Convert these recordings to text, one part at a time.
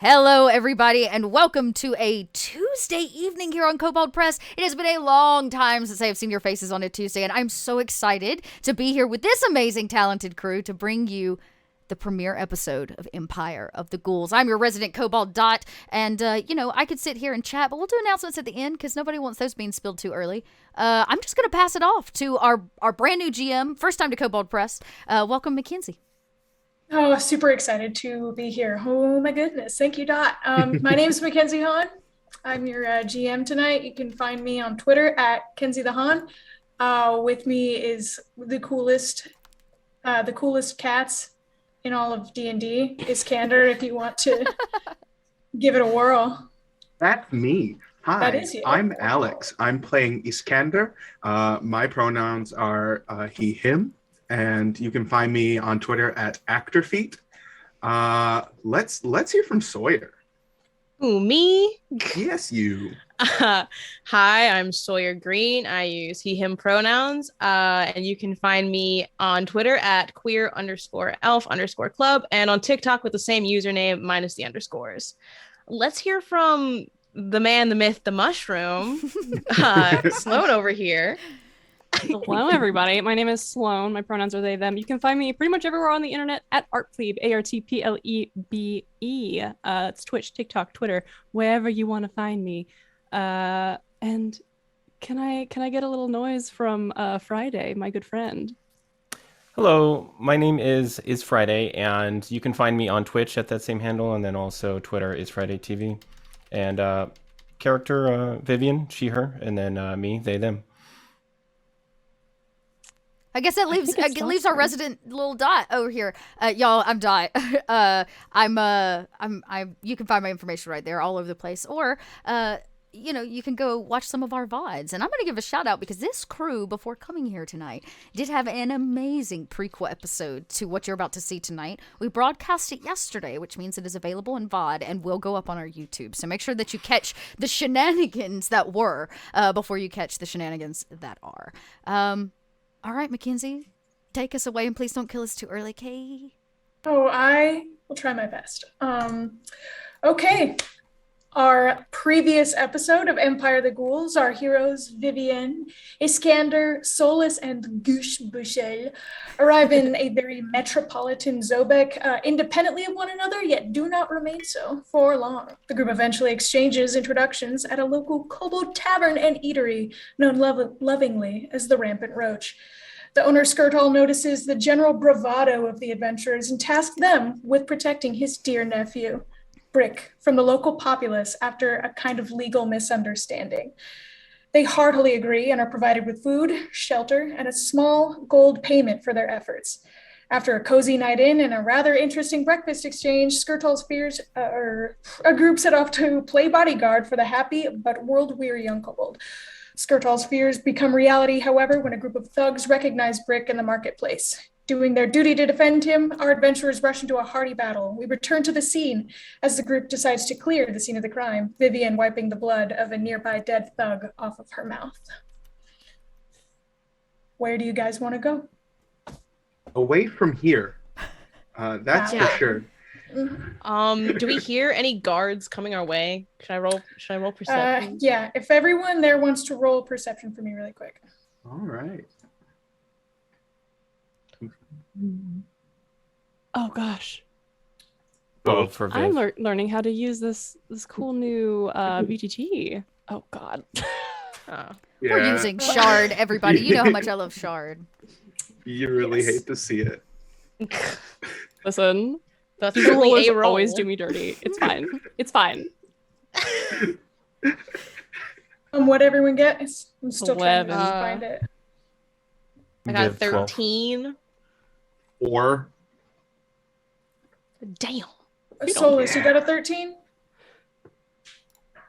Hello, everybody, and welcome to a Tuesday evening here on Kobold Press. It has been a long time since I have seen your faces on a Tuesday, and I'm so excited to be here with this amazing, talented crew to bring you the premiere episode of Empire of the Ghouls. I'm your resident Kobold Dot, and, I could sit here and chat, but we'll do announcements at the end because nobody wants those being spilled too early. I'm just going to pass it off to our brand new GM, first time to Kobold Press. Welcome, Mackenzie. Oh, super excited to be here. Oh my goodness. Thank you, Dot. My name is Mackenzie Hahn. I'm your GM tonight. You can find me on Twitter at Kenzie the Hahn. With me is the coolest cats in all of D&D. Iskander, if you want to give it a whirl. That's me. Hi, That is you. I'm Alex. I'm playing Iskander. My pronouns are he, him. And you can find me on Twitter at ActorFeet. Let's hear from Sawyer. Who, me? Yes, you. Hi, I'm Sawyer Green. I use he, him pronouns. And you can find me on Twitter at queer_elf_club and on TikTok with the same username minus the underscores. Let's hear from the man, the myth, the mushroom, Sloan over here. Hello, everybody. My name is Sloan. My pronouns are they, them. You can find me pretty much everywhere on the internet at Artplebe, ARTPLEBE. It's Twitch, TikTok, Twitter, wherever you want to find me. And can I get a little noise from Friday, my good friend? Hello, my name is Friday, and you can find me on Twitch at that same handle, and then also Twitter is Friday TV. And character Vivian, she, her, and then me, they, them. I guess that leaves our resident little Dot over here. Y'all, I'm Dot. You can find my information right there all over the place. Or, you can go watch some of our VODs. And I'm going to give a shout out because this crew, before coming here tonight, did have an amazing prequel episode to what you're about to see tonight. We broadcast it yesterday, which means it is available in VOD and will go up on our YouTube. So make sure that you catch the shenanigans that were before you catch the shenanigans that are. All right, Mackenzie, take us away, and please don't kill us too early, Kay. Oh, I will try my best. Okay. Our previous episode of Empire of the Ghouls, our heroes Vivian, Iskander, Solus, and Gush Bushel arrive in a very metropolitan Zobeck, independently of one another, yet do not remain so for long. The group eventually exchanges introductions at a local Kobold tavern and eatery, known lovingly as the Rampant Roach. The owner Skirtall notices the general bravado of the adventurers and tasks them with protecting his dear nephew, Brick, from the local populace after a kind of legal misunderstanding. They heartily agree and are provided with food, shelter, and a small gold payment for their efforts. After a cozy night in and a rather interesting breakfast exchange, Skirtall's fears a group set off to play bodyguard for the happy but world-weary young kobold. Skirtall's fears become reality, however, when a group of thugs recognize Brick in the marketplace. Doing their duty to defend him, our adventurers rush into a hearty battle. We return to the scene as the group decides to clear the scene of the crime, Vivian wiping the blood of a nearby dead thug off of her mouth. Where do you guys want to go? Away from here. That's for sure. Do we hear any guards coming our way? Should I roll perception? Yeah, if everyone there wants to roll perception for me really quick. All right. Oh, gosh. Oh, for Viv. I'm learning how to use this cool new VTT. Oh, God. We're using Shard, everybody. You know how much I love Shard. You really hate to see it. Listen, That's people certainly a roll. always do me dirty. It's fine. It's fine. What everyone gets? I'm still trying to 11. find it. I got Viv, 12. 13. Or Damn. Solus, you got a 13?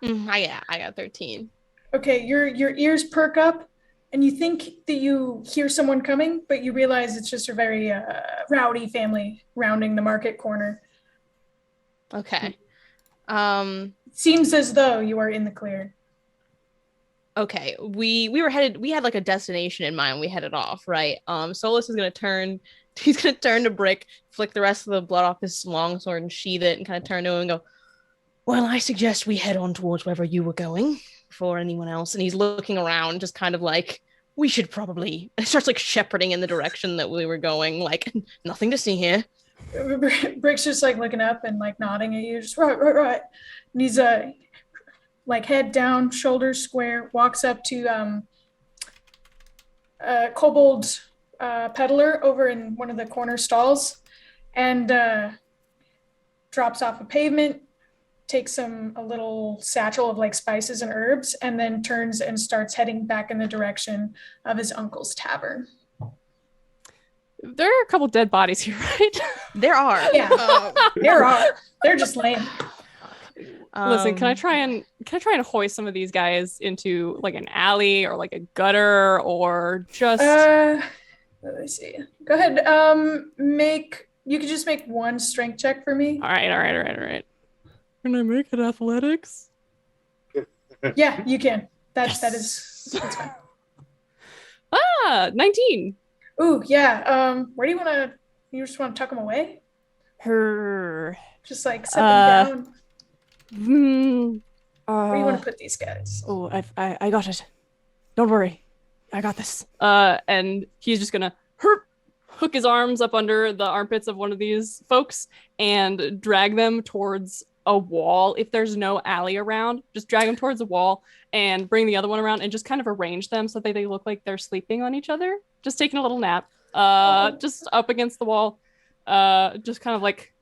I got 13. Okay, your ears perk up, and you think that you hear someone coming, but you realize it's just a very rowdy family rounding the market corner. Okay. It seems as though you are in the clear. Okay. We were headed. We had like a destination in mind. We headed off, right? Solus is gonna turn. He's gonna turn to Brick, flick the rest of the blood off his longsword, and sheath it, and kind of turn to him and go, Well, I suggest we head on towards wherever you were going before anyone else. And he's looking around, just kind of like, we should probably. It starts like shepherding in the direction that we were going. Like, nothing to see here. Brick's just like looking up and like nodding at you, just right. And he's like head down, shoulders square, walks up to Kobold peddler over in one of the corner stalls, and drops off a pavement, takes a little satchel of like spices and herbs, and then turns and starts heading back in the direction of his uncle's tavern. There are a couple dead bodies here, right? There are. Yeah, there are. They're just lame. Listen, can I try and hoist some of these guys into like an alley or like a gutter or just? Let me see. Go ahead. You could just make one strength check for me. All right. Can I make it athletics? Yeah, you can. That's fine. 19. Ooh, yeah. Where do you want to? You just want to tuck them away? Just like set them down. Where do you want to put these guys? Oh, I got it. Don't worry, I got this. And he's just gonna hook his arms up under the armpits of one of these folks and drag them towards a wall. If there's no alley around, just drag them towards a wall and bring the other one around and just kind of arrange them so that they look like they're sleeping on each other, just taking a little nap, just up against the wall, just kind of like,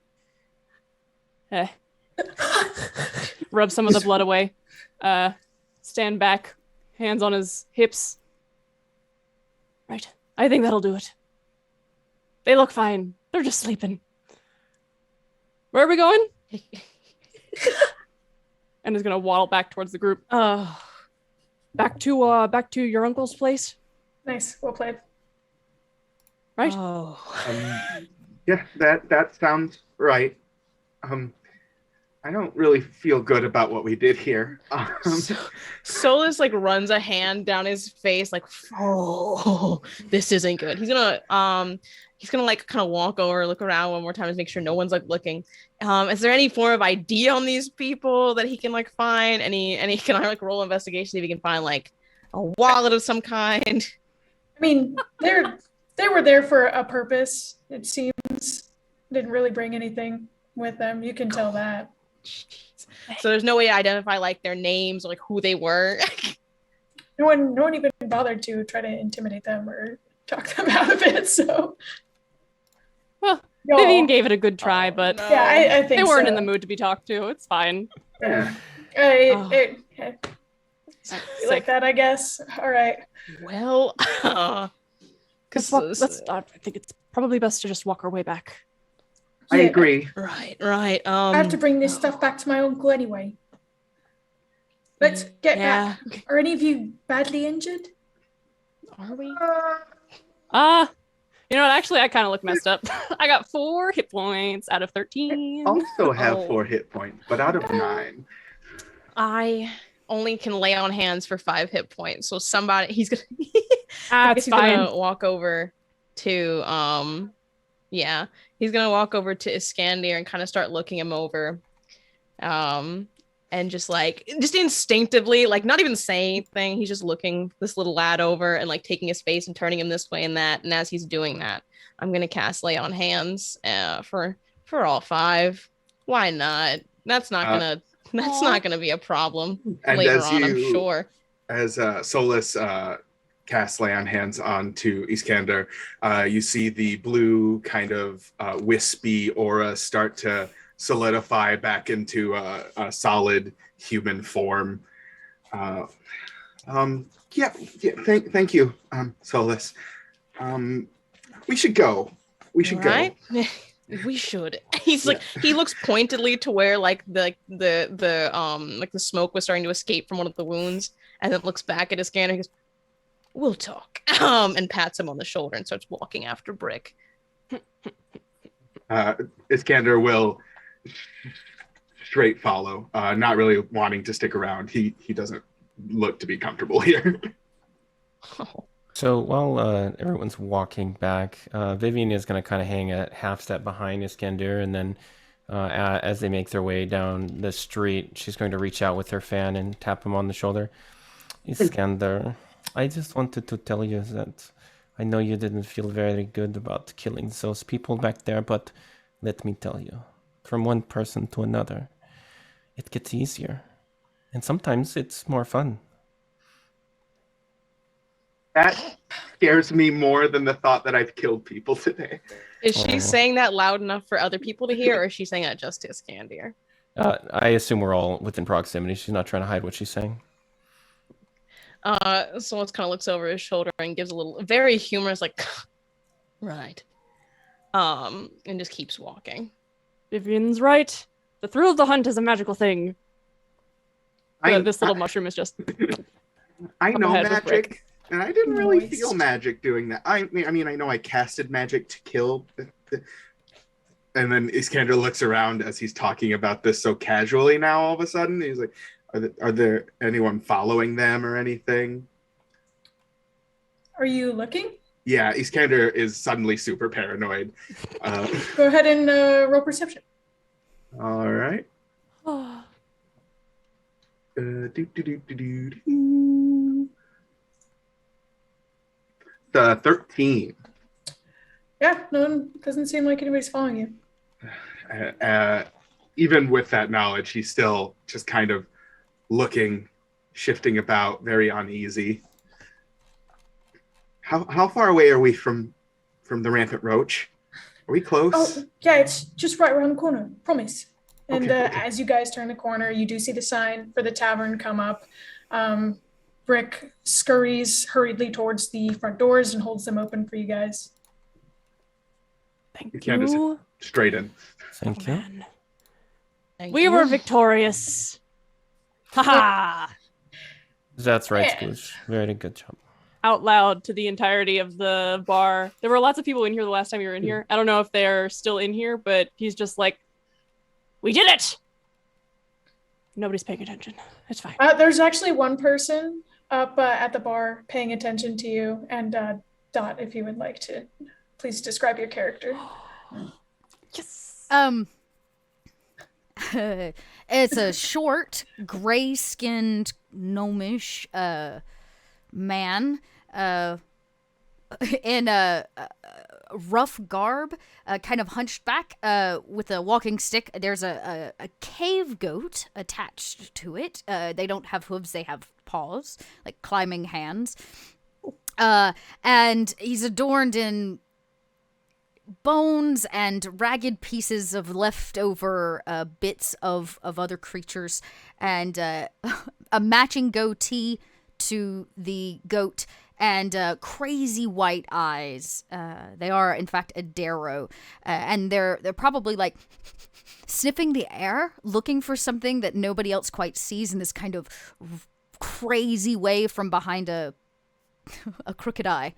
rub some of the blood away, stand back, hands on his hips. Right, I think that'll do it. They look fine. They're just sleeping. Where are we going? And is gonna waddle back towards the group. Back to your uncle's place. Nice. Well played. Right. Yeah, that sounds right. I don't really feel good about what we did here. Solus like runs a hand down his face, like, oh, this isn't good. He's gonna like kind of walk over, look around one more time to make sure no one's like looking. Is there any form of ID on these people that he can like find? Any can I like roll investigation if he can find like a wallet of some kind? I mean, they were there for a purpose. It seems didn't really bring anything with them. You can tell that. Jeez. So there's no way to identify like their names or like who they were. No one even bothered to try to intimidate them or talk them out of it. So, well, Vivian gave it a good try, but no. Yeah, I think they weren't so. in the mood to be talked to. It's fine. Yeah. Oh. You like that, I guess. All right. Well, I think it's probably best to just walk our way back. I agree. right. I have to bring this stuff back to my uncle anyway. Let's get back. Are any of you badly injured? Are we? You know what? Actually, I kind of look messed up. I got 4 hit points out of 13. Also have 4 hit points, but out of 9. I only can lay on hands for 5 hit points. So he's gonna That's fine. Gonna walk over to he's gonna walk over to Iskander and kind of start looking him over. And just instinctively, like not even saying anything, he's just looking this little lad over and like taking his face and turning him this way and that. And as he's doing that, I'm gonna cast Lay on Hands for all 5. Why not? That's not gonna be a problem later on, I'm sure. As Solus casts Lay on Hands onto Iskander, you see the blue kind of wispy aura start to solidify back into a solid human form. Thank you, Solus. We should go. We should go. We should. He's like he looks pointedly to where like the smoke was starting to escape from one of the wounds, and then looks back at his scanner and goes, "We'll talk." And pats him on the shoulder and starts walking after Brick. Iskander will straight follow, not really wanting to stick around. He doesn't look to be comfortable here. So while everyone's walking back, Vivian is going to kind of hang a half step behind Iskander and then As they make their way down the street, she's going to reach out with her fan and tap him on the shoulder. Iskander, I just wanted to tell you that I know you didn't feel very good about killing those people back there, but let me tell you, from one person to another, it gets easier. And sometimes it's more fun. That scares me more than the thought that I've killed people today. Is she saying that loud enough for other people to hear, or is she saying that just to Iskandir? I assume we're all within proximity. She's not trying to hide what she's saying. Someone kind of looks over his shoulder and gives a little, very humorous, like, right. And just keeps walking. Vivian's right. The thrill of the hunt is a magical thing. This little mushroom is just... I know ahead, magic, and I didn't really feel magic doing that. I mean, I know I casted magic to kill, and then Iskander looks around as he's talking about this so casually now. All of a sudden, he's like, "Are there anyone following them or anything?" Are you looking? Yeah, Iskander is suddenly super paranoid. Go ahead and roll perception. All right. The 13. Yeah, no one doesn't seem like anybody's following you. Even with that knowledge, he's still just kind of looking, shifting about, very uneasy. How far away are we from the rampant roach? Are we close? Oh, yeah, it's just right around the corner. Promise. And Okay. as you guys turn the corner, you do see the sign for the tavern come up. Brick scurries hurriedly towards the front doors and holds them open for you guys. Thank You can't just you. straight in. Thank you. Man. Thank We you. were victorious. Haha. That's right, Yeah. Squoosh. Very good job. Out loud to the entirety of the bar. There were lots of people in here the last time you were in here. I don't know if they're still in here, but he's just like, we did it! Nobody's paying attention. It's fine. There's actually one person up at the bar paying attention to you. And Dot, if you would like to, please describe your character. Yes. It's a short, gray-skinned, gnomish man in a rough garb, kind of hunched back with a walking stick. There's a cave goat attached to it. They don't have hooves, they have paws, like climbing hands. And he's adorned in bones and ragged pieces of leftover bits of other creatures, and a matching goatee to the goat, and crazy white eyes. They are, in fact, a darrow, and they're probably like sniffing the air, looking for something that nobody else quite sees in this kind of crazy way from behind a crooked eye.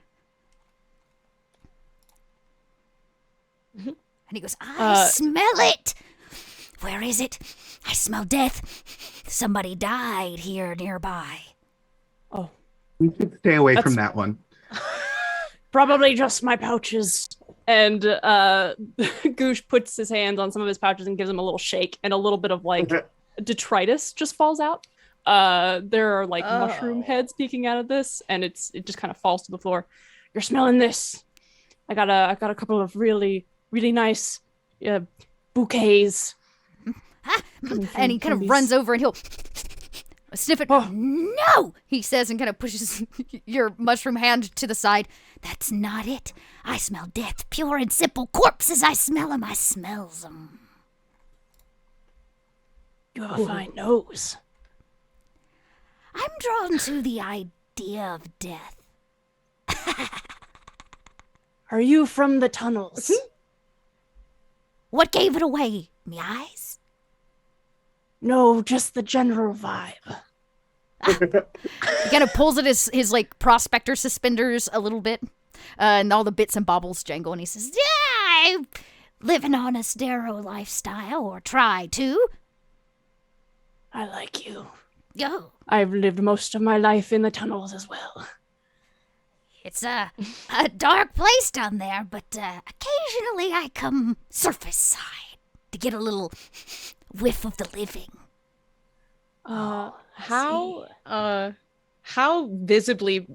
And he goes, I smell it. Where is it? I smell death. Somebody died here nearby. Oh. We should stay away from That's- that one. Probably just my pouches. And Goosh puts his hands on some of his pouches and gives him a little shake, and a little bit of like detritus just falls out. There are like mushroom heads peeking out of this, and it just kind of falls to the floor. You're smelling this. I got a couple of really nice bouquets. And he kind of runs over and he'll sniff it. Oh. No, he says, and kind of pushes your mushroom hand to the side. That's not it. I smell death, pure and simple. Corpses, I smell them. I smells them. You have a fine nose. I'm drawn to the idea of death. Are you from the tunnels? What gave it away? Me eyes? No, just the general vibe. He kind of pulls at his like prospector suspenders a little bit, and all the bits and baubles jangle, and he says, "Yeah, I live an honest darrow lifestyle, or try to." I like you. Yo, I've lived most of my life in the tunnels as well. it's a dark place down there, but occasionally I come surface side. to get a little whiff of the living. How visibly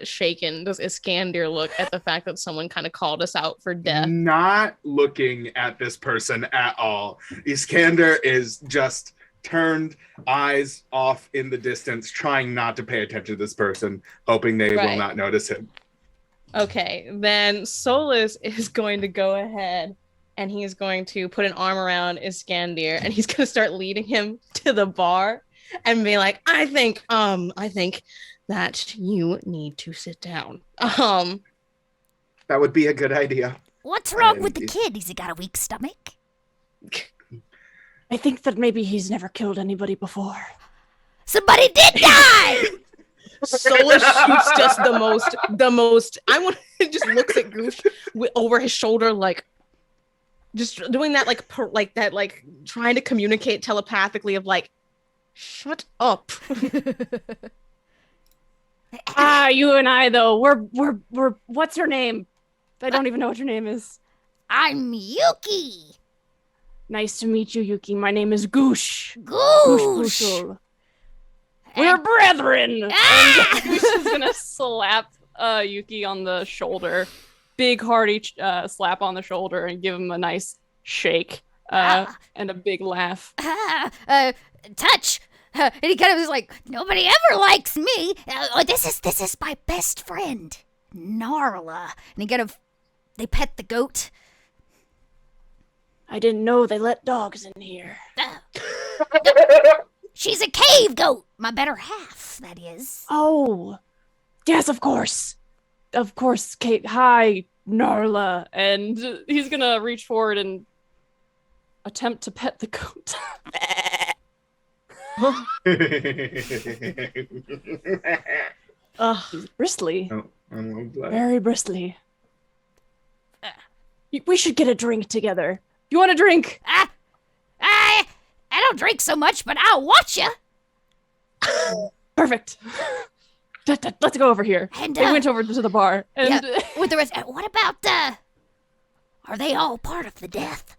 shaken does Iskander look at the fact that someone kind of called us out for death? Not looking at this person at all. Iskander is just turned, eyes off in the distance, trying not to pay attention to this person, hoping they will not notice him. Okay, then Solus is going to go ahead and he's going to put an arm around Iskander and he's going to start leading him to the bar and be like, I think that you need to sit down. That would be a good idea. What's wrong with the kid? Has he got a weak stomach? I think that maybe he's never killed anybody before. Somebody did die! Solus shoots just the most. I want to just looks at Goosh over his shoulder, like just doing that, like trying to communicate telepathically of like, shut up. You and I though, we're. What's your name? I don't even know what your name is. I'm Yuki. Nice to meet you, Yuki. My name is Goosh. Goosh. We're brethren. Ah! And Goosh is gonna slap Yuki on the shoulder, big hearty slap on the shoulder, and give him a nice shake and a big laugh. Touch. And he kind of was like, nobody ever likes me. This is my best friend, Narla. And they pet the goat. I didn't know they let dogs in here. She's a cave goat. My better half, that is. Oh, yes, of course. Of course, Kate. Hi, Narla. And he's going to reach forward and attempt to pet the goat. He's bristly. Very bristly. We should get a drink together. You want a drink? I don't drink so much, but I'll watch you. Perfect. Let's go over here. And they went over to the bar. And with the rest. What about are they all part of the death?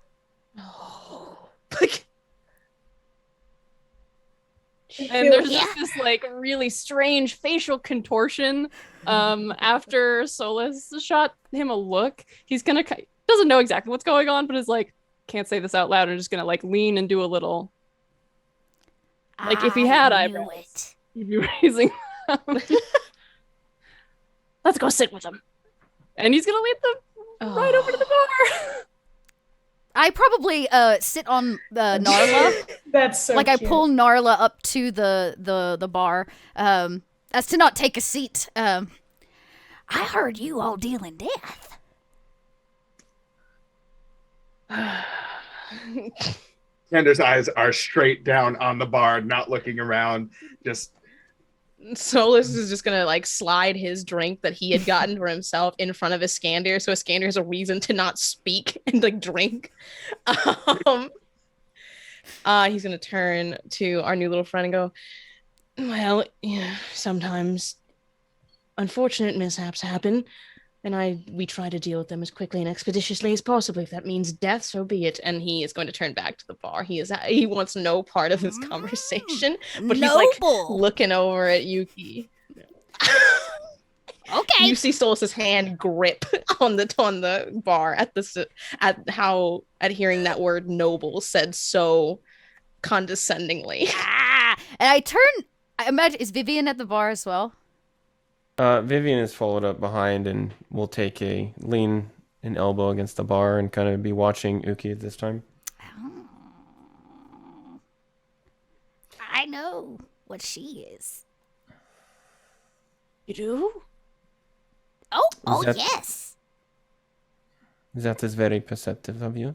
And there's just this like really strange facial contortion. After Solus shot him a look, he's gonna doesn't know exactly what's going on, but is like, can't say this out loud. I'm just gonna like lean and do a little. Like if he had eyebrows, he'd be raising them. Let's go sit with him. And he's gonna lead them right over to the bar. I probably sit on Narla. That's so like cute. I pull Narla up to the bar, as to not take a seat. I heard you all deal in death. Xander's eyes are straight down on the bar, not looking around. Just Solus is just gonna like slide his drink that he had gotten for himself in front of Iskander, so Iskander has a reason to not speak and like drink. He's gonna turn to our new little friend and go, well, yeah, sometimes unfortunate mishaps happen, and we try to deal with them as quickly and expeditiously as possible. If that means death, so be it. And he is going to turn back to the bar. He wants no part of this conversation, but he's like looking over at Yuki. Okay. You see Solus's hand grip on the bar at hearing that word noble said so condescendingly. And I imagine, is Vivian at the bar as well? Vivian is followed up behind and will take a lean an elbow against the bar and kind of be watching Uki at this time. I know what she is. You do? Yes. That is very perceptive of you.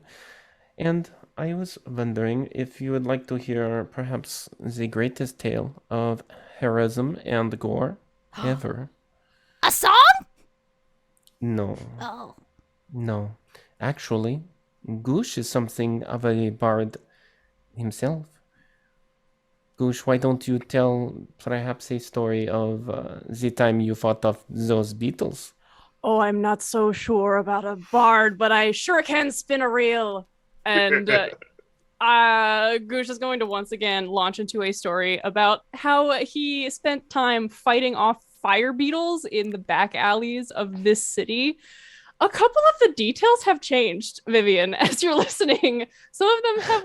And I was wondering if you would like to hear perhaps the greatest tale of heroism and gore ever. A song? No. Oh. No. Actually, Goosh is something of a bard himself. Goosh, why don't you tell perhaps a story of the time you fought off those beetles? Oh, I'm not so sure about a bard, but I sure can spin a reel. And Goosh is going to once again launch into a story about how he spent time fighting off fire beetles in the back alleys of this city. A couple of the details have changed, Vivian, as you're listening. Some of them have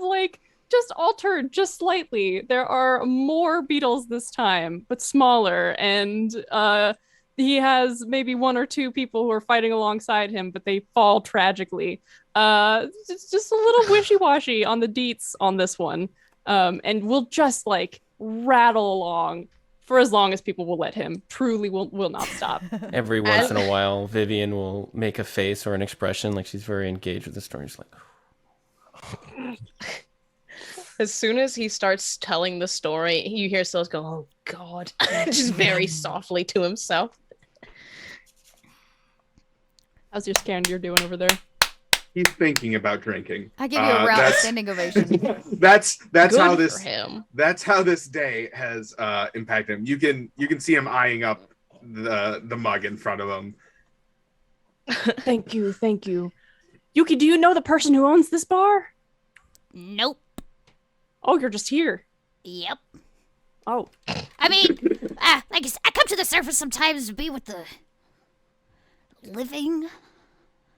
just altered just slightly. There are more beetles this time, but smaller, and he has maybe one or two people who are fighting alongside him, but they fall tragically. It's just a little wishy-washy on the deets on this one. And we'll just rattle along for as long as people will let him. Truly will not stop. Every once in a while, Vivian will make a face or an expression like she's very engaged with the story. She's like, as soon as he starts telling the story, you hear Silas go, "Oh God," just very softly to himself. How's your Scander doing over there? He's thinking about drinking. I give you a round of standing ovation. That's Good how for this him. that's how this day has impacted him. You can see him eyeing up the mug in front of him. Thank you. Yuki, do you know the person who owns this bar? Nope. Oh, you're just here. Yep. Oh. I mean, like I come to the surface sometimes to be with the living.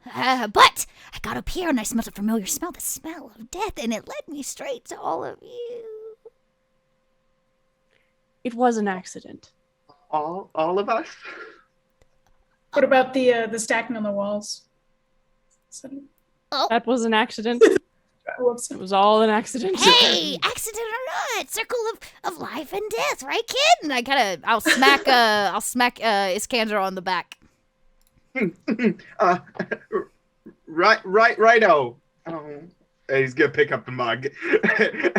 But I got up here and I smelled a familiar smell, the smell of death, and it led me straight to all of you. It was an accident. All of us? What about the stacking on the walls? Oh, That was an accident. Whoops. It was all an accident. hey, accident or not, circle of life and death, right, kid? And I'll smack Iskander on the back. Righto. And he's gonna pick up the mug,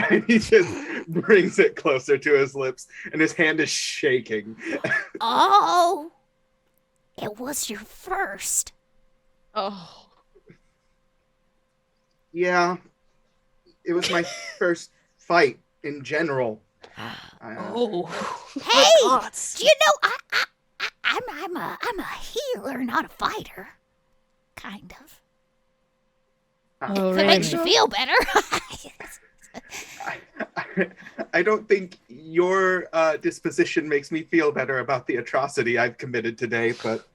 and he just brings it closer to his lips, and his hand is shaking. Oh, it was your first. Oh. Yeah, it was my first fight in general. Oh. Hey, do you know I'm a healer, not a fighter. Kind of. Oh, If it really? makes you feel better. I don't think your disposition makes me feel better about the atrocity I've committed today, but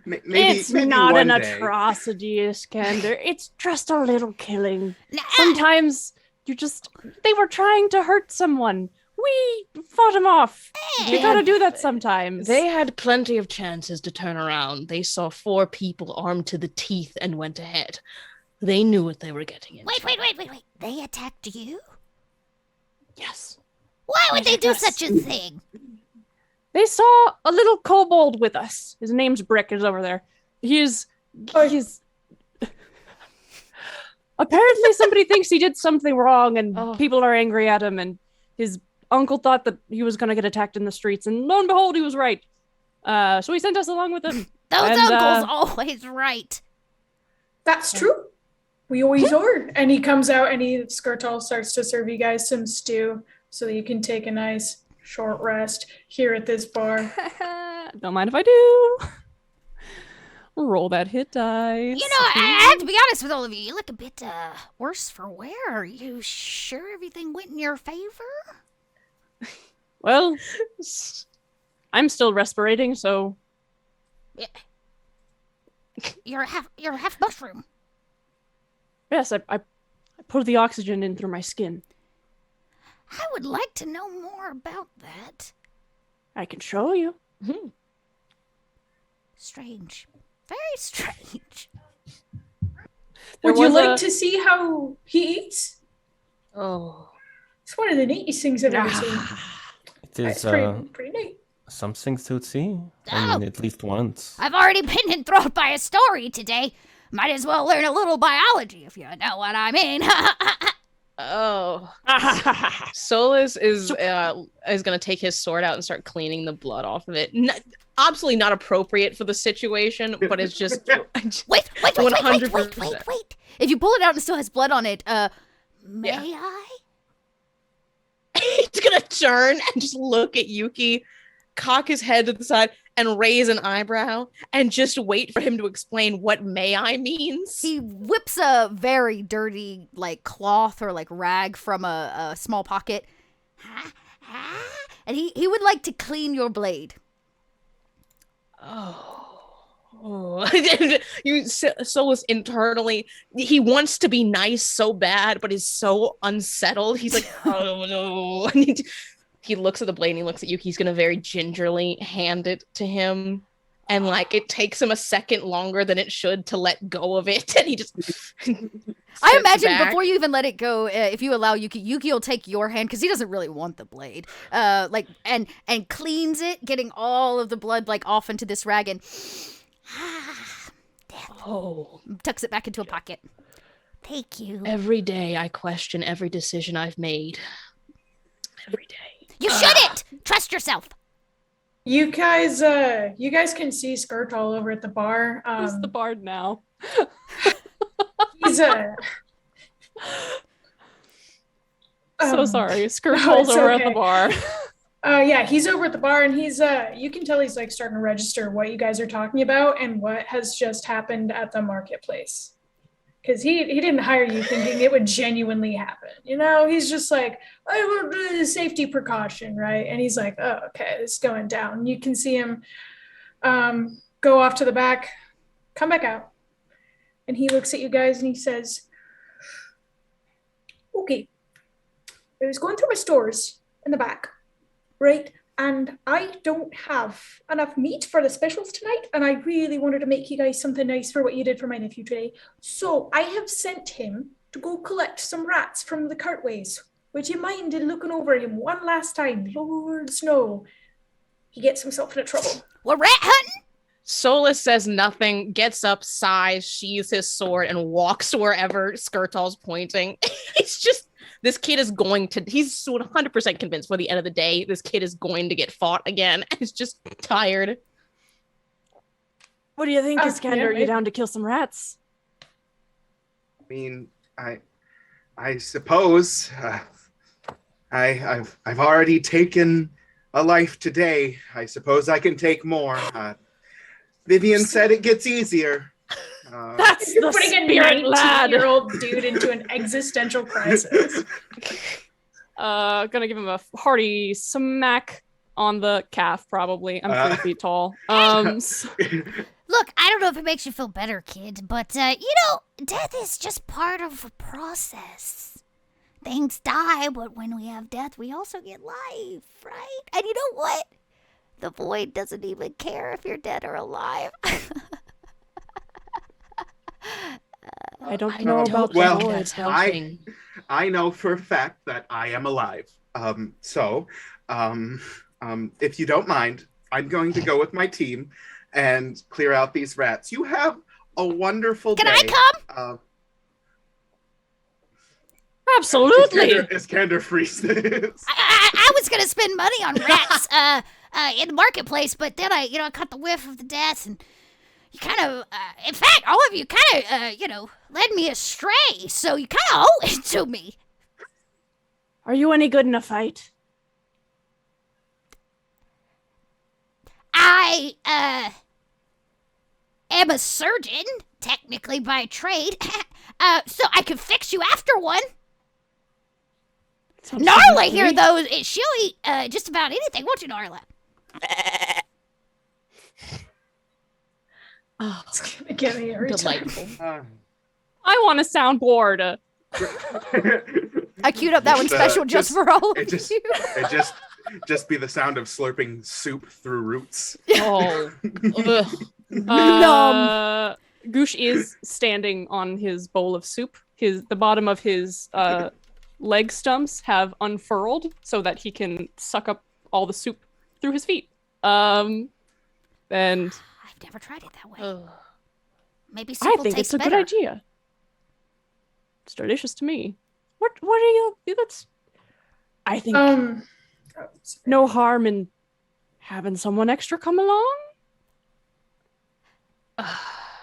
maybe It's not one an day. atrocity, Iskander. It's just a little killing. Nah, Sometimes they were trying to hurt someone. We fought them off. You gotta do that sometimes. They had plenty of chances to turn around. They saw 4 people armed to the teeth and went ahead. They knew what they were getting into. Wait. They attacked you? Yes. Why would they do such a thing? They saw a little kobold with us. His name's Brick, is over there. He's apparently somebody thinks he did something wrong and people are angry at him, and his uncle thought that he was going to get attacked in the streets, and lo and behold, he was right. So he sent us along with him. Those uncles always right. That's true. We always are. And he comes out and Skirtal starts to serve you guys some stew so that you can take a nice short rest here at this bar. Don't mind if I do. Roll that hit dice. You know, I have to be honest with all of you. You look a bit worse for wear. Are you sure everything went in your favor? Well, I'm still respirating, so Yeah. You're half mushroom. yes, I pulled the oxygen in through my skin. I would like to know more about that. I can show you. Strange. Very strange. Would There you was like to see how he eats? Oh. It's one of the neatest things I've ever seen. it is It's pretty neat. something to see. I mean, at least once. I've already been enthralled by a story today. Might as well learn a little biology, if you know what I mean. Oh. Solus is gonna take his sword out and start cleaning the blood off of it. Absolutely not appropriate for the situation, but it's just Wait. 100%. If you pull it out and it still has blood on it, may I? He's gonna turn and just look at Yuki, cock his head to the side, and raise an eyebrow and just wait for him to explain what may I means. He whips a very dirty, like, cloth or, like, rag from a small pocket. And he would like to clean your blade. You Solus internally, he wants to be nice so bad, but is so unsettled. He's like, oh no. He looks at the blade and he looks at Yuki. He's gonna very gingerly hand it to him. And like it takes him a second longer than it should to let go of it. And he just I imagine back. before you even let it go, if you allow Yuki will take your hand because he doesn't really want the blade. And cleans it, getting all of the blood like off into this rag and tucks it back into a pocket. Thank you. Every day I question every decision I've made. Every day. You shouldn't! Trust yourself. You guys can see Skirt all over at the bar. Who's the bard now? He's so sorry. Skirt no, rolls it's over okay. at the bar. Yeah, he's over at the bar and he's you can tell he's like starting to register what you guys are talking about and what has just happened at the marketplace. Because he didn't hire you thinking it would genuinely happen. You know, he's just like, I will do the safety precaution, right? And he's like, oh, okay, it's going down. You can see him go off to the back, come back out. And he looks at you guys and he says, okay, I was going through my stores in the back, right? And I don't have enough meat for the specials tonight. And I really wanted to make you guys something nice for what you did for my nephew today. So I have sent him to go collect some rats from the cartways. Would you mind in looking over him one last time? Lord Snow. He gets himself into trouble. We're rat hunting? Solus says nothing, gets up, sighs, sheathes his sword, and walks wherever Skirtal's pointing. It's just, this kid is going to, he's 100% convinced by the end of the day, this kid is going to get fought again. And he's just tired. What do you think, Iskander? Yeah, You down to kill some rats? I mean, I suppose I've already taken a life today. I suppose I can take more. Vivian said it gets easier. That's You're the putting a spirit, lad. 19-year-old dude into an existential crisis. Gonna give him a hearty smack on the calf, probably. I'm 3 feet tall. Look, I don't know if it makes you feel better, kid, but, death is just part of the process. Things die, but when we have death, we also get life, right? And you know what? The void doesn't even care if you're dead or alive. I don't know about Well, the void. That's helping. I know for a fact that I am alive. So, if you don't mind, I'm going to go with my team and clear out these rats. You have a wonderful day. Can I come? Absolutely. Iskander freezes. I was gonna spend money on rats in the marketplace, but then I caught the whiff of the death, and you kind of, in fact, all of you kind of, led me astray. So you kind of owe it to me. Are you any good in a fight? I am a surgeon, technically by trade, so I could fix you after one. Narla here, though, she'll eat just about anything, won't you, Narla? Oh, It's gonna get me every time. delightful. I want a soundboard. I queued up that one special just for all of It just, you. it just be the sound of slurping soup through roots. Oh. Ugh. Goosh is standing on his bowl of soup. The bottom of his leg stumps have unfurled so that he can suck up all the soup through his feet. And I've never tried it that way. Ugh. Maybe soup I will think taste it's a better. good idea. It's delicious to me. What are you? That's. I think no harm in having someone extra come along.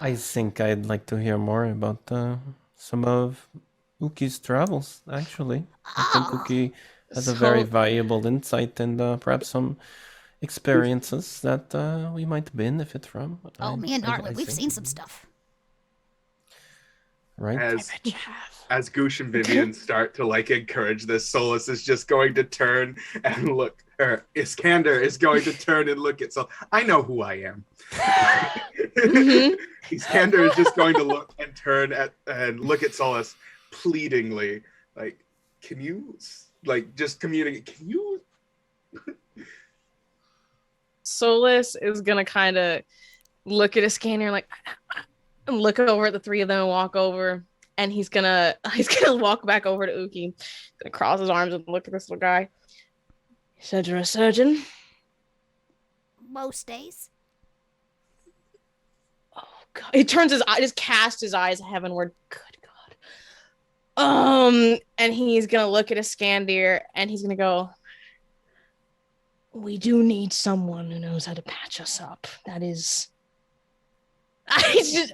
I think I'd like to hear more about some of Uki's travels, actually. I think Uki has a very valuable insight and perhaps some experiences that we might benefit from. Me and I Nartlet, we've think. seen some stuff. Right? As Goosh and Vivian start to encourage this, Solus is just going to turn and look. Or Iskander is going to turn and look at Solus. I know who I am. Iskander is just going to look and turn and look at Solus pleadingly, like, can you just communicate? Can you? Solus is gonna kind of look at Iskander and look over at the three of them and walk over, and he's gonna walk back over to Uki, gonna cross his arms and look at this little guy. You said you're a surgeon? Most days. Oh God! He turns his eye, just casts his eyes heavenward. Good God. And he's gonna look at Iskander and he's gonna go, we do need someone who knows how to patch us up. That is. He's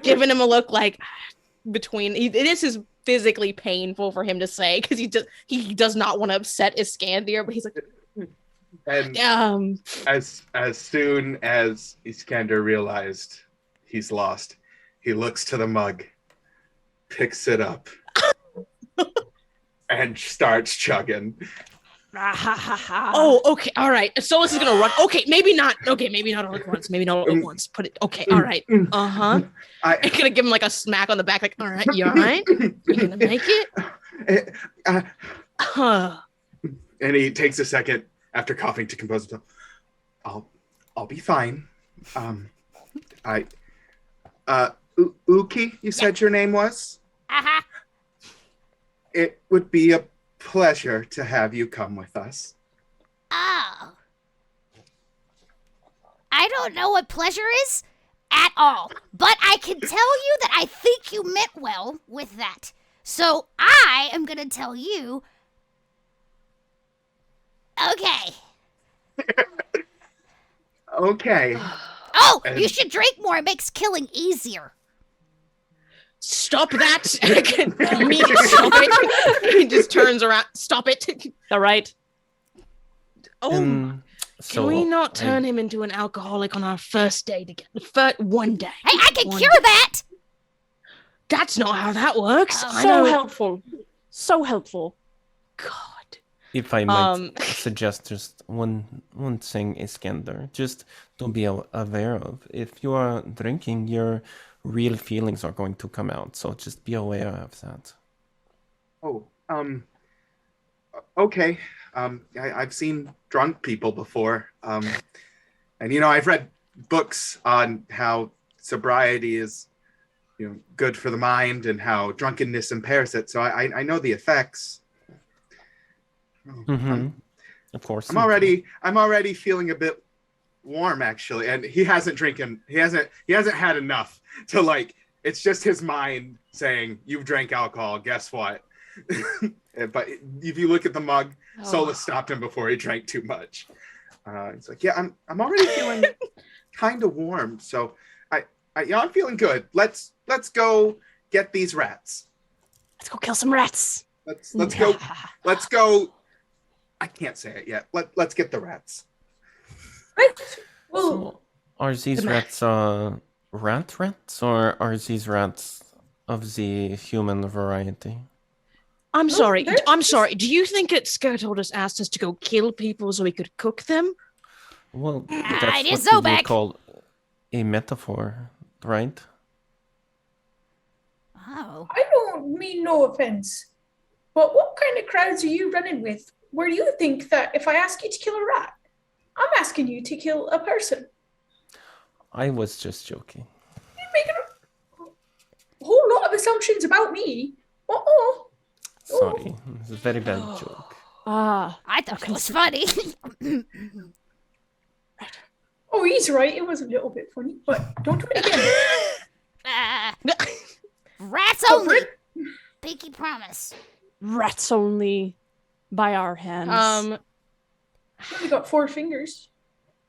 giving him a look like it is physically painful for him to say because he does not want to upset Iskander, but he's like, and as soon as Iskander realized he's lost, he looks to the mug, picks it up, and starts chugging. Oh, okay, all right. Solus is gonna run. Okay, maybe not. Okay, maybe not all at once. Maybe not all at once. Put it. Okay, all right. I'm gonna give him like a smack on the back. Like, all right, you all right? You gonna make it? And he takes a second after coughing to compose himself. I'll be fine. Uki, you said your name was? Uh-huh. It would be a pleasure to have you come with us. Oh. I don't know what pleasure is at all, but I can tell you that I think you meant well with that. So I am going to tell you, okay. Okay. Oh, you should drink more. It makes killing easier. Stop that! Immediately stop it. He just turns around. Stop it. All right. Oh, can we not turn him into an alcoholic on our first day together? One day. Hey, I can cure that. That's not how that works. So helpful. So helpful. God. If I might suggest just one thing, Iskander, just to be aware of. If you are drinking, your real feelings are going to come out. So just be aware of that. Oh, okay. I've seen drunk people before. And, I've read books on how sobriety is, good for the mind and how drunkenness impairs it. So I know the effects. Of course. I'm already feeling a bit warm, actually. And he hasn't had enough to it's just his mind saying, you've drank alcohol, guess what? But if you look at the mug, Solus stopped him before he drank too much. He's like, yeah, I'm already feeling kind of warm. So I'm feeling good. Let's go get these rats. Let's go kill some rats. Let's go. I can't say it yet. Let's get the rats. Right. Well, So, are these rats rats, or are these rats of the human variety? I'm sorry. Do you think that Skirtoldus asked us to go kill people so we could cook them? Well, it that's is what you Zobeck. would call a metaphor, right? Oh. I don't mean no offense, but what kind of crowds are you running with where you think that if I ask you to kill a rat, I'm asking you to kill a person? I was just joking. You're making a whole lot of assumptions about me. Uh-oh. Sorry, it's a very bad joke. I thought it was funny. Oh, he's right. It was a little bit funny, but don't do it again. Rats only. Pinky promise. Rats only by our hands. You only got 4 fingers.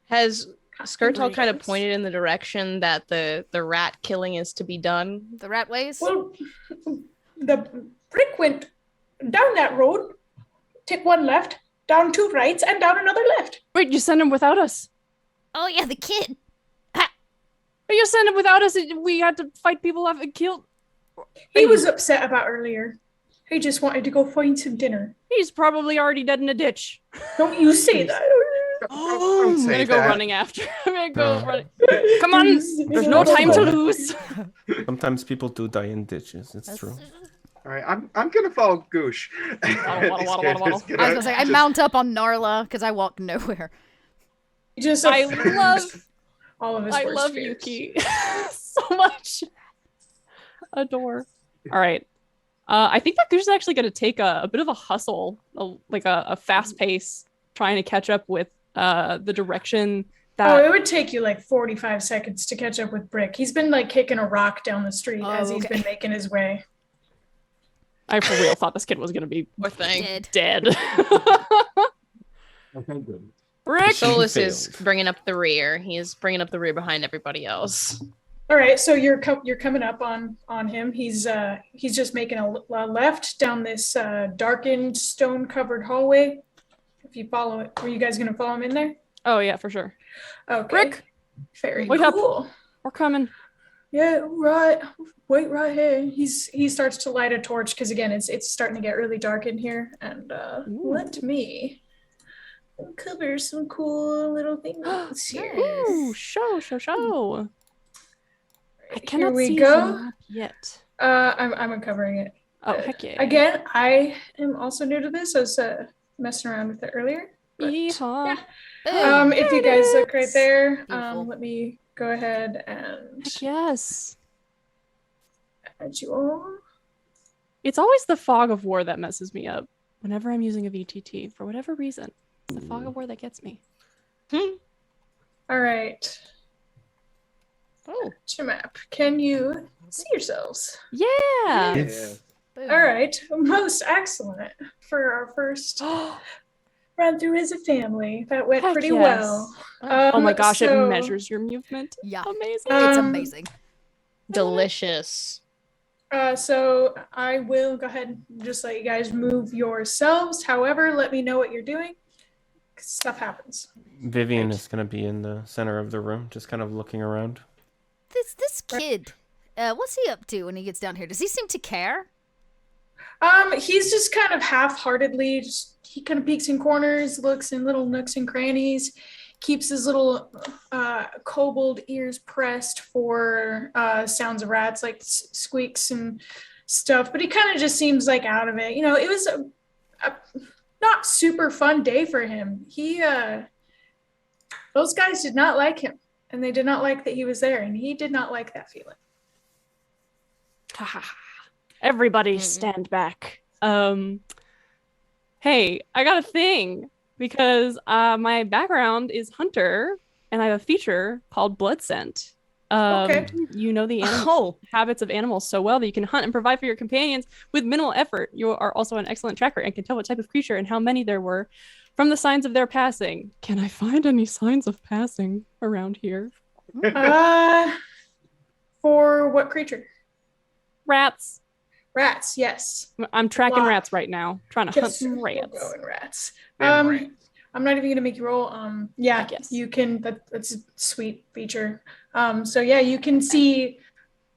Has Skirtle kind of pointed in the direction that the rat killing is to be done? The rat ways? Well, the brick went down that road, take one left, down 2 rights, and down another left. Wait, you sent him without us? Oh yeah, the kid. You sent him without us. We had to fight people off and kill. He was upset about earlier. He just wanted to go find some dinner. He's probably already dead in a ditch. Don't you say that. Oh, I'm gonna go running after. I'm gonna go running. Come on, there's no That's time to fine. lose. Sometimes people do die in ditches. It's true. All right, I'm gonna follow Goosh. Waddle. I was gonna say I mount up on Narla because I walk nowhere. Just I love all of his I worst love fears. Yuki so much. Adore. All right. I think that Goosh is actually going to take a bit of a hustle, like a fast pace, trying to catch up with the direction that. Oh, it would take you like 45 seconds to catch up with Brick. He's been like kicking a rock down the street as he's been making his way. I for real thought this kid was going to be Poor thing. dead. Okay, good. Brick! Solus is failed. bringing up the rear. He is bringing up the rear behind everybody else. All right, so you're coming up on him. He's just making a left down this darkened, stone-covered hallway. If you follow it, were you guys gonna follow him in there? Oh, yeah, for sure. Okay. Brick! Very Wake up. cool. We're coming. Yeah, right. Wait right here. He starts to light a torch because again, it's starting to get really dark in here, and let me cover some cool little things here. Ooh, show. I Here cannot we see go. the map yet. I'm uncovering it. Oh, heck yeah. Again, I am also new to this. I was messing around with it earlier. But, Yeehaw. Boom. if you guys look right there, Beautiful. let me go ahead and Heck yes. add you all. It's always the fog of war that messes me up whenever I'm using a VTT for whatever reason. It's the fog of war that gets me. All right. Oh, To map. Can you see yourselves? Yeah. It's Boom. All right. Most excellent for our first run through as a family. That went Heck pretty yes. well. Oh my gosh, so, it measures your movement. Yeah. Amazing. It's Um, amazing. delicious. So I will go ahead and just let you guys move yourselves. However, let me know what you're doing. 'Cause stuff happens. Vivian is going to be in the center of the room, just kind of looking around. This kid, what's he up to when he gets down here? Does he seem to care? He's just kind of half-heartedly, he kind of peeks in corners, looks in little nooks and crannies, keeps his little kobold ears pressed for sounds of rats, like squeaks and stuff, but he kind of just seems like out of it. You know, it was a not super fun day for him. Those guys did not like him, and they did not like that he was there, and he did not like that feeling. Everybody stand back. Hey, I got a thing because my background is hunter and I have a feature called blood scent. Okay. You know the Oh, habits of animals so well that you can hunt and provide for your companions with minimal effort. You are also an excellent tracker and can tell what type of creature and how many there were from the signs of their passing. Can I find any signs of passing around here? For what creature? Rats. Rats, yes. I'm tracking Wow. rats right now, trying to hunt Yes, some we'll rats. go in rats. And rats. I'm not even gonna make you roll. Yeah, Yes. you can. That's a sweet feature. So yeah, you can see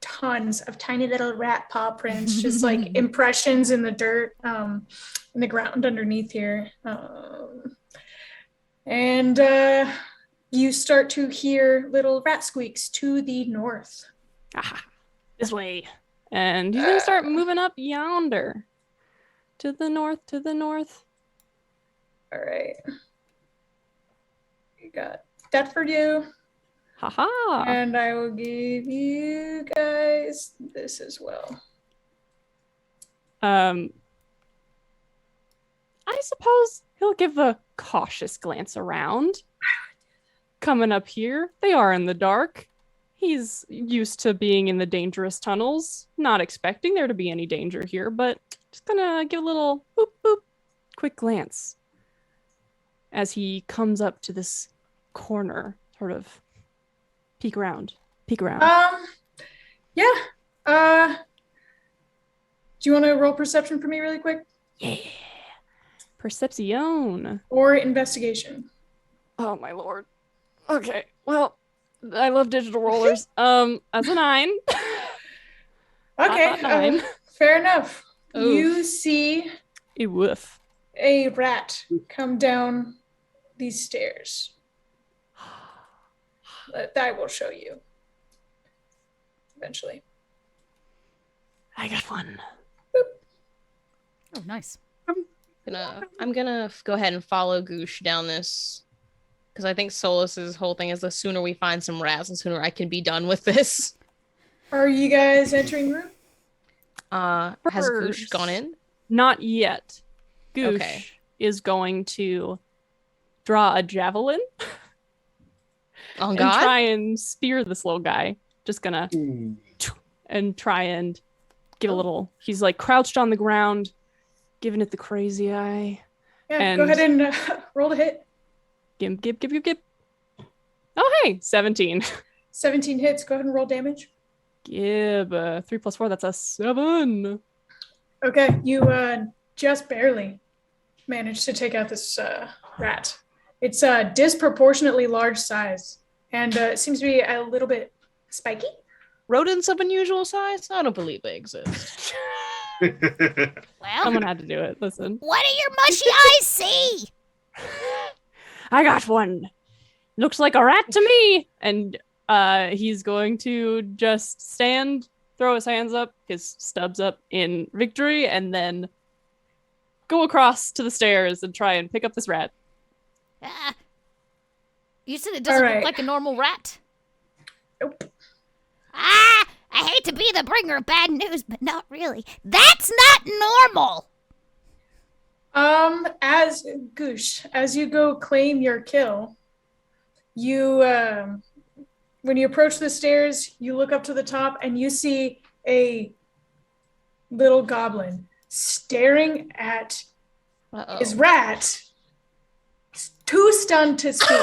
tons of tiny little rat paw prints, just like impressions in the dirt, in the ground underneath here. And you start to hear little rat squeaks to the north. Aha, this way. And he's gonna start moving up yonder. To the north, to the north. All right. You got that for you. Haha. And I will give you guys this as well. I suppose he'll give a cautious glance around. Coming up here, they are in the dark. He's used to being in the dangerous tunnels, not expecting there to be any danger here, but just gonna give a little boop boop quick glance as he comes up to this corner, sort of peek around. Yeah. Do you want to roll perception for me really quick? Yeah. Perception. or investigation. Oh my lord. Okay. Well, I love digital rollers. That's a 9. Okay, 9. fair enough. Oof. You see A woof. a rat come down these stairs. That I will show you eventually. I got one. Oh, nice. I'm gonna go ahead and follow Goosh down this, because I think Solus's whole thing is the sooner we find some rats, the sooner I can be done with this. Are you guys entering the room? Has Goosh First. gone in? Not yet. Goosh Okay. is going to draw a javelin Oh and God! try and spear this little guy. Just gonna and try and give a little. He's like crouched on the ground, giving it the crazy eye. Yeah, go And- ahead and roll to hit. Gib. Oh hey, 17. 17 hits. Go ahead and roll damage. Gib. 3 + 4. That's a 7. Okay, you just barely managed to take out this rat. It's a disproportionately large size, and it seems to be a little bit spiky. Rodents of unusual size? I don't believe they exist. Well, Someone had to do it. Listen. what do your mushy eyes see? I got one. Looks like a rat to me. And he's going to just stand, throw his hands up, his stubs up in victory, and then go across to the stairs and try and pick up this rat. You said it doesn't All right. look like a normal rat. Nope. I hate to be the bringer of bad news, but not really. That's not normal. As Goosh, as you go claim your kill, you when you approach the stairs, you look up to the top and you see a little goblin staring at Uh-oh. his rat, too stunned to speak.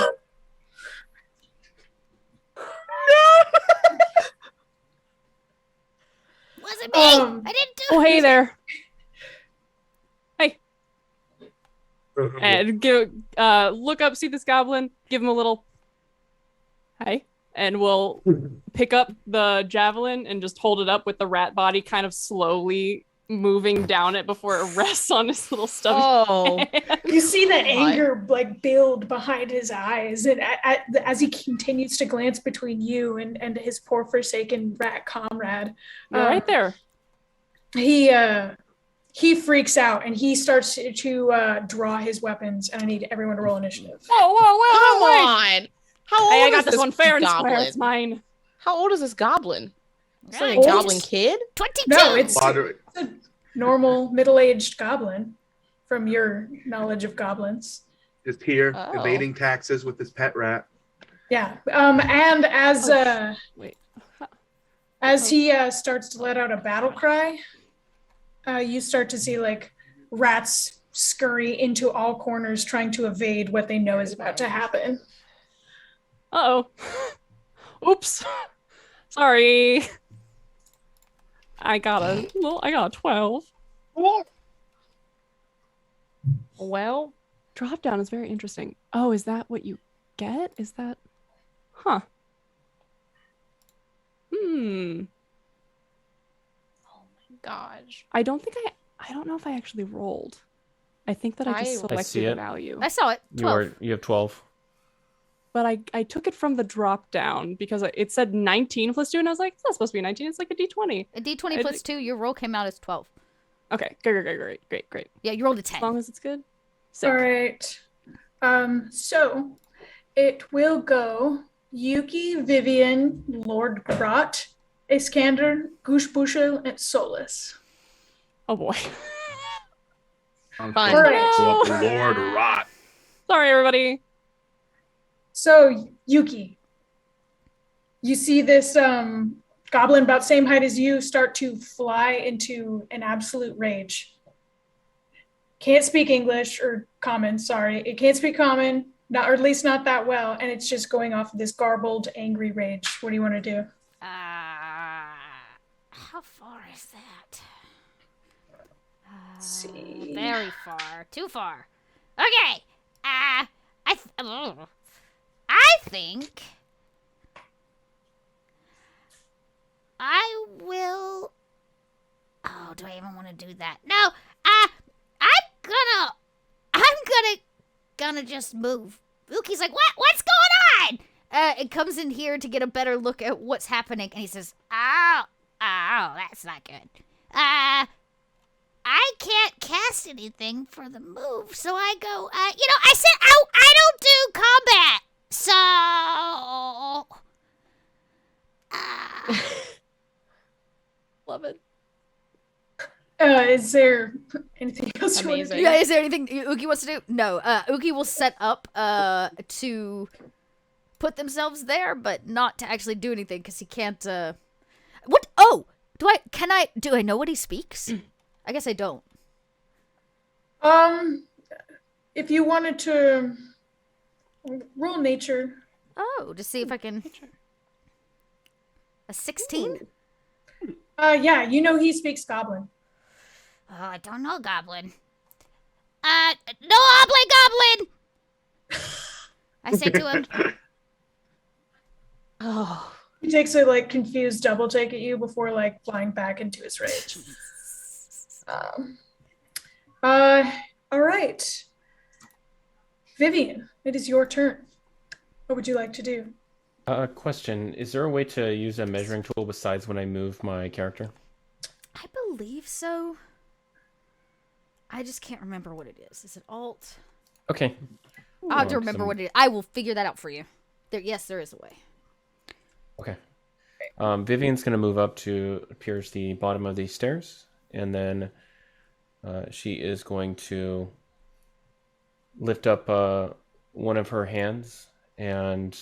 Wasn't me. Um, I didn't do Oh, it. hey there. And give look up, see this goblin, give him a little hi, and we'll pick up the javelin and just hold it up with the rat body kind of slowly moving down it before it rests on his little stubby Oh, hand. You see that What? anger like build behind his eyes, and as he continues to glance between you and his poor forsaken rat comrade, You're right there. he freaks out and he starts to draw his weapons. And I need everyone to roll initiative. Whoa, come wait. on! How old Hey, I is got this one fair and goblin? square. It's mine. How old is this goblin? It's like a Old? goblin kid. 22. No, it's Moderate. a normal middle-aged goblin. From your knowledge of goblins, Just here, Oh. evading taxes with his pet rat. yeah. And Wait. as he starts to let out a battle cry, you start to see like rats scurry into all corners trying to evade what they know is about to happen. Uh-oh. Oops. Sorry. I got a 12. Well, Drop down is very interesting. Oh, is that what you get? Is that huh? gosh. I don't know if I actually rolled. I think that I just I see selected a it. value. I saw it. 12. You have 12. But I took it from the drop down because it said 19 plus 2, and I was like, it's not supposed to be 19. It's like a d20. A D20 plus 2, your roll came out as 12. Okay, great. Yeah, you rolled a As 10. long as it's good. Sick. All right. So it will go Yuki, Vivian, Lord Grot, Iskander, Gushbushel, and Solus. Oh boy. Fine. All right. Go up, Lord Rot. Sorry, everybody. So Yuki, you see this goblin about same height as you start to fly into an absolute rage. Can't speak English or common, sorry. It can't speak common, or at least not that well, and it's just going off of this garbled, angry rage. What do you want to do? How far is that? see. Very far. Too far. Okay. I think I will. Oh, do I even want to do that? No. I'm gonna just move. Uki's like, what's going on? It comes in here to get a better look at what's happening, and he says, oh, that's not good. I can't cast anything for the move, so I go, I said I don't do combat, so... Love it. Is there anything else you want to do? Amazing. Yeah, is there anything Uki wants to do? No, Uki will set up to put themselves there, but not to actually do anything, because he can't, What? Oh! Do I know what he speaks? I guess I don't. If you wanted to roll nature. Oh, to see if I can... A 16? Yeah, you know he speaks Goblin. Oh, I don't know Goblin. No Goblin! I say to him, Oh. He takes a like confused double take at you before like flying back into his rage. All right. Vivian, it is your turn. What would you like to do? Question: is there a way to use a measuring tool besides when I move my character? I believe so. I just can't remember what it is. Is it Alt? Okay. I'll have to remember what it is. I will figure that out for you. Yes, there is a way. Okay. Vivian's going to move up to appears the bottom of these stairs, and then she is going to lift up one of her hands, and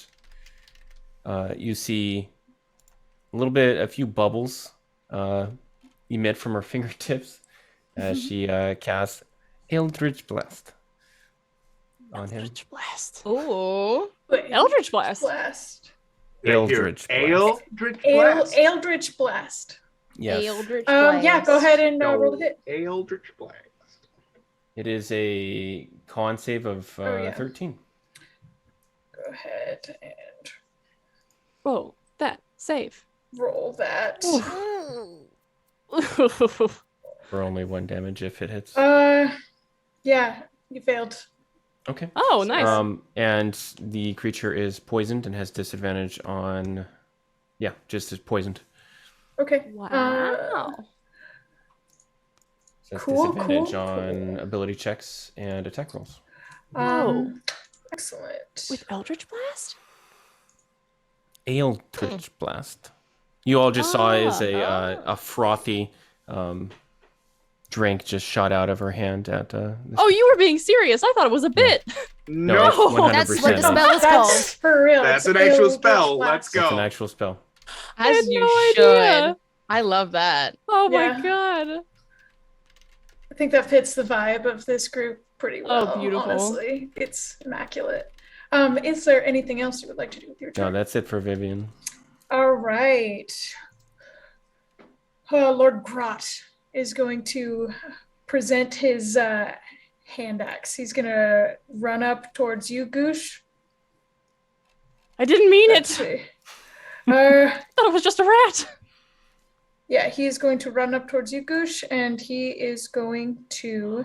you see a few bubbles emit from her fingertips as she casts Eldritch Blast on him. Eldritch Blast. Ooh. Eldritch Blast. Blast. Eldritch Blast. Eldritch Blast. Eldritch Blast. Yes. Eldritch Yeah, go ahead and roll the hit. Eldritch Blast. It is a con save of 13. Go ahead and Whoa, that save. roll that. For only 1 damage if it hits. Yeah, you failed. Okay. Oh, nice. And the creature is poisoned and has disadvantage on... Yeah, just is poisoned. Okay. Wow. So that's Cool, disadvantage cool, on cool. ability checks and attack rolls. Whoa. Excellent. With Eldritch Blast? Eldritch Blast. You all just saw is a frothy drink just shot out of her hand at this. Oh, you were being serious. I thought it was a bit. No, it's 100%. That's what the spell is That's called. for real. That's It's an actual Eldritch spell. Blast. Let's It's an go. actual spell. I As had you no should. idea. I love that. Oh Yeah. my god. I think that fits the vibe of this group pretty well. Oh, beautiful. Honestly, it's immaculate. Is there anything else you would like to do with your No, turn? that's it for Vivian. All right. Lord Grot is going to present his hand axe. He's going to run up towards you, Goosh. I didn't mean Let's it. see. Uh, I thought it was just a rat. yeah, he is going to run up towards you, Goosh, and he is going to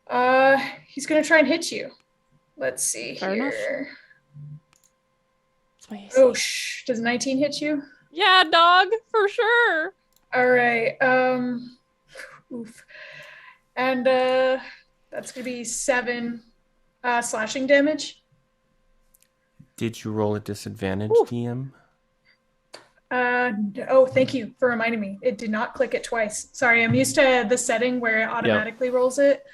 try and hit you. Let's see Fair enough. here. That's my AC. Oh, does 19 hit you? Yeah, dog, for sure. All right. Oof. And that's gonna be 7 slashing damage. Did you roll a disadvantage, Ooh. DM? Oh, thank you for reminding me. It did not click it twice. Sorry, I'm used to the setting where it automatically rolls it.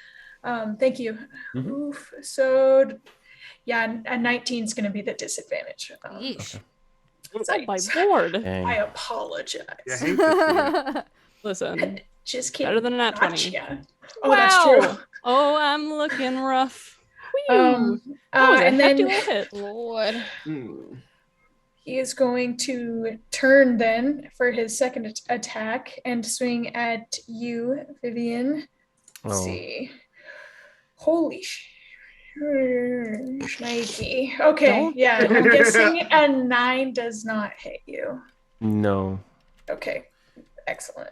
Thank you. Mhm. Oof. So, yeah, a 19 is gonna be the disadvantage. Yeesh. Oh my lord. Dang. I apologize. Yeah, I hate this here. Listen, Just kidding. better than a nat 20. Gotcha. Oh, that's true. Oh, I'm looking rough. Whew. That was a And hefty then little hit. Lord. he is going to turn then for his second attack and swing at you, Vivian. Let's see. Holy shnikey. Okay, Don't- yeah, I'm guessing a 9 does not hit you. No. Okay, excellent.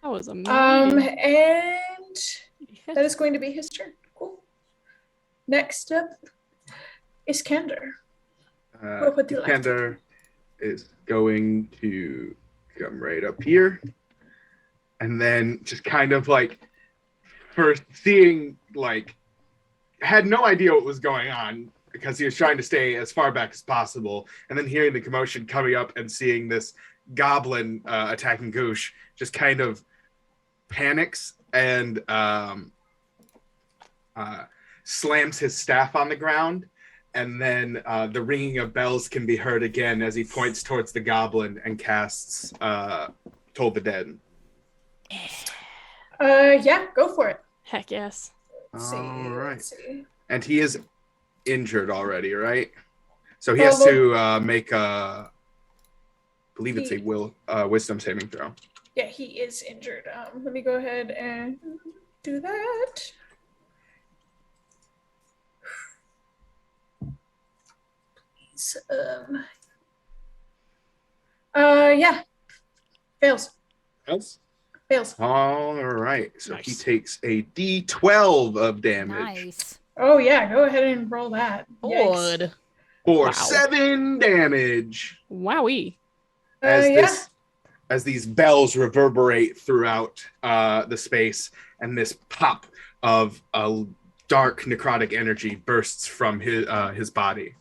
That was amazing. And that is going to be his turn. Cool. Next up, Iskander. What would you like to Iskander is going to come right up here, and then just kind of like, first seeing, like, had no idea what was going on because he was trying to stay as far back as possible, and then hearing the commotion coming up and seeing this goblin attacking Goosh, just kind of panics and slams his staff on the ground, and then the ringing of bells can be heard again as he points towards the goblin and casts Toll the Dead. Yeah, go for it. Heck yes. Let's see. All right. Let's see. And he is injured already, right? So he has to make a, I believe it's a wisdom saving throw. Yeah, he is injured. Let me go ahead and do that. Please. Yeah. Fails. Fails. All right. So Nice. he takes a D12 of damage Nice. Oh yeah, go ahead and roll that. Yikes. Good. for Wow. 7 damage. Wowie. Yeah. As these bells reverberate throughout the space, and this pop of dark necrotic energy bursts from his body.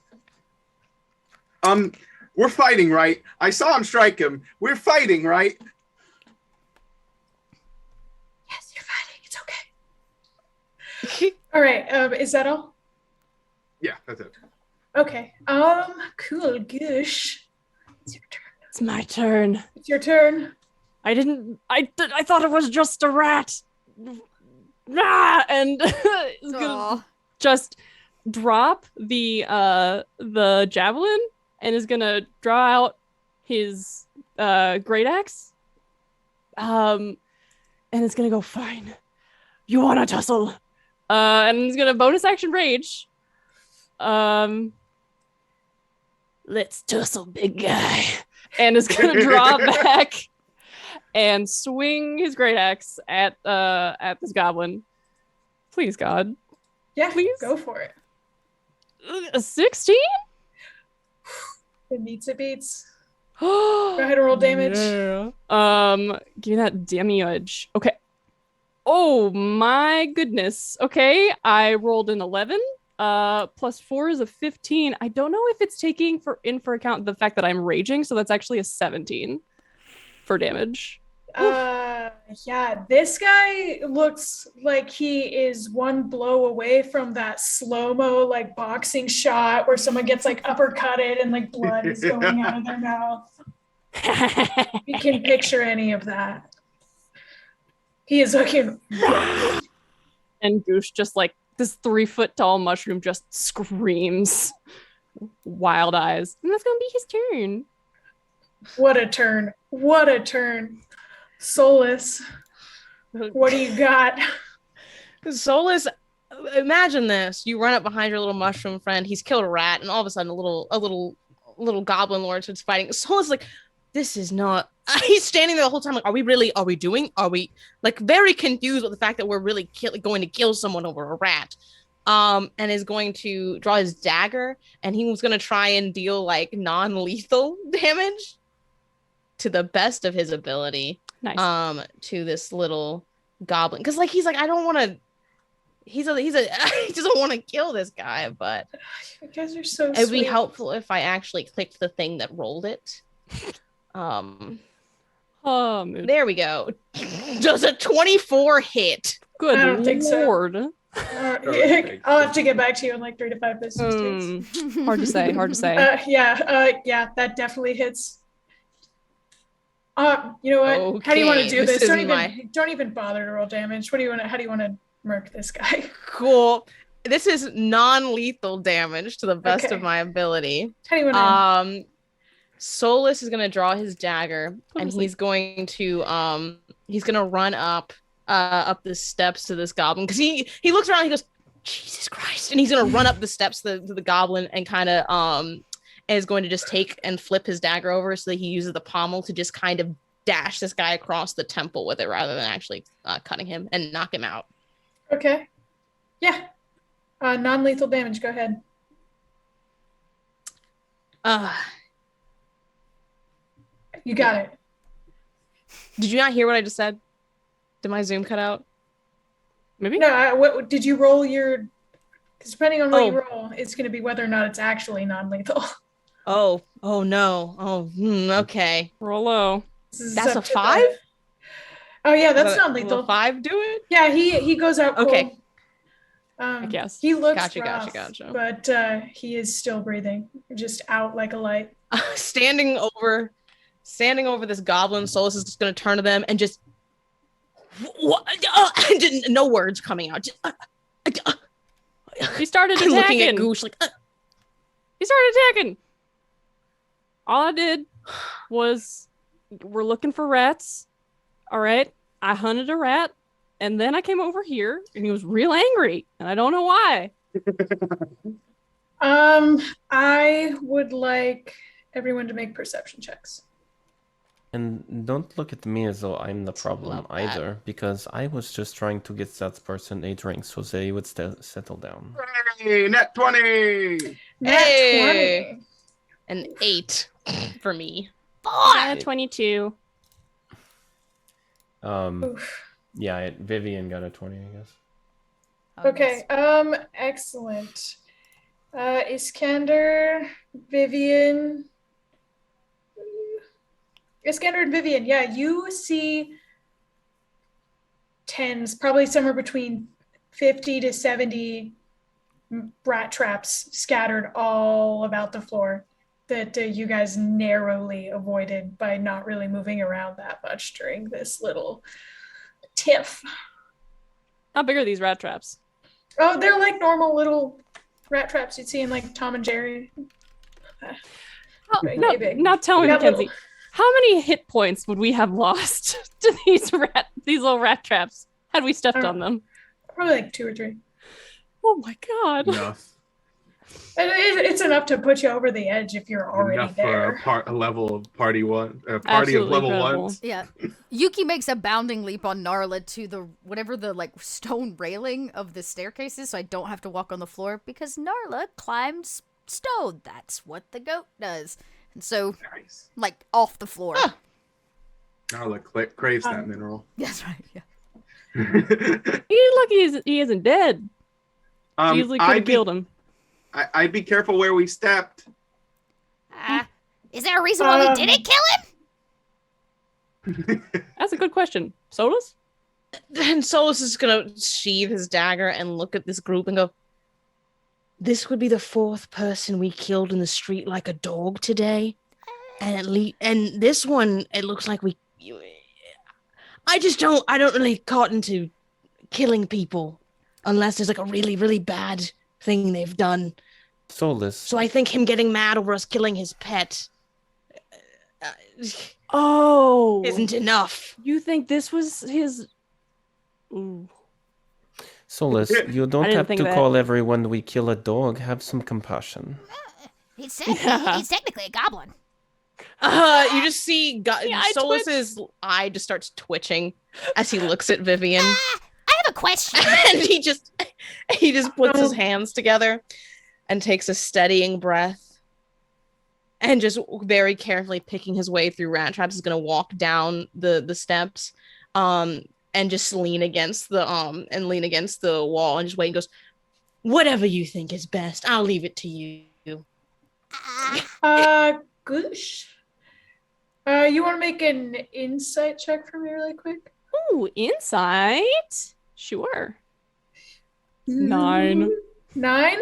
We're fighting, right? I saw him strike him. We're fighting, right? Yes, you're fighting. It's okay. All right. Is that all? Yeah, that's it. Okay. Cool. Goosh. It's your turn. It's my turn. It's your turn. I thought it was just a rat. Ah, and it's gonna Aw. just drop the javelin and is gonna draw out his great axe. And it's gonna go, fine. You wanna tussle? And it's gonna bonus action rage. Let's tussle, big guy. And is gonna draw back and swing his great axe at this goblin. Please, God. Yeah, Please? go for it. A 16? It meets, it beats. Go ahead and roll damage. Yeah. Give me that demiurge. Okay. Oh my goodness. Okay, I rolled an 11. Plus 4 is a 15. I don't know if it's taking for account the fact that I'm raging, so that's actually a 17 for damage. Yeah, this guy looks like he is one blow away from that slow-mo like boxing shot where someone gets like uppercutted and like blood is going out of their mouth. You can picture any of that. He is looking And Goosh just like this 3-foot tall mushroom just screams. Wild eyes. And that's gonna be his turn. what a turn. What a turn. Solus, what do you got? Solus, imagine this. You run up behind your little mushroom friend. He's killed a rat, and all of a sudden a little goblin lord starts fighting. Solus like, this is not. He's standing there the whole time like, are we like very confused with the fact that we're really going to kill someone over a rat. And is going to draw his dagger, and he was going to try and deal like non-lethal damage to the best of his ability. Nice. To this little goblin, because like he's like, I don't want to. He doesn't want to kill this guy, but You guys are so it'd be sweet. helpful if I actually clicked the thing that rolled it. Oh, mood. There we go. Does a 24 hit? Good I don't think so. lord. I'll have to get back to you in like 3 to 5 business days. Hard to say. Hard to say. Yeah, that definitely hits. You know what? How do you want to Okay, do this this? isn't Don't even bother to roll damage. How do you want to murk this guy? Cool. This is non-lethal damage to the best Okay. of my ability. How do you want to? Solus is gonna draw his dagger, and Obviously. he's going to run up up the steps to this goblin, because he looks around and he goes, Jesus Christ, and he's gonna run up the steps to the goblin and kind of is going to just take and flip his dagger over so that he uses the pommel to just kind of dash this guy across the temple with it rather than actually cutting him and knock him out. Okay. Yeah. Non-lethal damage. Go ahead. You got it. Did you not hear what I just said? Did my Zoom cut out? Maybe? No, what did you roll your... Because depending on what you roll, it's going to be whether or not it's actually non-lethal. Oh no. Okay. Roll low. That's a 5? Oh yeah, that's non-lethal. Will 5 do it? Yeah, he goes out cold. Okay. I guess. He looks Gotcha. but he is still breathing, just out like a light. Standing over this goblin, Solus is just going to turn to them and just no words coming out. Just, He started attacking. looking at Goosh like. He started attacking. All I did was, we're looking for rats. All right, I hunted a rat, and then I came over here, and he was real angry, and I don't know why. I would like everyone to make perception checks. And don't look at me as though I'm the problem Love that. either, because I was just trying to get that person a drink so they would settle down. Hey, net 20! Nat Hey! 20. An 8 for me. 22. Oof. Yeah, Vivian got a 20, I guess. Okay, excellent. Iskander, Vivian, yeah, you see tens, probably somewhere between 50 to 70 rat traps scattered all about the floor that you guys narrowly avoided by not really moving around that much during this little tiff. How big are these rat traps? Oh, they're like normal little rat traps you'd see in like Tom and Jerry. No, not tell me, Yeah, Mackenzie. How many hit points would we have lost to these little rat traps had we stepped on them? Probably like 2 or 3. Oh my god. Enough. It's enough to put you over the edge if you're already Enough there. for a level of party one. A party Absolutely of level incredible. ones. Yeah. Yuki makes a bounding leap on Narla to the whatever the like stone railing of the staircase is, so I don't have to walk on the floor because Narla climbs stone. That's what the goat does. And so Nice. like off the floor. Narla craves that mineral. That's right, yeah. He's lucky he isn't dead. Easily could have killed him. I'd be careful where we stepped. Is there a reason why we didn't kill him? That's a good question. Solus? Then Solus is going to sheathe his dagger and look at this group and go, this would be the 4th person we killed in the street like a dog today. And this one, it looks like I don't really cotton to killing people unless there's like a really, really bad thing they've done. Solus. So I think him getting mad over us killing his pet isn't enough. You think this was his... Ooh. Solus, you don't have to think that. call everyone we kill a dog. Have some compassion. He's technically a goblin. You just see eye Solus's eye just starts twitching as he looks at Vivian. I have a question. And he just puts his hands together and takes a steadying breath and just very carefully picking his way through rat traps is going to walk down the steps and just lean against the wall and just wait and goes, whatever you think is best, I'll leave it to you. Goosh. You want to make an insight check for me really quick? Ooh, insight? Sure. 9. 9?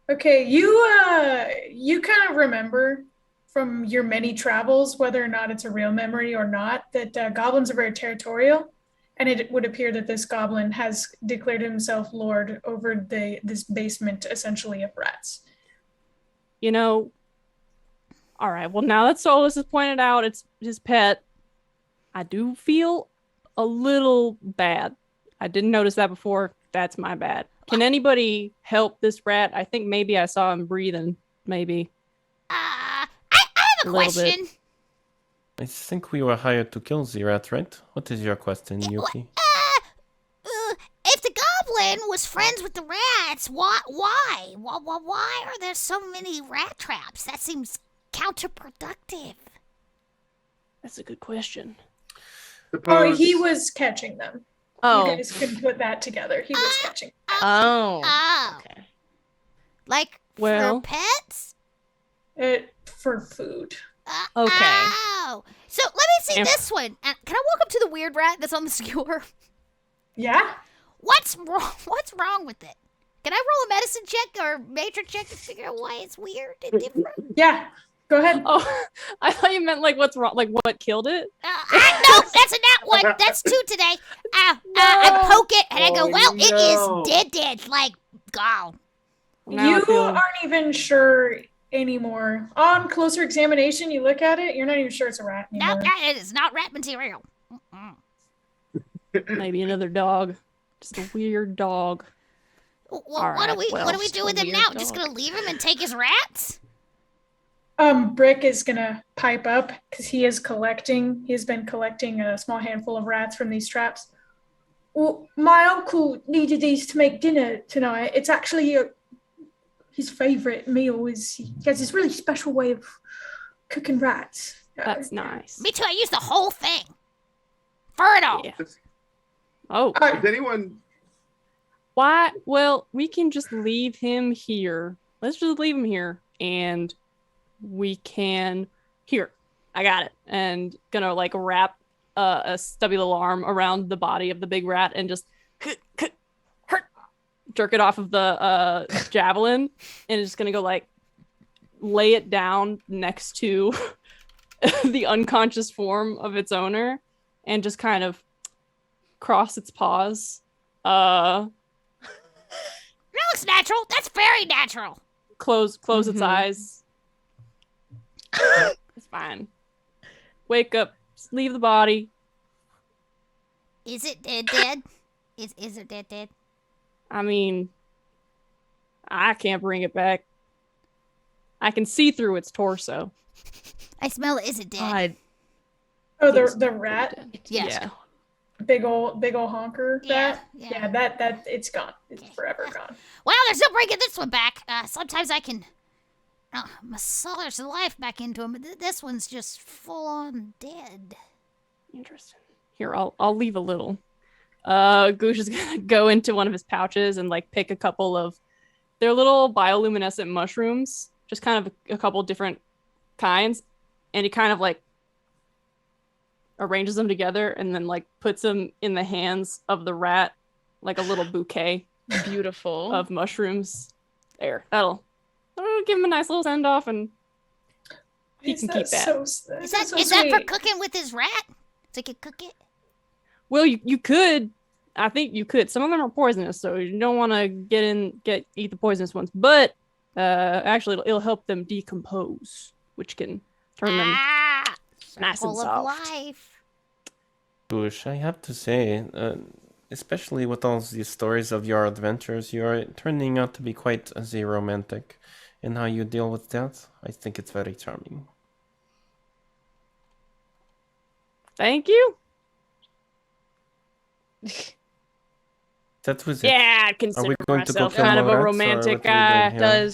Okay, you kind of remember from your many travels, whether or not it's a real memory or not, that goblins are very territorial, and it would appear that this goblin has declared himself lord over this basement, essentially, of rats. You know, all right, well, now that Solus has pointed out it's his pet, I do feel a little bad I didn't notice that before. That's my bad. Can anybody help this rat? I think maybe I saw him breathing. Maybe. I have a question. I think we were hired to kill the rat, right? What is your question, Yuki? If the goblin was friends with the rats, why? Why are there so many rat traps? That seems counterproductive. That's a good question. Oh, he was catching them. Oh. You guys can put that together. He was catching. Oh. Okay. Like Well- for pets? For food. Okay. Oh. So let me see this one. Can I walk up to the weird rat that's on the skewer? Yeah. What's wrong with it? Can I roll a medicine check or nature check to figure out why it's weird and different? Yeah. Go ahead. Oh, I thought you meant like what's wrong, like what killed it. No, that's a nat one. That's 2 today. I poke it and I go, well, it is dead, like gone. Now I You feel- aren't even sure anymore. On closer examination, you look at it, you're not even sure it's a rat No, anymore. it is not rat material. Maybe another dog. Just a weird dog. Well, All what do right, we well, what do we do with him weird now? dog. Just gonna leave him and take his rats? Brick is gonna pipe up because he has been collecting a small handful of rats from these traps. Well, my uncle needed these to make dinner tonight. It's actually his favorite meal. He has this really special way of cooking rats. That's nice. Me too. I used the whole thing for it all. Yeah. Oh, Is anyone? why? Well, we can just leave him here. Let's just leave him here, and we can. Here, I got it. And gonna like wrap a stubby little arm around the body of the big rat and just jerk it off of the javelin, and it's just gonna go like lay it down next to the unconscious form of its owner, and just kind of cross its paws. That looks natural. That's very natural. Close its eyes. It's fine. Wake up. Just leave the body. Is it dead? Is it dead? I mean, I can't bring it back. I can see through its torso. I smell it. Is it dead? Oh, the rat, Yes. Yeah. big old honker Yeah, rat. yeah. Yeah, that it's gone. It's forever gone. Well, there's no bringing this one back. Sometimes I can massage the life back into him, but this one's just full on dead. Interesting. Here, I'll leave a little. Goosh is gonna go into one of his pouches and like pick a couple of they're little bioluminescent mushrooms, just kind of a couple different kinds, and he kind of like arranges them together and then like puts them in the hands of the rat, like a little bouquet Beautiful. of mushrooms. There, that'll give him a nice little send off, and he can keep that. Is that for cooking with his rat? So he could cook it? Well, you could. I think you could. Some of them are poisonous, so you don't want to eat the poisonous ones. But actually, it'll help them decompose, which can turn them nice and Full of soft. life. Bush, I have to say, especially with all these stories of your adventures, you are turning out to be quite the romantic in how you deal with death. I think it's very charming. Thank you. That was it. Yeah, I Are consider we going to go myself kill kind of more a rats, or romantic what are we doing guy. here?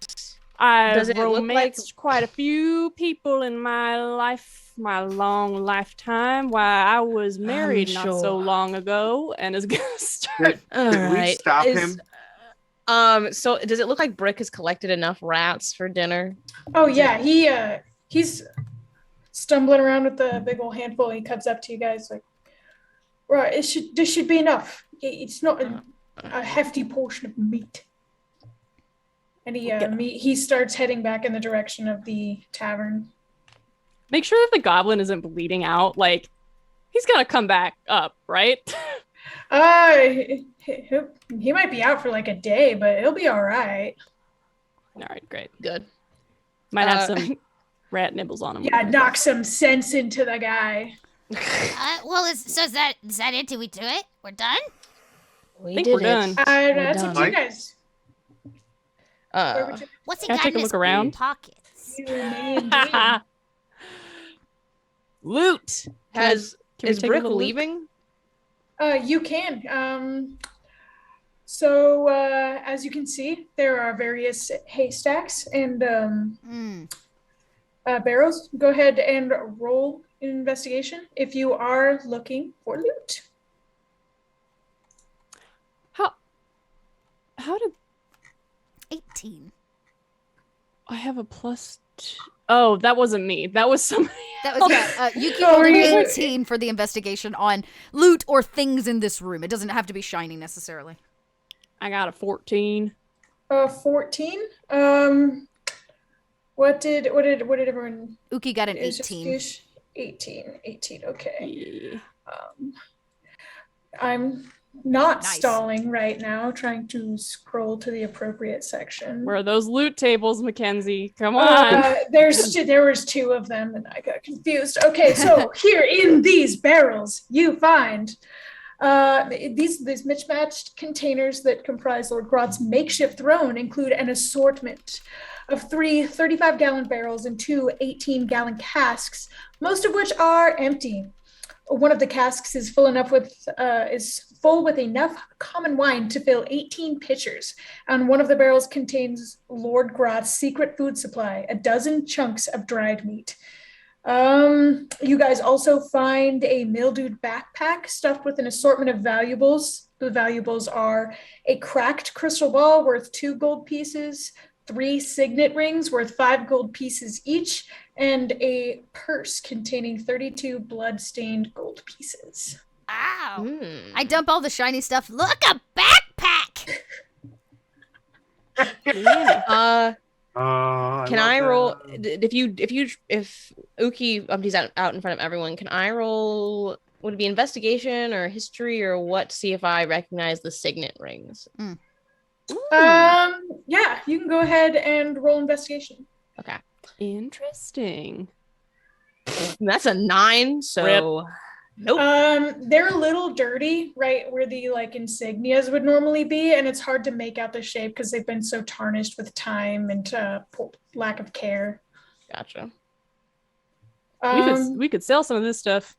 I've it look like- romanced quite a few people in my life, my long lifetime. Why I was married not so sure. long ago, and is gonna start. Did we stop him? So does it look like Brick has collected enough rats for dinner? Oh yeah, he's stumbling around with the big old handful. He comes up to you guys like, right, this should be enough. It's not a hefty portion of meat. And he starts heading back in the direction of the tavern. Make sure that the goblin isn't bleeding out. Like, he's gonna come back up, right? He might be out for like a day, but he'll be all right. All right, great. Good. Might have some rat nibbles on him. Yeah, knock some sense into the guy. Well, is that it? Do we do it? We're done? We think did we're it. done. That's up to you Done. guys. Where would you- What's he Can I got take in a his look around? pockets? You may indeed. Loot. Can Is we take a Brick little look? leaving? You can. So as you can see, there are various haystacks and barrels. Go ahead and roll an investigation if you are looking for loot. How did 18. I have a plus 2? Oh, that wasn't me. That was somebody. That was you can Oh, roll an you- 18 for the investigation on loot or things in this room. It doesn't have to be shiny necessarily. I got a 14. 14. What did everyone? Uki got an is 18. 18. Okay. Yeah. I'm not Nice. stalling right now, trying to scroll to the appropriate section. Where are those loot tables, Mackenzie? Come on. There was 2 of them, and I got confused. Okay, so here in these barrels, you find these mismatched containers that comprise Lord Groth's makeshift throne include an assortment of 3 35-gallon barrels and 2 18-gallon casks, most of which are empty. One of the casks is full with enough common wine to fill 18 pitchers, and one of the barrels contains Lord Groth's secret food supply, a dozen chunks of dried meat. You guys also find a mildewed backpack stuffed with an assortment of valuables. The valuables are a cracked crystal ball worth 2 gold pieces, 3 signet rings worth 5 gold pieces each, and a purse containing 32 blood-stained gold pieces. Ow. Hmm. I dump all the shiny stuff. Look, a backpack! Yeah. Can I roll if Uki empties out in front of everyone? Can I roll? Would it be investigation or history or what? To see if I recognize the signet rings. Yeah, you can go ahead and roll investigation. Okay, Interesting. that's a 9. So nope. They're a little dirty, right where the insignias would normally be, and it's hard to make out the shape because they've been so tarnished with time and lack of care. Gotcha. We could sell some of this stuff.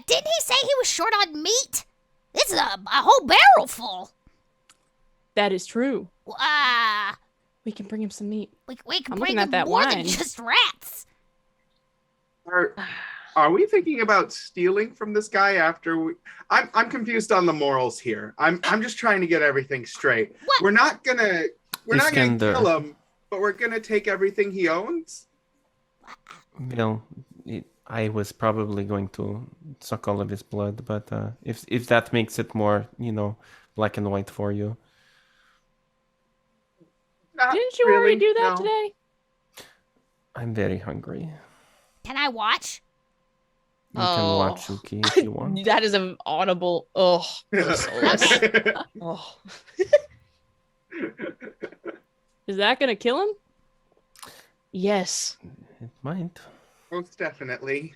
Didn't he say he was short on meat? This is a whole barrel full. That is true. Ah, We can bring him some meat. we can I'm bring looking at him that more than wine. just rats. Are we thinking about stealing from this guy after we? I'm confused on the morals here. I'm just trying to get everything straight. What? We're not gonna Iskander. kill him, but we're gonna take everything he owns. I was probably going to suck all of his blood, but if that makes it more, black and white for you. Not Didn't you already really, do that no. today? I'm very hungry. Can I watch? You can watch Uki if you want. That is an audible. Oh, oh. Is that gonna kill him? Yes. It might. Most definitely.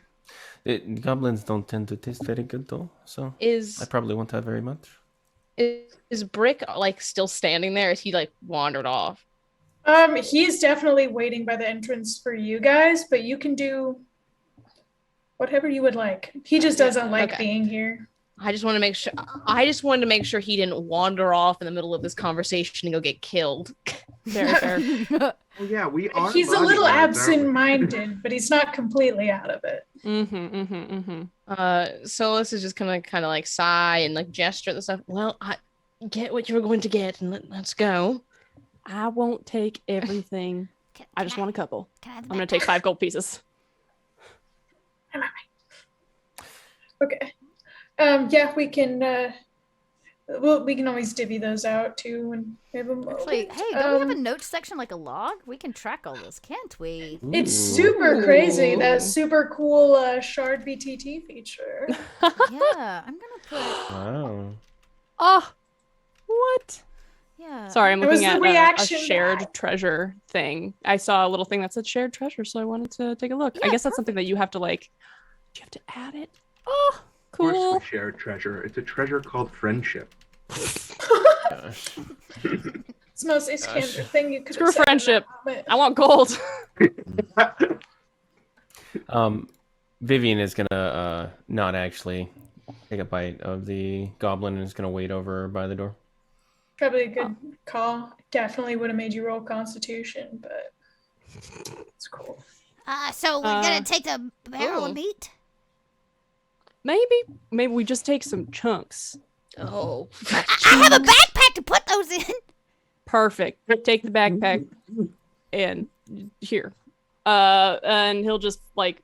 Goblins don't tend to taste very good though, so I Is probably won't have very much. Brick still standing there? Is he wandered off? He's definitely waiting by the entrance for you guys, but you can do whatever you would like. He just doesn't like okay. being here. I just want to make sure. I just wanted to make sure he didn't wander off in the middle of this conversation and go get killed. Very fair. Oh yeah, we are. He's a little bodyguards, aren't we? absent-minded, but he's not completely out of it. So this is just kind of sigh and gesture at the stuff. Well, I get what you're going to get, and let's go. I won't take everything. I just want a couple. Can I have the I'm gonna backpack? take 5 gold pieces. Okay. Yeah, we can. We can always divvy those out too when we have a moment. Actually, hey, don't we have a notes section like a log? We can track all this, can't we? It's Ooh. super crazy. Ooh. That super cool shard BTT feature. Yeah, I'm gonna put. Wow. Oh, what? Yeah. Sorry, I'm It was looking the at a reaction shared back. treasure thing. I saw a little thing that said shared treasure, so I wanted to take a look. I Yeah, guess that's something that you have to do you have to add it? Oh, Of course, cool. we share treasure. It's a treasure called friendship. Gosh. It's the most Iskander thing you could Screw have said in friendship. that moment. I want gold. Vivian is gonna not actually take a bite of the goblin and is gonna wait over by the door. Probably a good call. Definitely would have made you roll Constitution, but it's cool. So we're gonna take the barrel of meat. Maybe we just take some chunks. Oh. I have a backpack to put those in. Perfect. Take the backpack and here. And he'll just like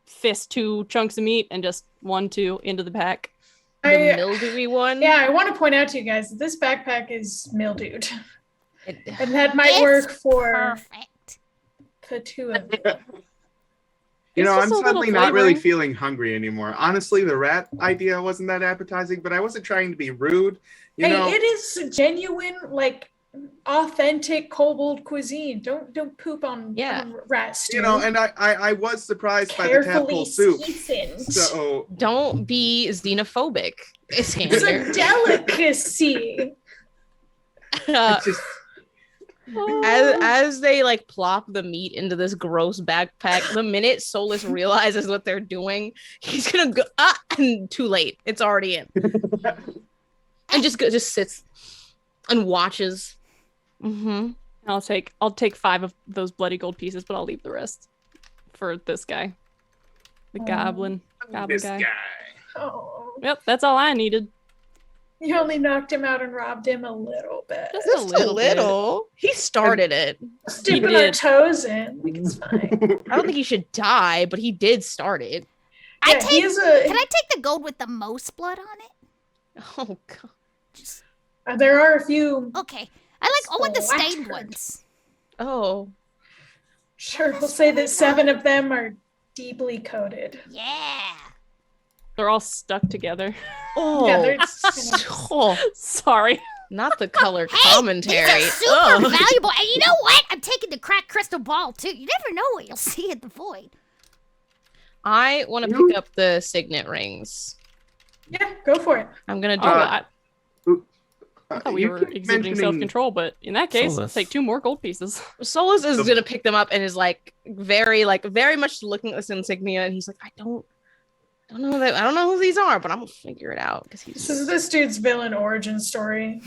fist 2 chunks of meat and just 1, 2 into the pack. The mildewy one? Yeah, I want to point out to you guys that this backpack is mildewed. And that might work for Perfect. 2 of them. You know, It's I'm just a little suddenly not really flavoring. feeling hungry anymore. Honestly, the rat idea wasn't that appetizing, but I wasn't trying to be rude. You know, It is genuine, like authentic kobold cuisine. Don't poop on rat stew. you know, and I was surprised by the Carefully tadpole soup. seasoned. So Don't be xenophobic, It's Iskander. a delicacy. it's just As they like plop the meat into this gross backpack, the minute Solus realizes what they're doing, he's gonna go and too late. It's already in. And just sits and watches. Mm-hmm. I'll take 5 of those bloody gold pieces, but I'll leave the rest for this guy. The goblin this guy. guy. Oh, Yep, that's all I needed. you only knocked him out and robbed him a little bit. Just Just a little. He started it. Just dipping our did. toes in. Like it's fine. I don't think he should die, but he did start it. I Yeah, take. he is Can I take the gold with the most blood on it? Oh god. Just there are a few. okay. I want the stained Splattered. ones. Oh. Sure, we'll say that 7 of them are deeply coated. Yeah. They're all stuck together. Oh. Yeah, they're just Oh, Sorry. not the color Hey, commentary. these are super Ugh. valuable. And you know what? I'm taking the cracked crystal ball too. You never know what you'll see in the void. I want to pick up the signet rings. yeah, go for it. I'm gonna do Oh, it. I thought we You were keep exhibiting mentioning- self-control, but in that case, Solus. take 2 more gold pieces. Solus is gonna pick them up and is like very much looking at this insignia, and he's like, I don't know who these are, but I'm gonna figure it out because This is he's this dude's villain origin story.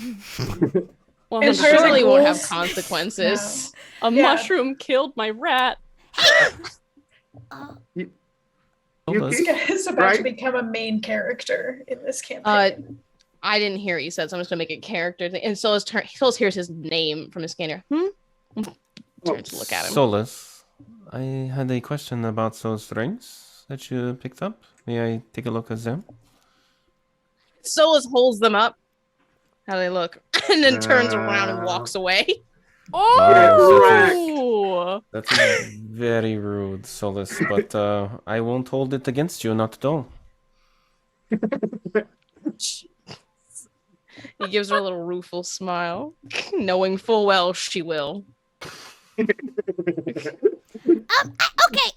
Well, And it Empire of the surely won't have Ghouls? consequences. a yeah. mushroom killed my rat. You Solus. This guy is about to Right? become a main character in this campaign. I didn't hear what you said, so I'm just gonna make a character thing. And Solus hears his name from his scanner. Turns to look at him. Solus, I had a question about those rings that you picked up. May I take a look at them? Solus holds them up. How they look, and then turns around and walks away. Oh! That's very rude, Solus, but I won't hold it against you, not at all. He gives her a little rueful smile, knowing full well she will. Okay,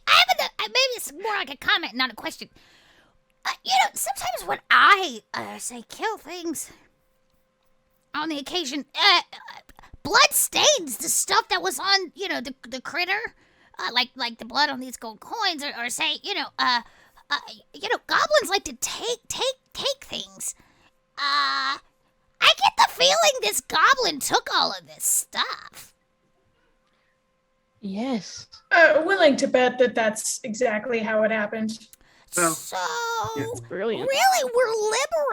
I have maybe it's more like a comment, not a question. Sometimes when I say kill things on the occasion, blood stains the stuff that was on, the critter, like the blood on these gold coins, or say, goblins like to take things. I get the feeling this goblin took all of this stuff. Yes. Willing to bet that that's exactly how it happened. Well, So, yeah. Brilliant. really, we're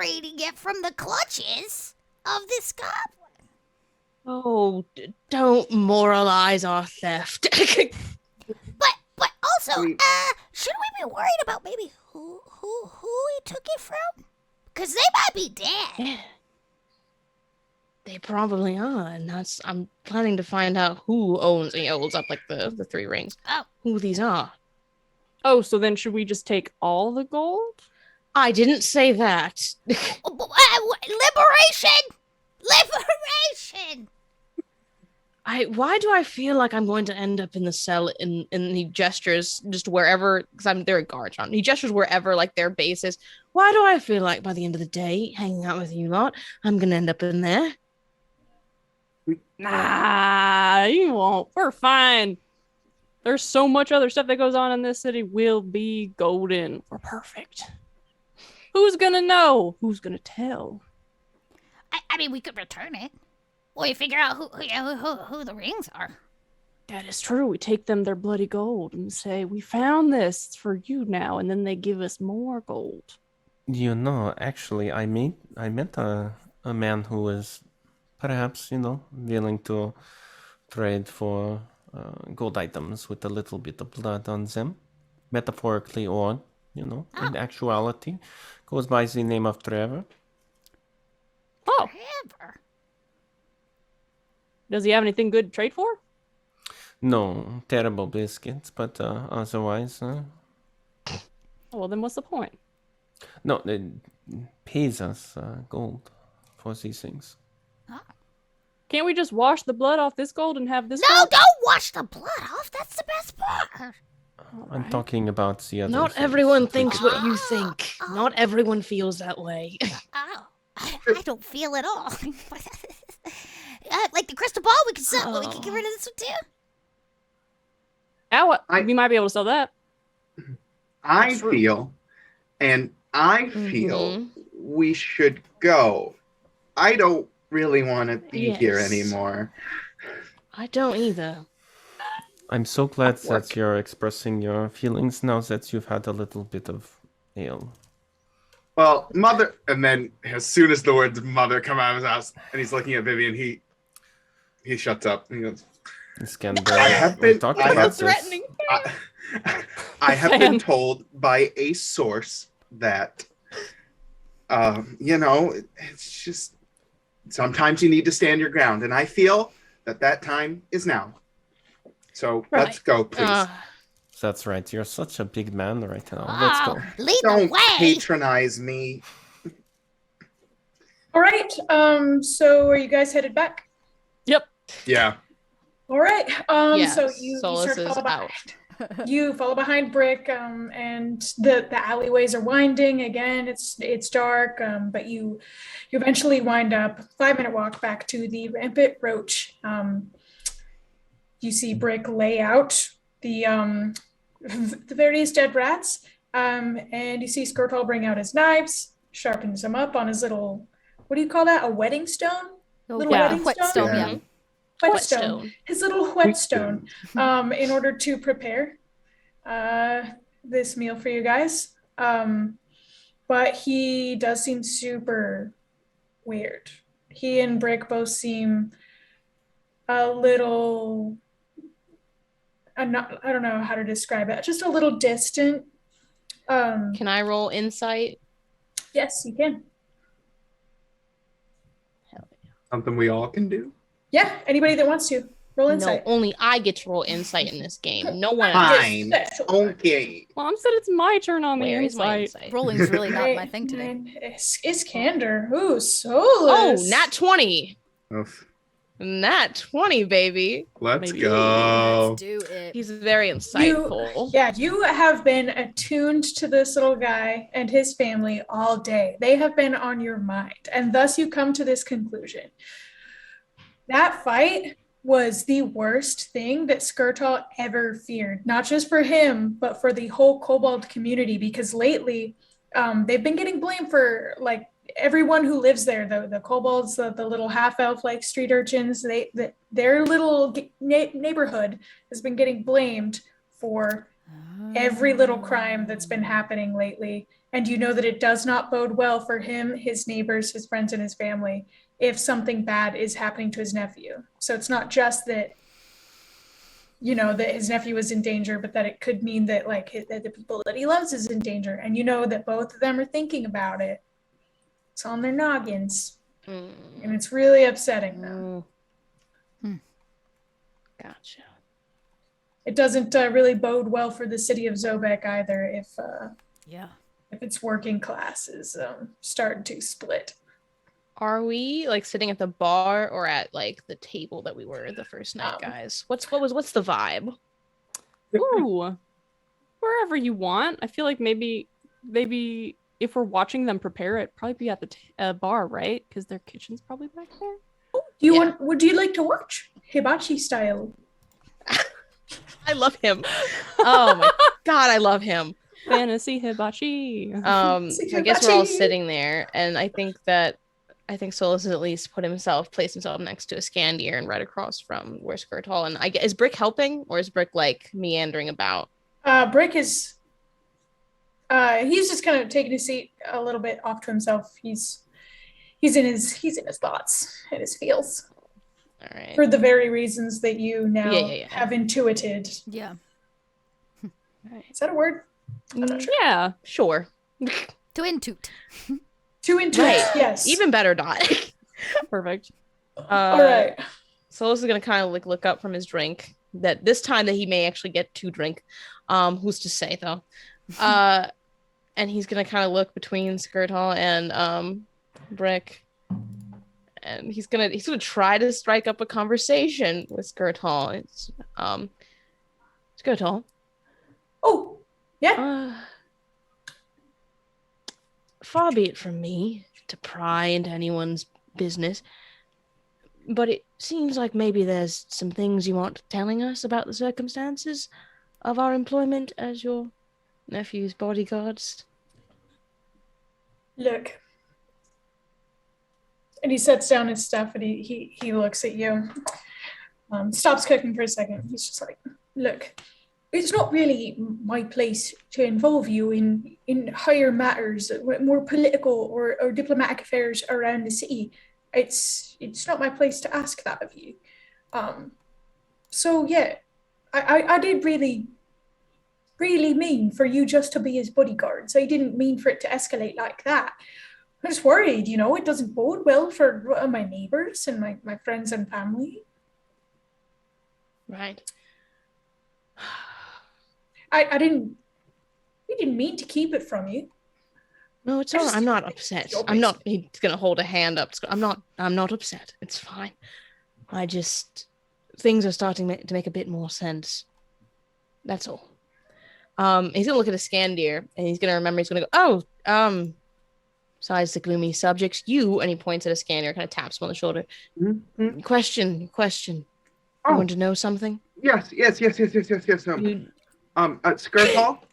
liberating it from the clutches of this goblin. Oh, don't moralize our theft. But also, Wait. shouldn't we be worried about maybe who he took it from? Because they might be dead. Yeah. They probably are, and I'm planning to find out who owns. And he holds up like the 3 rings. Oh. Who these are? Oh, so then should we just take all the gold? I didn't say that. Liberation! Liberation! Why do I feel like I'm going to end up in the cell and he gestures just wherever, because they're a guard, John. He gestures wherever like their base is. Why do I feel like by the end of the day, hanging out with you lot, I'm gonna end up in there? Nah, you won't. We're fine. There's so much other stuff that goes on in this city. We'll be golden. We're perfect. Who's gonna know? Who's gonna tell? I mean, we could return it. Or you figure out who the rings are. That is true. We take them their bloody gold and say, we found this. It's for you now. And then they give us more gold. You know, actually, I met a man who was perhaps, willing to trade for gold items with a little bit of blood on them. Metaphorically or, in actuality. Goes by the name of Trevor. Oh. Trevor. Does he have anything good to trade for? No, terrible biscuits, but otherwise... Well, then what's the point? No, it pays us gold for these things. Can't we just wash the blood off this gold and have this No, gold? don't wash the blood off. That's the best part. I'm talking about the other Not things. everyone thinks what you think. Not everyone feels that way. Oh, I don't feel at all. Like the crystal ball, we can sell. We can get rid of this one too. We might be able to sell that. I feel we should go. I don't really want to be here anymore. I don't either. I'm so glad that you're expressing your feelings now that you've had a little bit of ale. Well, mother, and then as soon as the words "mother" come out of his house, and he's looking at Vivian, he shuts up. And he goes, I have been told by a source that, it's just sometimes you need to stand your ground, and I feel that time is now. So let's go, please. That's right. You're such a big man right now. Oh, Let's go. Lead Don't the way. patronize me. All right. So are you guys headed back? Yep. Yeah. All right. Yes, So you Solus start to is follow behind. out. You follow behind Brick, and the alleyways are winding. Again, it's dark, but you eventually wind up 5-minute walk back to the rampant roach. You see Brick lay out the various dead rats, and you see Skirtle bring out his knives, sharpens them up on his little, what do you call that? A wedding stone? Little wedding whetstone, stone? yeah. Whetstone. His little whetstone, in order to prepare this meal for you guys. But he does seem super weird. He and Brick both seem a little, I don't know how to describe it, just a little distant. Can I roll insight? Yes, you can. Something we all can do. Yeah, anybody that wants to. Roll insight. No, only I get to roll insight in this game. No one else. Fine. Okay. Mom said it's my turn on the Where is my insight. insight? Rolling's really not my thing today. Iskander. Ooh, Oh, Solus. nat 20. Oof. Nat 20, baby. Let's Maybe. go. Let's do it. He's very insightful. You have been attuned to this little guy and his family all day. They have been on your mind, and thus you come to this conclusion. That fight was the worst thing that Skirtle ever feared, not just for him, but for the whole Kobold community, because lately they've been getting blamed for like everyone who lives there, the kobolds, the little half-elf like street urchins, their little neighborhood has been getting blamed for every little crime that's been happening lately. And you know that it does not bode well for him, his neighbors, his friends, and his family if something bad is happening to his nephew. So it's not just that, that his nephew is in danger, but that it could mean that that the people that he loves is in danger. And you know that both of them are thinking about it. It's on their noggins. And it's really upsetting them. Gotcha. It doesn't really bode well for the city of Zobeck either if its working class is starting to split. Are we like sitting at the bar or at like the table that we were the first night, guys? What's the vibe? Ooh, wherever you want. I feel like maybe if we're watching them prepare it, probably be at the bar, right? Because their kitchen's probably back there. Would you like to watch hibachi style? I love him. Oh my god, I love him. Fantasy hibachi. So I guess we're all sitting there, and I think Solus has at least placed himself next to Iskandir and right across from where Skirt Hall. And is Brick helping, or is Brick like meandering about? Brick is he's just kind of taking his seat a little bit off to himself. He's in his thoughts and his feels. All right. For the very reasons that you now have intuited. Yeah. Is that a word? I'm not sure. Yeah, sure. To intuit. To intuit, right. Yes. Even better, Dot. perfect. All right. Solus is gonna kind of like look up from his drink. That this time that he may actually get to drink. Who's to say though? And he's gonna kind of look between Skirt Hall and Brick. And he's gonna try to strike up a conversation with Skirt Hall. It's Skirt Hall. Oh, yeah. Far be it from me to pry into anyone's business, but it seems like maybe there's some things you aren't telling us about the circumstances of our employment as your nephew's bodyguards. Look. And he sets down his stuff and he looks at you. Stops cooking for a second. He's just like, look, it's not really my place to involve you in higher matters, more political or diplomatic affairs around the city. It's not my place to ask that of you. So yeah, I did really mean for you just to be his bodyguards. I didn't mean for it to escalate like that. I'm just worried, it doesn't bode well for my neighbors and my friends and family. Right. We didn't mean to keep it from you. No, it's all right. I'm not upset. I'm not. He's gonna hold a hand up. I'm not upset. It's fine. Things are starting to make a bit more sense. That's all. He's gonna look at Iskandir and he's gonna remember. He's gonna go, besides the gloomy subjects, you, and he points at Iskandir, kind of taps him on the shoulder. Mm-hmm. Question. Oh. You want to know something? Yes. Skirt Hall?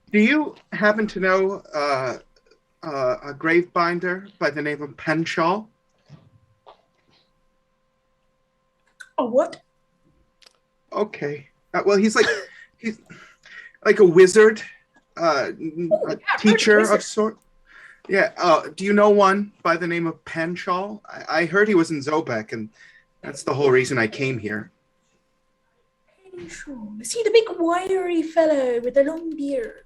Do you happen to know a grave binder by the name of Penshaw? A what? Okay. Well, he's like a wizard, a teacher of sort. Yeah. Do you know one by the name of Penshaw? I heard he was in Zobeck, and that's the whole reason I came here. Penshaw. Is he the big wiry fellow with the long beard?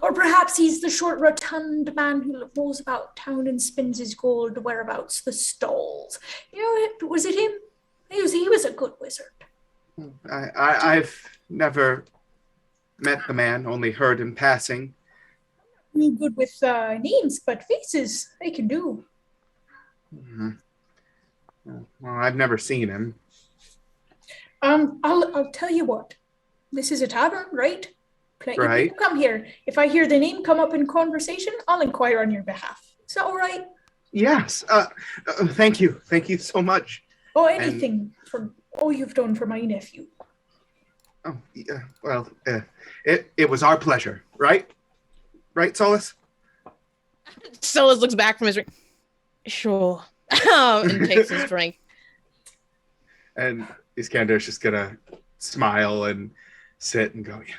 Or perhaps he's the short, rotund man who rolls about town and spins his gold whereabouts the stalls. Was it him? He was a good wizard. I've never met the man, only heard in passing. I'm good with names, but faces they can do. Mm-hmm. Well, I've never seen him. I'll tell you what. This is a tavern, right? Plenty of Right. people come here. If I hear the name come up in conversation, I'll inquire on your behalf. Is that all right? Yes. Thank you. Thank you so much. Oh, anything for all you've done for my nephew. Oh, yeah. Well, it was our pleasure, right? Right, Solus? Solus looks back from his drink. Sure. And takes his drink. And Iskander's just gonna smile and sit and go, yeah.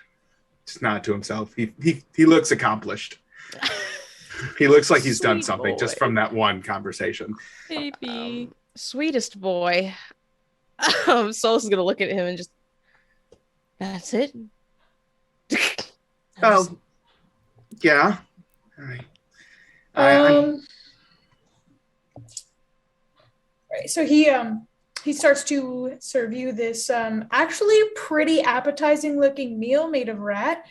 Just nod to himself. He looks accomplished. He looks like he's done something boy. just from that one conversation. Baby. Sweetest boy. Solus is gonna look at him and just. That's it. Well, yeah. Right. So he he starts to serve you this actually pretty appetizing looking meal made of rat.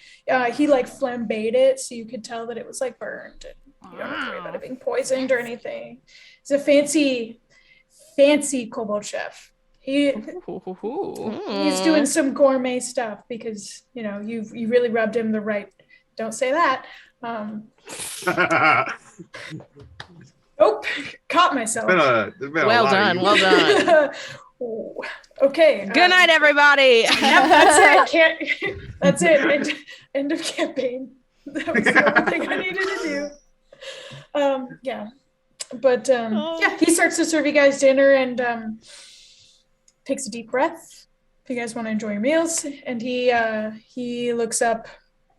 He like flambéed it so you could tell that it was like burned. And you don't have to worry about it being poisoned or anything. He's a fancy kobold chef. He's doing some gourmet stuff because you really rubbed him the right. Don't say that. Oh, caught myself. Well done. Ooh, okay. Good night, everybody. Yep, that's it. That's it. End of campaign. That was the only thing I needed to do. Yeah. But yeah, he starts to serve you guys dinner and takes a deep breath. If you guys want to enjoy your meals, and he looks up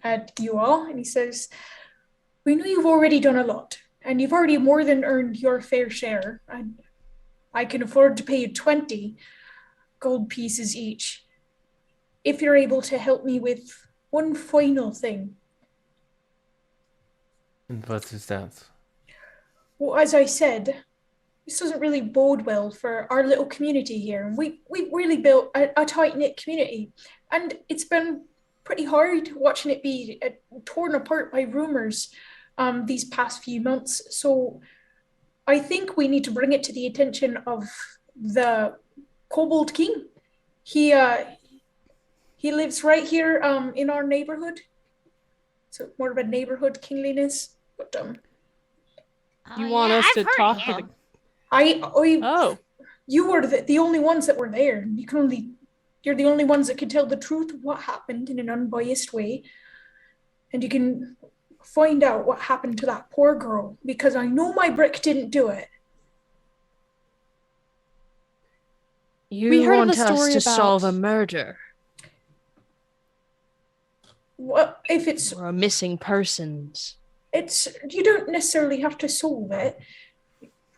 at you all and he says, "We know you've already done a lot, and you've already more than earned your fair share. I can afford to pay you 20 gold pieces each if you're able to help me with one final thing." And what is that? Well, as I said, this doesn't really bode well for our little community here. And we really built a tight-knit community, and it's been pretty hard watching it be torn apart by rumors these past few months. So I think we need to bring it to the attention of the Kobold King. He lives right here in our neighborhood. So more of a neighborhood kingliness. But you want us to talk to the... You were the only ones that were there. You're the only ones that can tell the truth of what happened in an unbiased way. And you can find out what happened to that poor girl, because I know my brick didn't do it. We want us to solve a murder. Well, if it's... Or a missing persons. You don't necessarily have to solve it.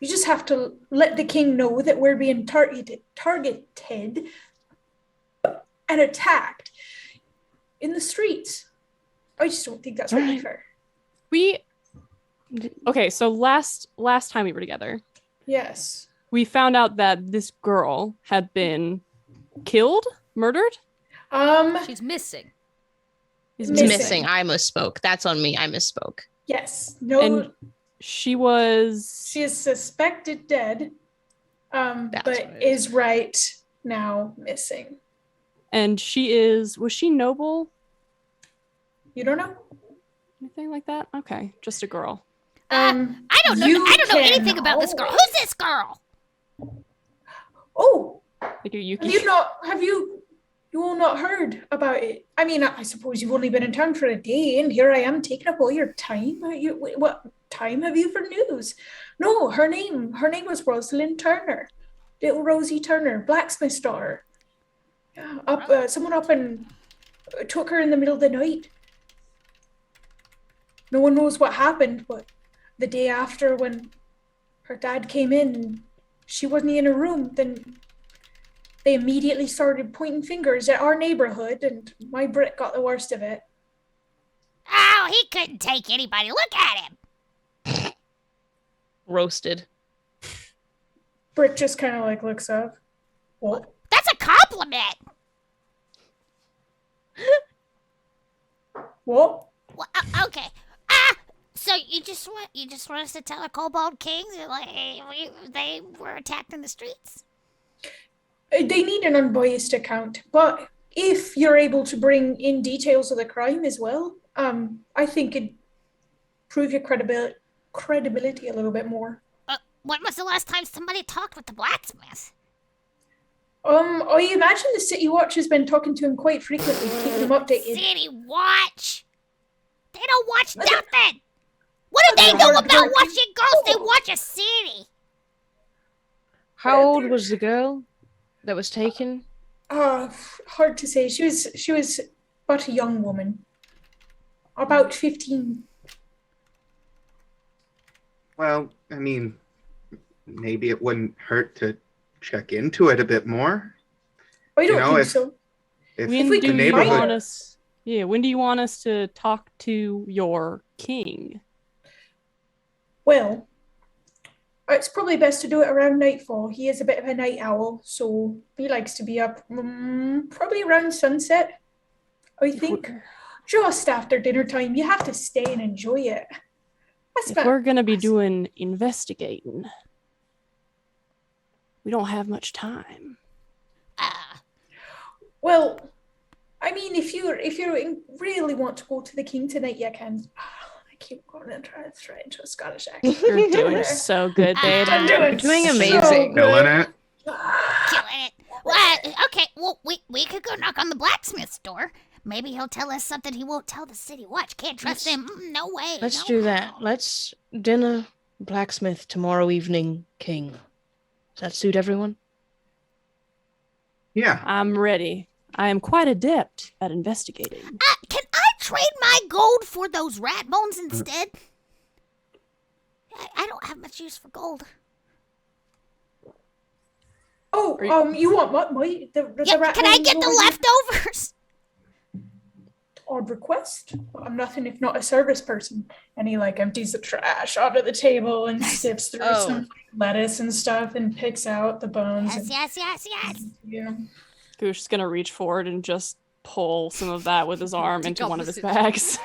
You just have to let the king know that we're being targeted and attacked in the streets. I just don't think that's really fair. Okay, so last time we were together. Yes. We found out that this girl had been killed, murdered. She's missing. She's missing. I misspoke. That's on me. I misspoke. Yes. No. And she is suspected dead, but is right now missing. And was she noble? You don't know? Anything like that? Okay, just a girl. I don't know. I don't know anything about this girl. Who's this girl? Oh, Yuki. Have you all not heard about it? I mean, I suppose you've only been in town for a day, and here I am taking up all your time. What time have you for news? No, her name was Rosalind Turner, little Rosie Turner, blacksmith daughter. Yeah, someone up and took her in the middle of the night. No one knows what happened, but the day after, when her dad came in, she wasn't in her room, then they immediately started pointing fingers at our neighborhood, and my Brit got the worst of it. Oh, he couldn't take anybody. Look at him. Roasted. Brit just kind of like looks up. What? That's a compliment. What? Well, okay. So you just want us to tell the Kobold Kings that, like, they were attacked in the streets? They need an unbiased account, but if you're able to bring in details of the crime as well, I think it'd prove your credibility a little bit more. When was the last time somebody talked with the blacksmith? I imagine the City Watch has been talking to him quite frequently, keeping him updated. City Watch? They don't watch nothing! What do they know about watching girls? They watch a city! How old was the girl that was taken? Hard to say. She was but a young woman. About 15. Well, I mean, maybe it wouldn't hurt to check into it a bit more. I don't think so. When do you want us to talk to your king? Well, It's probably best to do it around nightfall. He is a bit of a night owl, so he likes to be up probably around sunset. I think just after dinner time. You have to stay and enjoy it. If we're going to be doing investigating, we don't have much time. Well, I mean, if you really want to go to the king tonight, you can. I keep going and trying into a Scottish accent. You're doing so good, babe. I'm doing so amazing. good. Killing it. Killing it. Well, okay, well, we could go knock on the blacksmith's door. Maybe he'll tell us something he won't tell the city watch. Can't trust him. No way. Let's no do how. that. Let's dinner blacksmith tomorrow evening, king. Does that suit everyone? Yeah. I'm ready. I am quite adept at investigating. Can I trade my gold for those rat bones instead? I don't have much use for gold. Oh, you want what? The rat Can I bones get the over here? leftovers? On request. I'm nothing if not a service person. And he empties the trash onto the table and sifts through some lettuce and stuff and picks out the bones. Yes. Yeah. Goosh is going to reach forward and just pull some of that with his arm into one of his opposite. bags.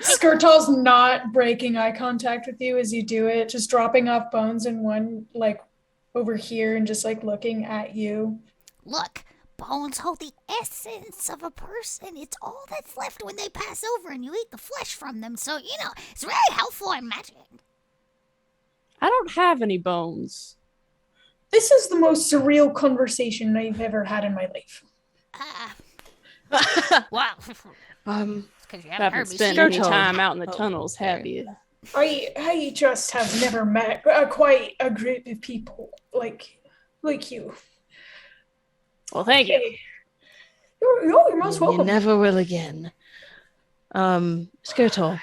Skirtle's not breaking eye contact with you as you do it, just dropping off bones in one over here and just looking at you. Look, bones hold the essence of a person. It's all that's left when they pass over and you eat the flesh from them. So, it's very helpful, I imagine. I don't have any bones. This is the most surreal conversation I've ever had in my life. Wow. Because you haven't heard Haven't me spent speak. any time out in the tunnels, have you? I just have never met quite a group of people like you. Well, thank you. Okay. You're most You welcome. never will again. Skirtle.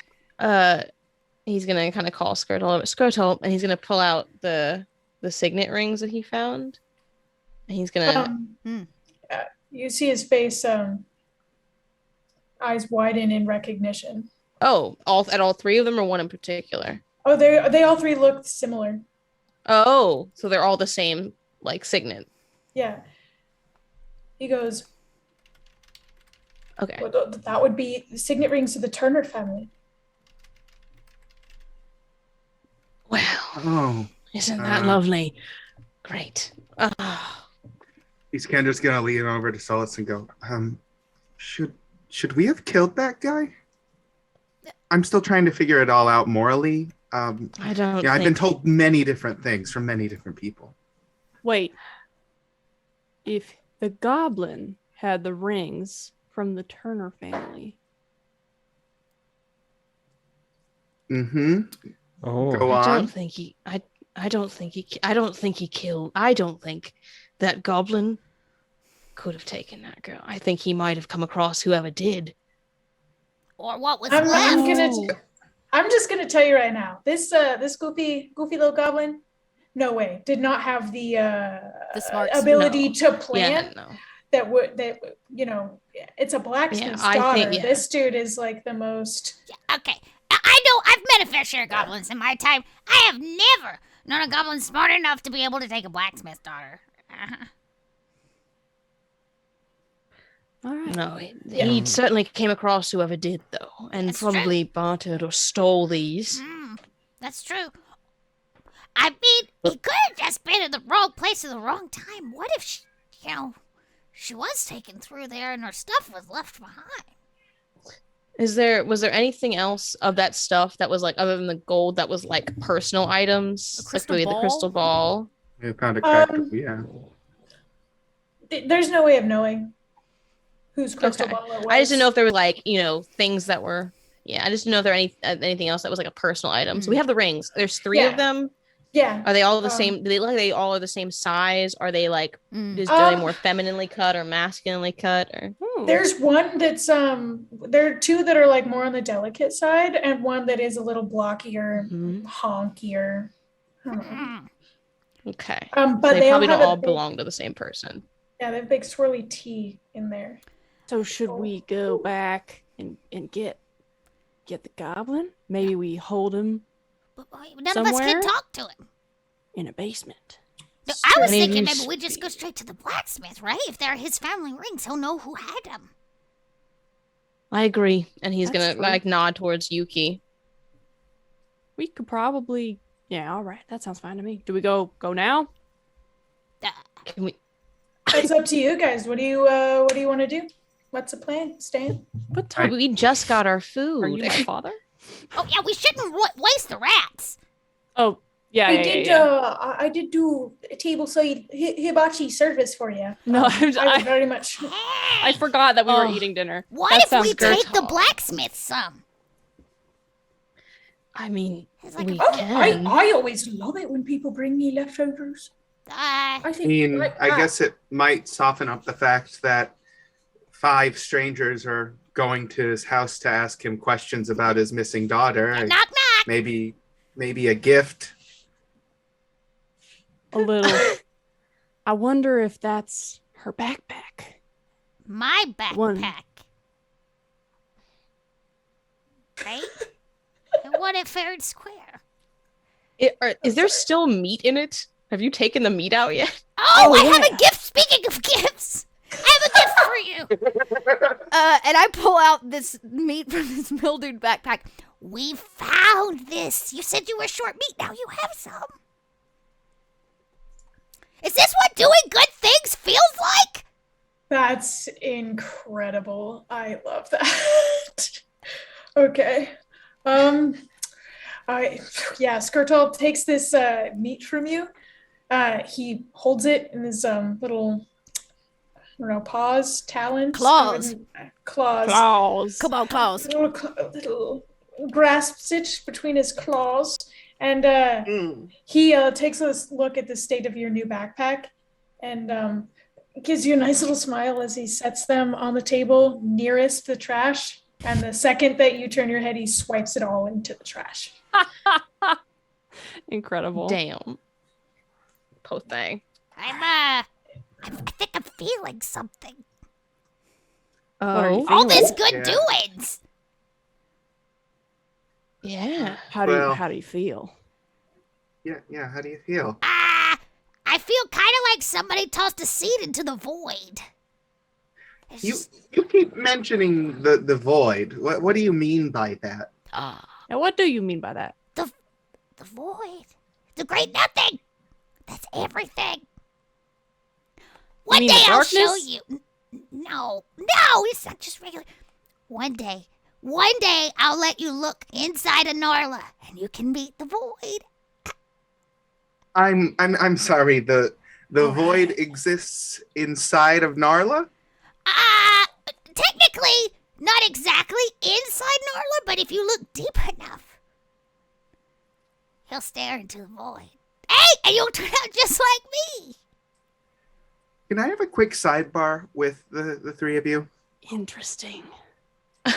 He's gonna kind of call Skirtle over. Skirtle, and he's gonna pull out the signet rings that he found. And he's gonna You see his face, eyes widen in recognition. all three of them, or one in particular? Oh, they all three look similar. Oh, so they're all the same, signet. Yeah. He goes, Okay. well, that would be the signet rings of the Turner family. Well, Oh. isn't that lovely? Great. Iskander's gonna lean over to Solus and go, should we have killed that guy? I'm still trying to figure it all out morally. I don't. I've been told many different things from many different people. Wait. If the goblin had the rings from the Turner family. Mm-hmm. Oh. Go I on. don't think he. I don't think he killed. I don't think that goblin could have taken that girl. I think he might have come across whoever did. Or what was I'm left. I'm just gonna tell you right now. This goofy little goblin, no way, did not have the smarts. ability No. to plan. Yeah, no. That it's a blacksmith's Yeah, I daughter. think- yeah. This dude is the most. Okay. I know I've met a fair share of goblins in my time. I have never known a goblin smart enough to be able to take a blacksmith's daughter. All right. No, he certainly came across whoever did, though, and That's probably bartered or stole these. That's true. I mean, he could have just been in the wrong place at the wrong time. What if she was taken through there and her stuff was left behind? Was there anything else of that stuff that was other than the gold that was personal items? A crystal Maybe the ball? crystal ball. We found a cracked, yeah. There's no way of knowing whose crystal Okay. ball it was. I just didn't know if there were things that were. Yeah, I just didn't know if there were anything else that was a personal item. So we have the rings. There's three Yeah. of them. Yeah. Are they all the same? Do they look like they all are the same size? Are they are they more femininely cut or masculinely cut? Or There's one that's there are two that are more on the delicate side, and one that is a little blockier, honkier. okay, But so they they probably don't all big, belong to the same person. Yeah, they have big swirly T in there. So should we go back and get the goblin? Maybe we hold him. But none of us Somewhere? can talk to him. in a basement. No, I was Many of thinking you maybe we just go straight to the blacksmith, right? If they're his family rings, he'll know who had them. I agree. And he's That's gonna true. like nod towards Yuki. We could probably. Yeah, all right. That sounds fine to me. Do we go now? Can we? It's up to you guys. What do you want to do? What's the plan, Stan? What time? We just got our food. Are you my father? Oh yeah, we shouldn't waste the rats. Oh, yeah, I did do a tableside hibachi service for you. No, I would I very much. I forgot that we were Oh. eating dinner. What That if we sounds good. take the blacksmith some? I mean, It's like we a- can. I always love it when people bring me leftovers. I I think. mean, like I that. guess it might soften up the fact that 5 strangers are going to his house to ask him questions about his missing daughter. knock knock. Maybe a gift. A little. I wonder if that's her backpack. My backpack. One. Right? And one at Fair and Square. Is there still meat in it? Have you taken the meat out yet? Oh, I have yeah. a gift. Speaking of gifts, I have a gift for you. And I pull out this meat from this mildewed backpack. We found this. You said you were short meat. Now you have some. Is this what doing good things feels like? That's incredible. I love that. Okay. Skirtle takes this meat from you. He holds it in his little, I don't know, paws, talons, Claws. claws. Come on, Claus. Little grasps it between his claws, and he takes a look at the state of your new backpack, and gives you a nice little smile as he sets them on the table nearest the trash. And the second that you turn your head, he swipes it all into the trash. Incredible. Damn. Poor thing. I think I'm feeling something. are you Oh, All this feeling? good Yeah. doings. yeah. How do Well- you feel? Yeah. How do you feel? I feel kind of like somebody tossed a seed into the void. It's You just, keep mentioning the void. What do you mean by that? Now, what do you mean by that? the void. The great nothing. That's everything. One mean day the I'll show darkness? you. No, it's not just regular. One day I'll let you look inside a Narla, and you can meet the void. I'm sorry. The All void right. exists inside of Narla. Technically, not exactly inside Narla, but if you look deep enough, he'll stare into the void. Hey, and you'll turn out just like me. Can I have a quick sidebar with the 3 of you? Interesting. You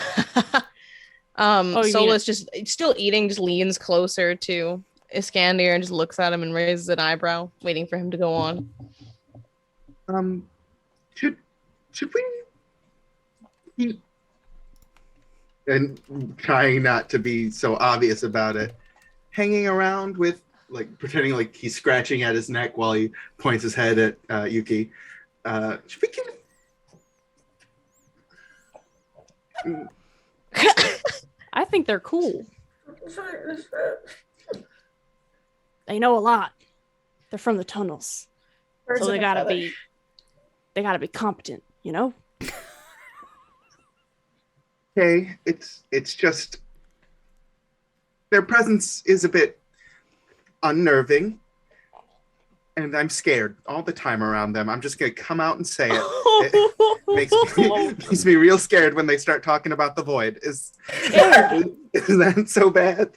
mean Solus just still eating, just leans closer to Iskandir and just looks at him and raises an eyebrow, waiting for him to go on. Should we keep, and trying not to be so obvious about it, hanging around with, like, pretending like he's scratching at his neck while he points his head at Yuki. Should we keep? I think they're cool. They know a lot. They're from the tunnels, Birds so of they a gotta feather. be competent. You know. Okay, it's just their presence is a bit unnerving, and I'm scared all the time around them. I'm just gonna come out and say it. Makes me real scared when they start talking about the void. Is that so bad?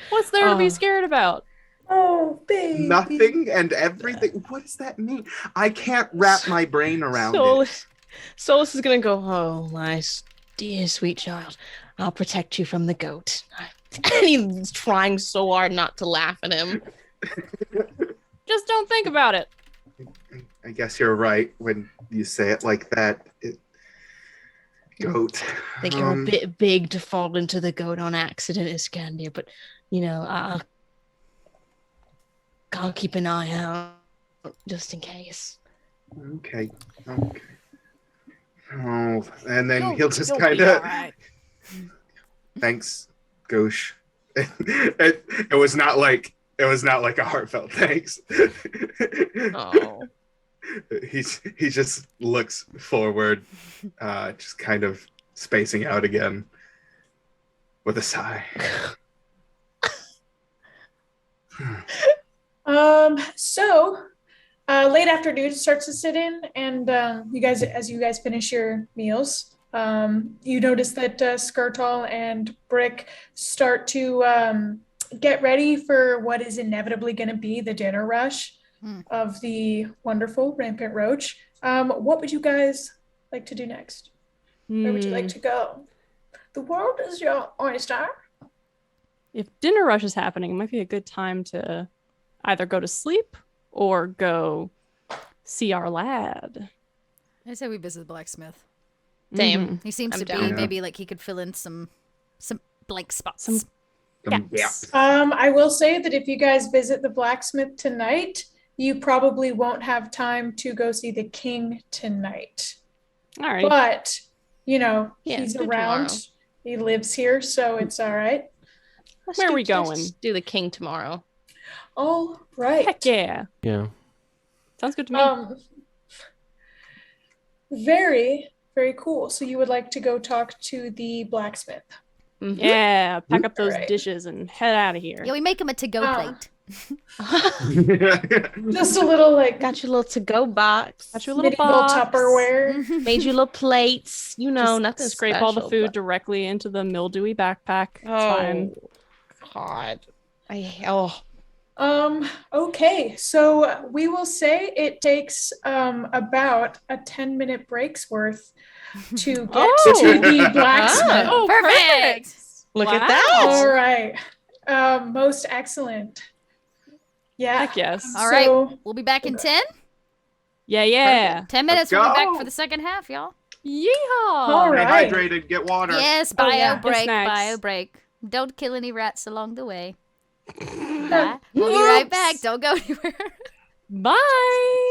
What's there to be scared about? Oh, baby. Nothing and everything. What does that mean? I can't wrap my brain around it. Solus is gonna go, oh, my dear sweet child, I'll protect you from the goat. And he's trying so hard not to laugh at him. Just don't think about it. I guess you're right when you say it like that. Goat. I think you're a bit big to fall into the goat on accident, Iskandir, but, you know, I'll keep an eye out just in case. Okay. Oh, and then he'll just You'll kind be of. all right. Thanks, Goosh. It was not like a heartfelt thanks. Oh. He just looks forward, just kind of spacing out again with a sigh. So late afternoon starts to sit in, and as you guys finish your meals, you notice that Skirtle and Brick start to get ready for what is inevitably going to be the dinner rush of the wonderful Rampant Roach. What would you guys like to do next? Where would you like to go? The world is your oyster. If dinner rush is happening, it might be a good time to either go to sleep or go see our lad. I say we visit the blacksmith. Same. He seems I'm to down. be maybe like he could fill in some blank spots. Yes. I will say that if you guys visit the blacksmith tonight, you probably won't have time to go see the king tonight. All right. But, Yeah, he's do around. tomorrow. He lives here, so it's all right. Where are we going? Let's do the king tomorrow. All right. Heck yeah. Yeah. Sounds good to me. Very, very cool. So you would like to go talk to the blacksmith. Mm-hmm. Yeah. Pack up those Alright. dishes and head out of here. Yeah, we make him a to-go plate. Just a little Got your little to-go box. Got your little medieval box. Tupperware. Made you little plates. Just Nothing scrape special, all the food but- directly into the mildewy backpack. It's fine. God. Okay, so we will say it takes about a 10-minute break's worth to get to the blacksmith. Oh, Perfect. Look Wow. at that. All right. Most excellent. Yeah. Heck yes. All right. So, We'll be back in 10. Yeah. 10 minutes. Let's We'll be back go. for the second half, y'all. Yeehaw. All Stay right. hydrated, get water. Yes, Oh, bio yeah. break, Snacks. bio break. Don't kill any rats along the way. Bye. We'll be right back. Don't go anywhere. Bye.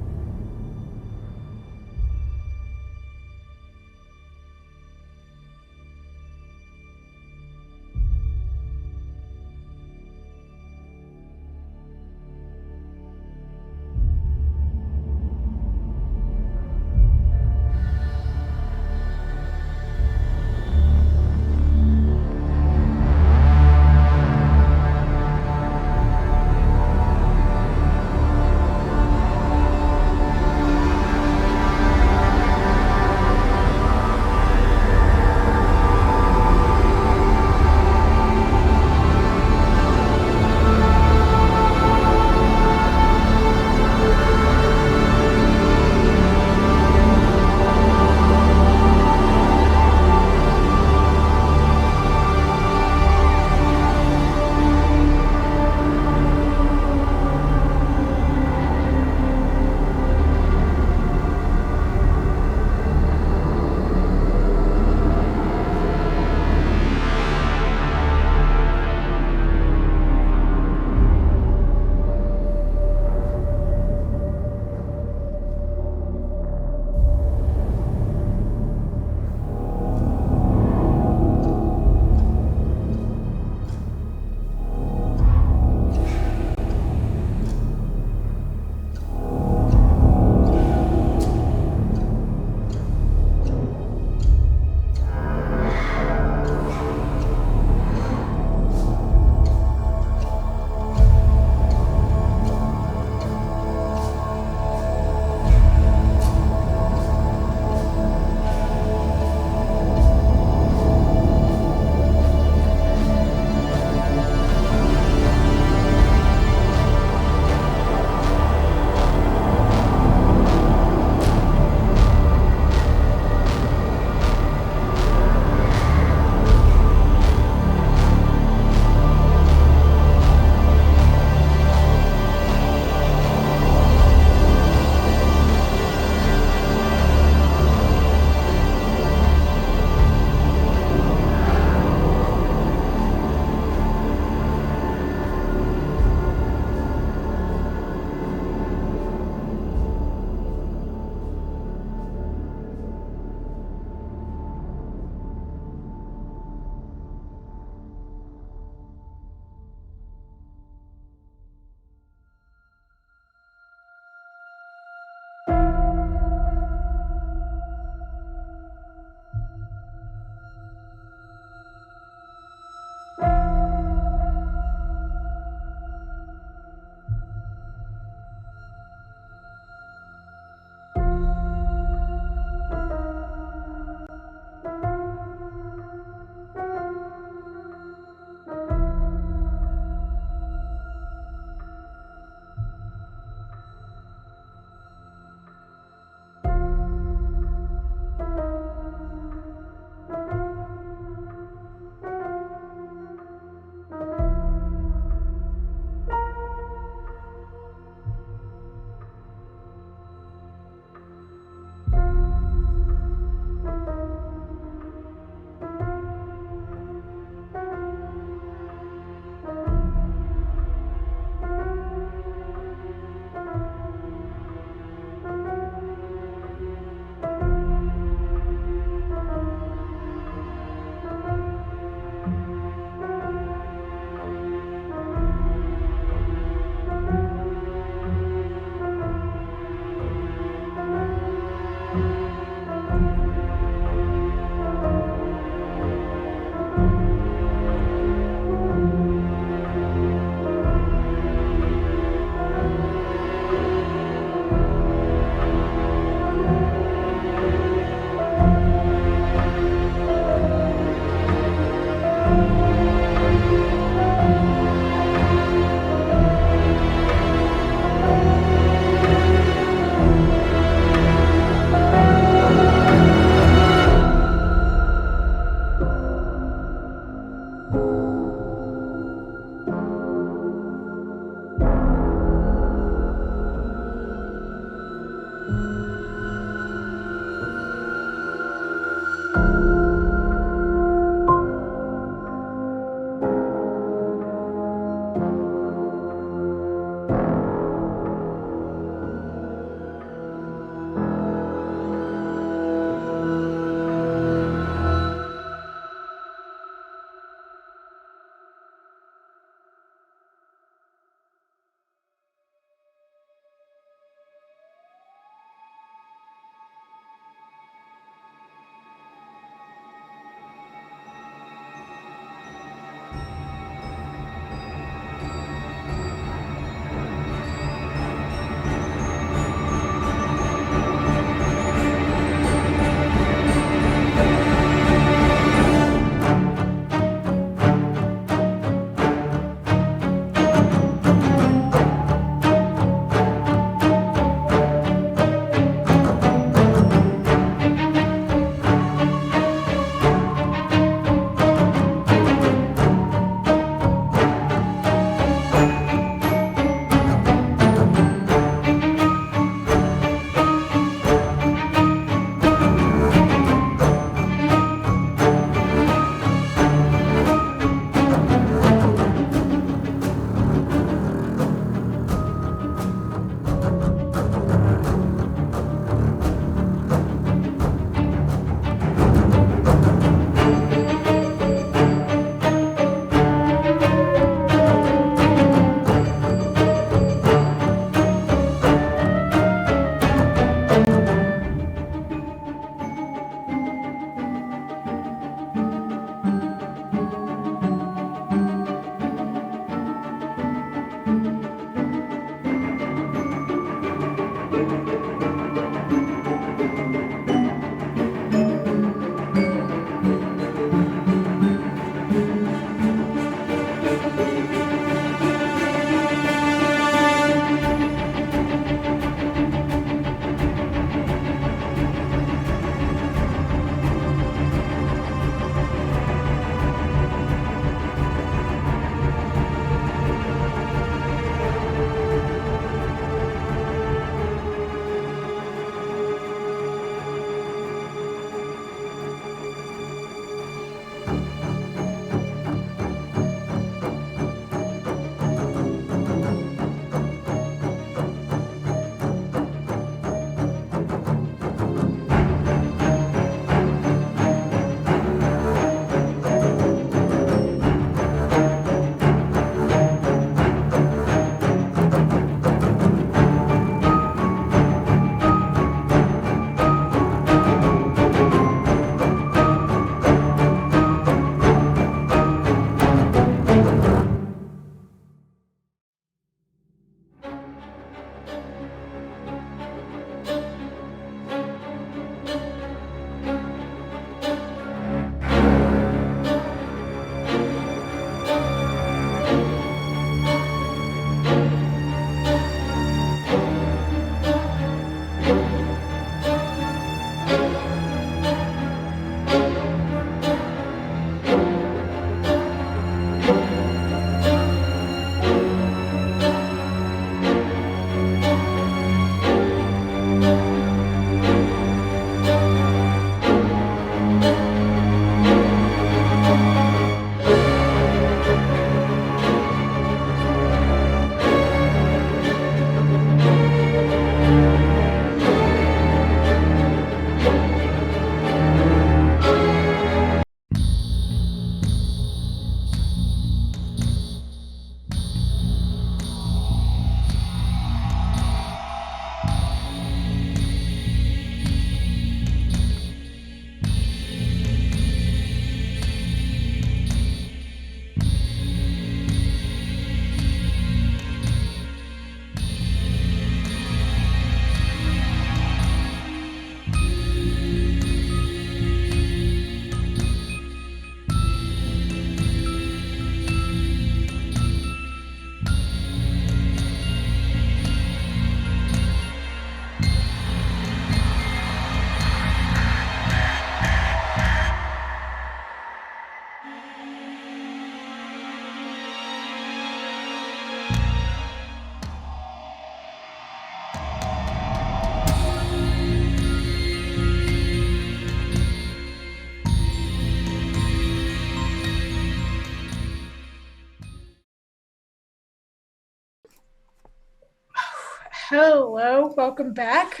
Hello, welcome back.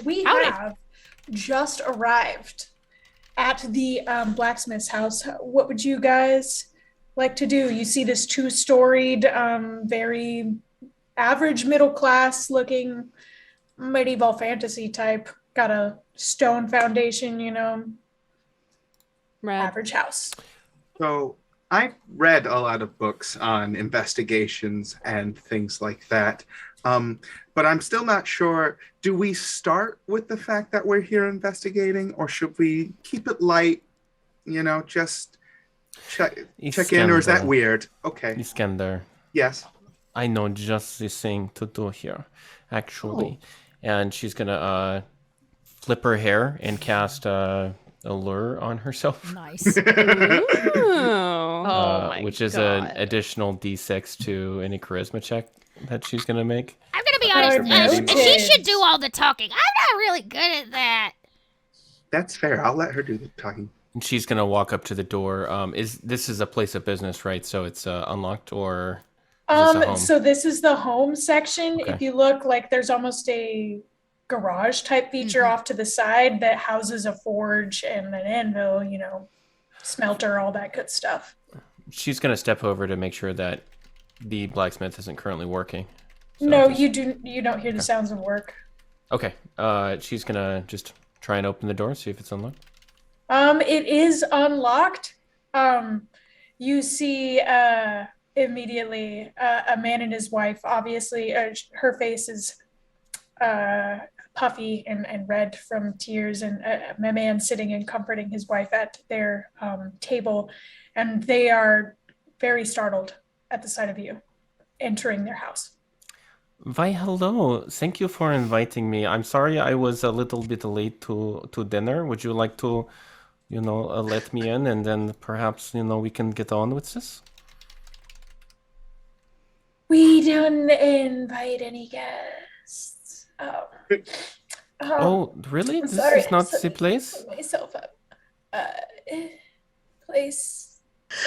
We Howdy. have just arrived at the blacksmith's house. What would you guys like to do? You see this two-storied, very average middle class looking medieval fantasy type. Got a stone foundation, Right. average house. So I've read a lot of books on investigations and things like that. But I'm still not sure. Do we start with the fact that we're here investigating, or should we keep it light? Just check in, or is that weird? Okay. Iskandar, Yes. I know just the thing to do here, actually. And she's gonna flip her hair and cast a lure on herself. Nice. Which is an additional d6 to any charisma check that she's gonna make. I'm gonna be honest. She should do all the talking. I'm not really good at that. That's fair. I'll let her do the talking. And she's gonna walk up to the door. This is a place of business, right? So it's unlocked, or is this a home? So this is the home section. Okay. If you look, there's almost a garage type feature off to the side that houses a forge and an anvil, smelter, all that good stuff. She's gonna step over to make sure that the blacksmith isn't currently working. So No, you don't hear the sounds of work. Okay. She's gonna just try and open the door, see if it's unlocked. It is unlocked. You see immediately a man and his wife. Obviously, her face is puffy and red from tears, and a man sitting and comforting his wife at their table, and they are very startled at the sight of you entering their house. Why, hello. Thank you for inviting me. I'm sorry I was a little bit late to dinner. Would you like to, let me in, and then perhaps, we can get on with this? We don't invite any guests. Oh, really? I'm This sorry, is not let the me place? pull myself up. Place.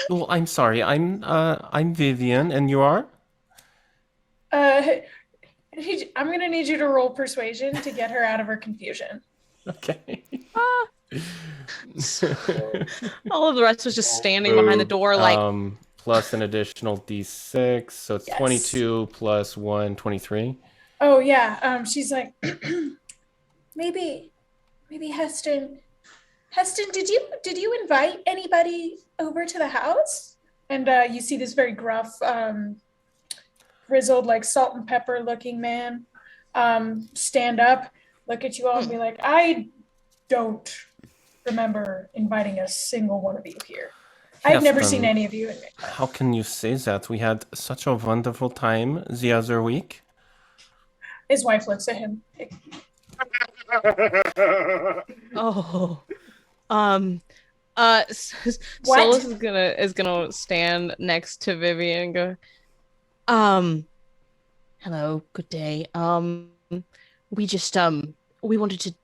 Oh, I'm sorry. I'm Vivian, and you are? I'm gonna need you to roll persuasion to get her out of her confusion. Okay. All of the rest was just standing behind the door, Plus an additional d6, so it's Yes. 22 plus 1, 23. Oh yeah. She's like, maybe Heston, did you invite anybody over to the house? And you see this very gruff, grizzled, salt and pepper looking man stand up, look at you all and be like, I don't remember inviting a single one of you here. I've never Heston, seen any of you in my life. How can you say that? We had such a wonderful time the other week. His wife looks at him. Solus is gonna stand next to Vivian and go, hello, good day. We just we wanted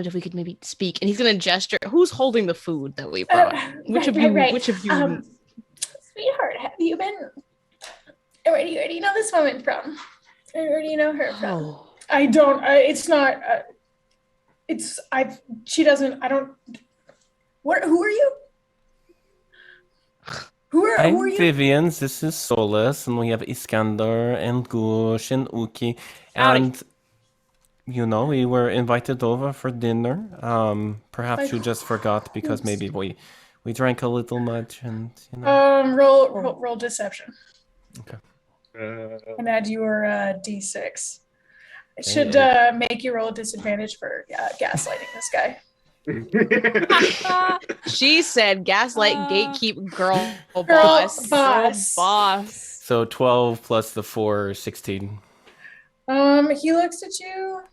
if we could maybe speak, and he's gonna gesture. Who's holding the food that we brought? Which of you? Sweetheart, have you been? Where do you know this woman from? Where do you know her from? Oh. I don't. It's not. It's. She doesn't. I don't. What? Who are you? Who are I'm you? Vivian, this is Solus, and we have Iskandar and Gush and Uki. And, we were invited over for dinner. Perhaps you just forgot because maybe we drank a little much and, Roll deception. Okay. And add your d6. It should make you roll a disadvantage for gaslighting this guy. She said, "Gaslight, gatekeep, girl boss." Boss. So 12 plus the 4, 16. He looks at you.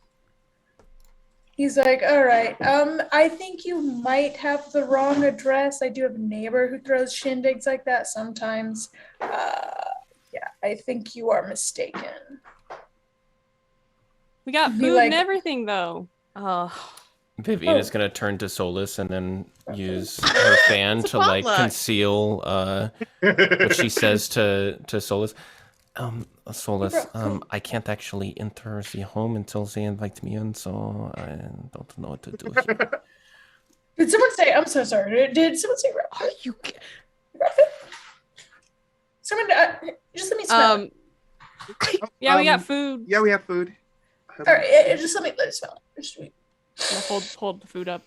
He's like, all right, I think you might have the wrong address. I do have a neighbor who throws shindigs like that sometimes. Yeah, I think you are mistaken. We got food and everything, though. Vivian is going to turn to Solus and then use her fan to conceal what she says to Solus. Solus, I can't actually enter the home until they invite me in, so I don't know what to do here. Did someone say? I'm so sorry. Did someone say? Are you? Someone just let me smell. Yeah, we got food. Yeah, we have food. All right, just let me smell it. Just wait. Hold the food up.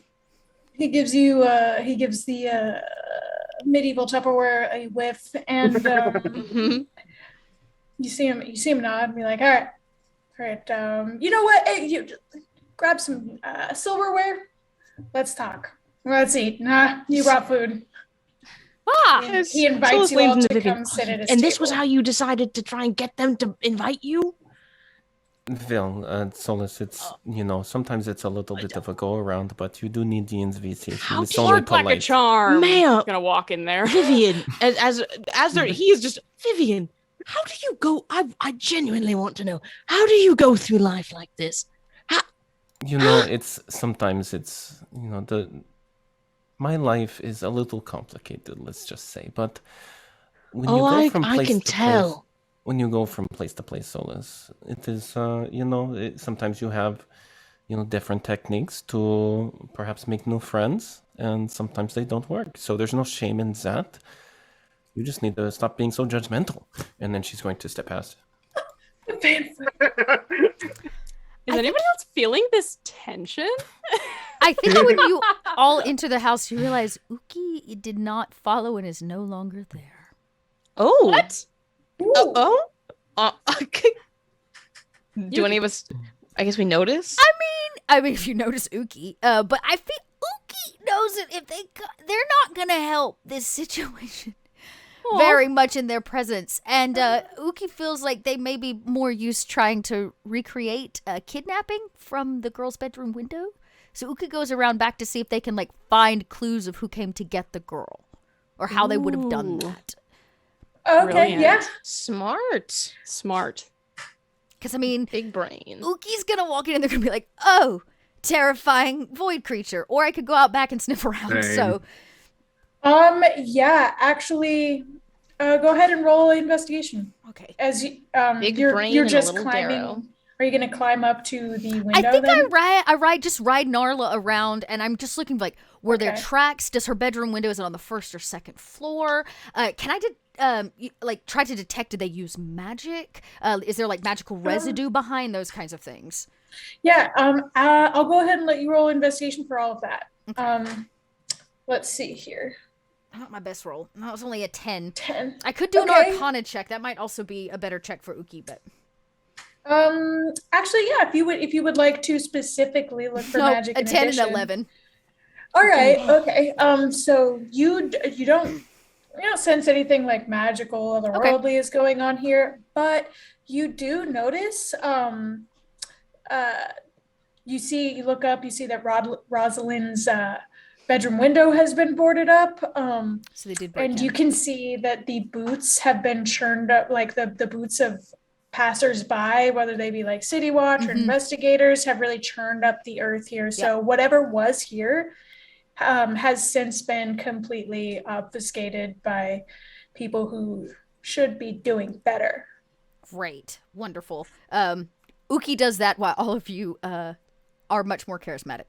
He gives you. He gives the medieval Tupperware a whiff, and you see him nod and be like, all right. You know what? Hey, you grab some silverware. Let's talk. Let's eat. Nah, you brought food. He invites you all to come sit at his And this table. was how you decided to try and get them to invite you? Well, Solus, it's, sometimes it's a little bit of a go around, but you do need the invitation. How It's do you only Work like a polite. charm. Ma'am. Gonna walk in there. Vivian, as he is just Vivian. How do you go? I genuinely want to know. How do you go through life like this? Sometimes it's my life is a little complicated, let's just say. But when you go from place can to tell. place, when you go from place to place, Solus, it is sometimes you have different techniques to perhaps make new friends, and sometimes they don't work. So there's no shame in that. You just need to stop being so judgmental. And then she's going to step past. Is anybody else feeling this tension? I think that when you all enter the house, you realize Uki did not follow and is no longer there. Oh. What? Okay. Do any of us? I guess we notice. I mean, if you notice Uki, but I feel Uki knows that if they're not gonna help this situation very much in their presence, and Uki feels like they may be more used trying to recreate a kidnapping from the girl's bedroom window. So Uki goes around back to see if they can find clues of who came to get the girl, or how they would have done that. Okay, Brilliant. yeah. Smart. Because, I mean, Big brain. Uki's going to walk in and they're going to be like, oh, terrifying void creature. Or I could go out back and sniff around. Same. So, Yeah, actually, go ahead and roll investigation. okay. As you, Big you're brain you're and a just little climbing. darrow. Are you going to climb up to the window? I think then? I ride Narla around, and I'm just looking were there Okay. tracks? Does her bedroom window, is it on the first or second floor? Can I try to detect, did they use magic? Is there magical residue behind those kinds of things? Yeah. I'll go ahead and let you roll investigation for all of that. Let's see here. Not my best roll. No, it was only a 10. 10. I could do an Okay. Arcana check. That might also be a better check for Uki, but Actually, yeah. If you would like to specifically look for no, magic, a in 10 addition. and 11. All right. Okay. So you don't sense anything magical, otherworldly is going on here, but you do notice. You look up. You see that Rosalind's bedroom window has been boarded up. So they did break And in. you can see that the boots have been churned up, the boots of passers-by, whether they be city watch or investigators, have really churned up the earth here. So whatever was here has since been completely obfuscated by people who should be doing better. Great. Wonderful. Uki does that while all of you are much more charismatic.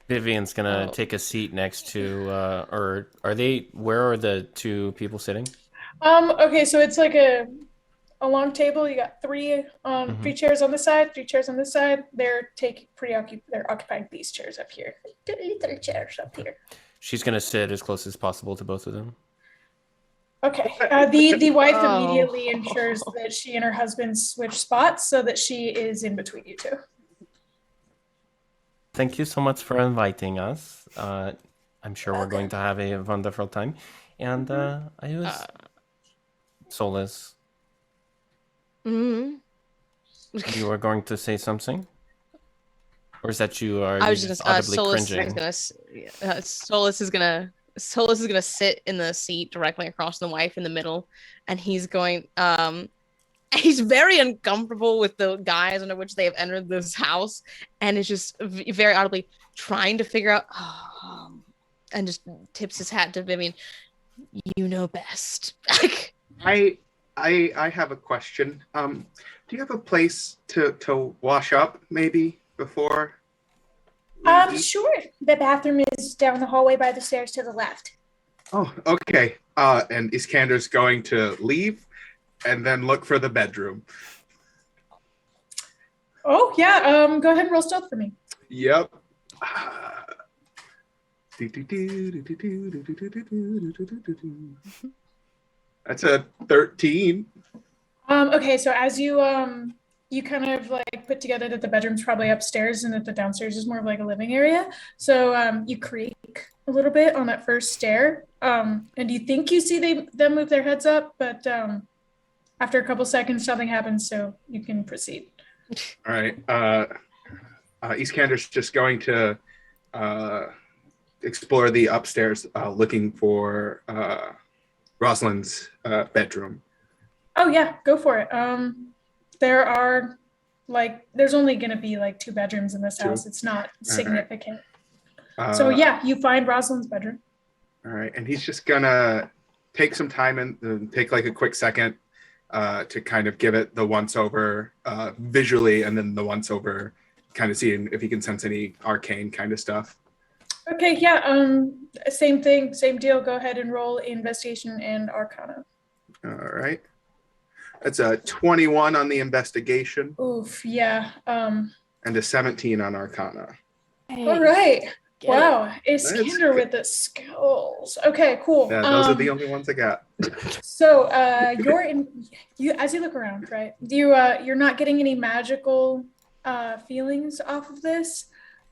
Vivian's gonna take a seat next to, or where are the two people sitting? Okay, so it's a long table. You got three chairs on the side, 3 chairs on this side. They're occupying these chairs up here. Little chairs up here. She's gonna sit as close as possible to both of them. Okay. The wife immediately ensures that she and her husband switch spots so that she is in between you two. Thank you so much for inviting us. I'm sure we're going to have a wonderful time. And I was Solus. Mm-hmm. You were going to say something, or is that you are? I was you just audibly Solus cringing? is gonna sit in the seat directly across from the wife in the middle, and he's going. He's very uncomfortable with the guise under which they have entered this house, and is just very audibly trying to figure out, and just tips his hat to Vivian. You know best. I have a question. Do you have a place to wash up maybe before? we eat? Sure. The bathroom is down the hallway by the stairs to the left. Oh, okay. And Iskander's going to leave and then look for the bedroom. Oh, yeah. Go ahead and roll stealth for me. Yep. That's a 13. Okay, so as you you kind of like put together that the bedroom's probably upstairs and that the downstairs is more of like a living area. So you creak a little bit on that first stair. And you think you see them move their heads up, but after a couple seconds, nothing happens, so you can proceed. All right. Iskander's just going to explore the upstairs, looking for Rosalind's bedroom. Oh yeah, go for it. There are there's only gonna be like 2 bedrooms in this house. It's not significant. So yeah, you find Rosalind's bedroom. All right, and he's just gonna take some time and take like a quick second to kind of give it the once over visually, and then the once over, kind of seeing if he can sense any arcane kind of stuff. Okay, yeah. Same thing, same deal. Go ahead and roll investigation and arcana. All right. That's a 21 on the investigation. Oof, yeah. And a 17 on arcana. Hey, All right. get Wow, That's Iskander good. with the skills. Okay, cool. Yeah, those are the only ones I got. So you're in. You as you look around, right? You're not getting any magical feelings off of this.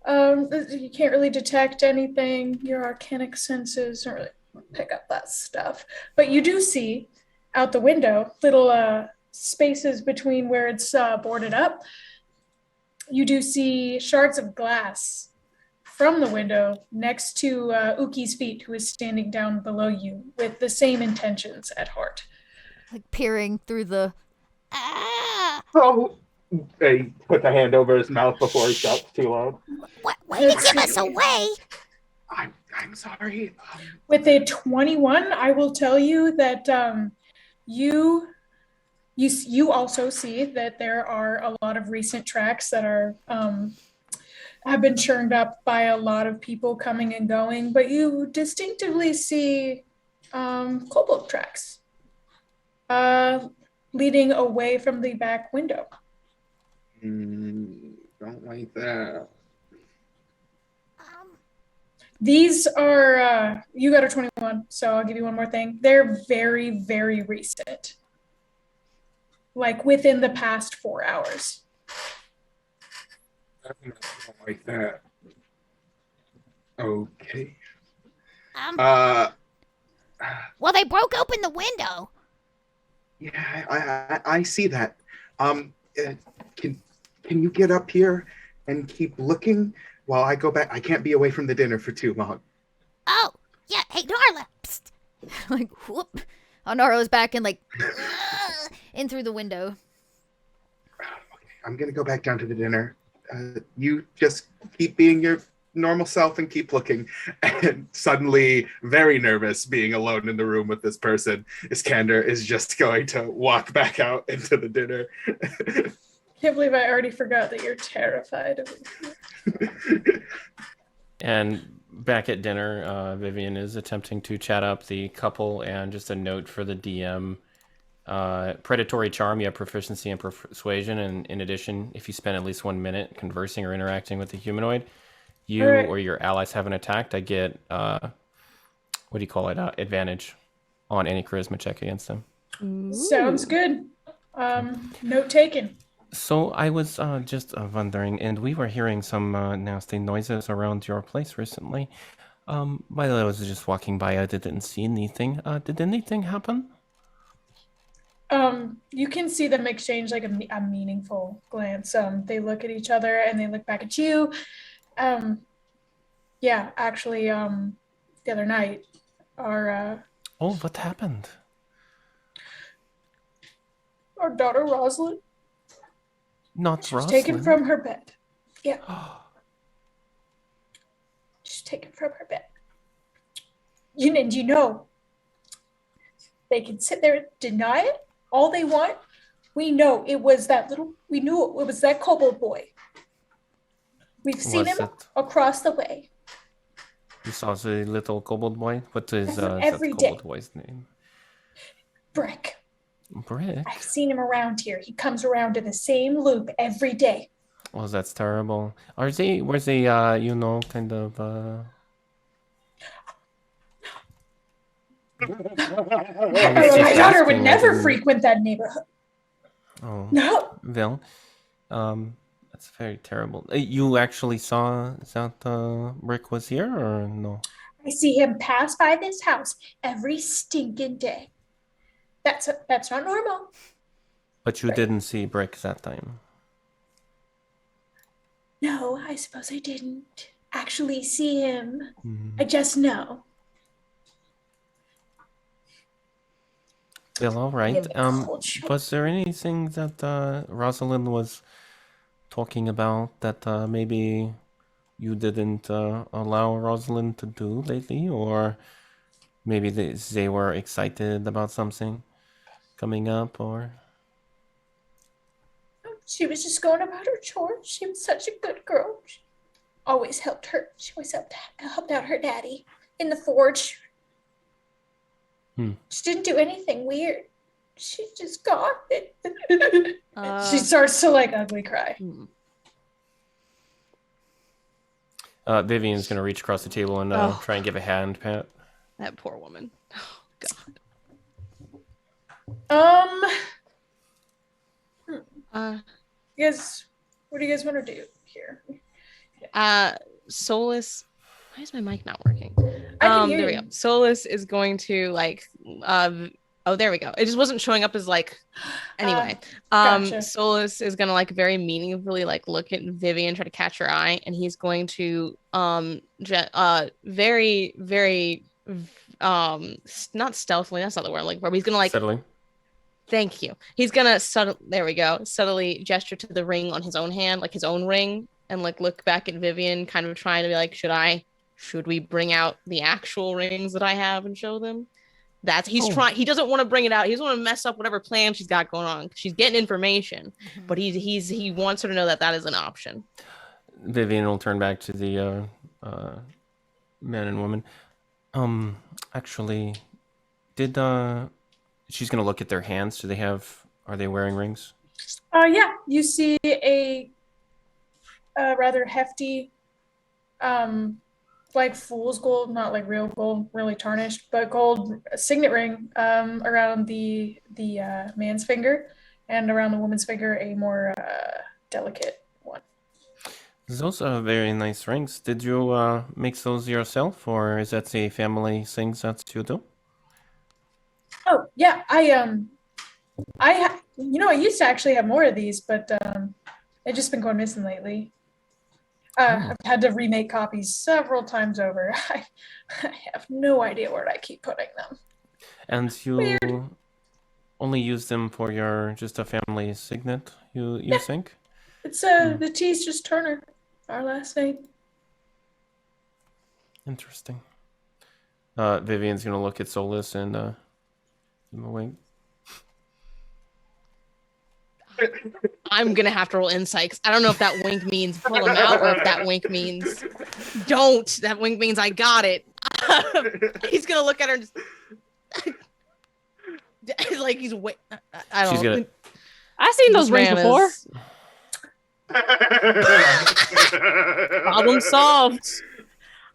You can't really detect anything. Your arcanic senses don't really pick up that stuff. But you do see out the window little spaces between where it's boarded up. You do see shards of glass from the window next to Uki's feet, who is standing down below you with the same intentions at heart. Like peering through the. Oh, he puts a hand over his mouth before he shouts too loud. What? Way to give us away! I'm sorry. With a 21, I will tell you that you also see that there are a lot of recent tracks that are have been churned up by a lot of people coming and going, but you distinctively see kobold tracks leading away from the back window. Don't like that. These are, you got a 21, so I'll give you one more thing. They're very, very recent. Like within the past 4 hours. I don't like that. Okay. Well, they broke open the window. Yeah, I see that. Can you get up here and keep looking while I go back? I can't be away from the dinner for too long. Oh, yeah. Hey, Darla. Psst. Like, whoop. Oh, Narla's back and like in through the window. Okay, I'm gonna go back down to the dinner. You just keep being your normal self and keep looking. And suddenly, very nervous being alone in the room with this person, Iskander is just going to walk back out into the dinner. Can't believe I already forgot that you're terrified of it. And back at dinner, Vivian is attempting to chat up the couple, and just a note for the DM. Predatory charm, you have proficiency in persuasion, and in addition, if you spend at least 1 minute conversing or interacting with the humanoid, you or your allies haven't attacked, I get, advantage on any charisma check against them. Sounds good. Note taken. So I was just wondering, and we were hearing some nasty noises around your place recently. While I was just walking by, I didn't see anything. Did anything happen? You can see them exchange like a meaningful glance. They look at each other and they look back at you. Yeah, actually, the other night, our what happened? our daughter Rosalind Not she was Rosalind. taken from her bed. Yeah, she's taken from her bed. You know, They can sit there and deny it all they want. We know it was we knew it was that kobold boy. We've seen him across the way. You saw the little kobold boy? What is that kobold boy's name? Brick. Brick? I've seen him around here. He comes around to the same loop every day. Oh, that's terrible. Were they, kind of, My daughter would never frequent that neighborhood. Oh. No. Well, that's very terrible. You actually saw that Rick was here, or no? I see him pass by this house every stinking day. That's not normal. But you didn't see Brick that time. No, I suppose I didn't actually see him. Mm-hmm. I just know. Well, all right. Was there anything that Rosalind was talking about that maybe you didn't allow Rosalind to do lately, or maybe they were excited about something coming up, or? She was just going about her chores. She was such a good girl. She always helped her. She always helped out her daddy in the forge. She didn't do anything weird. She just got it. She starts to ugly cry. Vivian's gonna reach across the table and try and give a hand pat. That poor woman. Oh, God. Yes. What do you guys want to do here? Solus. Why is my mic not working? I can hear there we you. go. Solus is going to oh, there we go. It just wasn't showing up as anyway. Gotcha. Solus is gonna very meaningfully look at Vivian, try to catch her eye, and he's going to very, very not stealthily, that's not the word, where he's gonna Settling. Thank you. He's gonna subtly gesture to the ring on his own hand, his own ring, and look back at Vivian, kind of trying to be should we bring out the actual rings that I have and show them? Trying. He doesn't want to bring it out. He doesn't want to mess up whatever plan she's got going on. She's getting information, but he wants her to know that is an option. Vivian will turn back to the man and woman. Actually, she's gonna look at their hands. Are they wearing rings? Yeah. You see a rather hefty, fool's gold, not real gold, really tarnished, but gold signet ring around the man's finger, and around the woman's finger a more delicate one. Those are very nice rings. Did you make those yourself, or is that a family thing that you do? Oh yeah, I used to actually have more of these, but they've just been going missing lately. I've had to remake copies several times over. I have no idea where I keep putting them. And you Weird. Only use them for just a family signet, you think? It's the T's just Turner, our last name. Interesting. Vivian's gonna look at Solus and give him a wink. I'm gonna have to roll insight 'cause I don't know if that wink means pull him out or if that wink means don't. That wink means I got it. He's gonna look at her and just he's wait. I don't know. I've seen those rings before. Problem solved.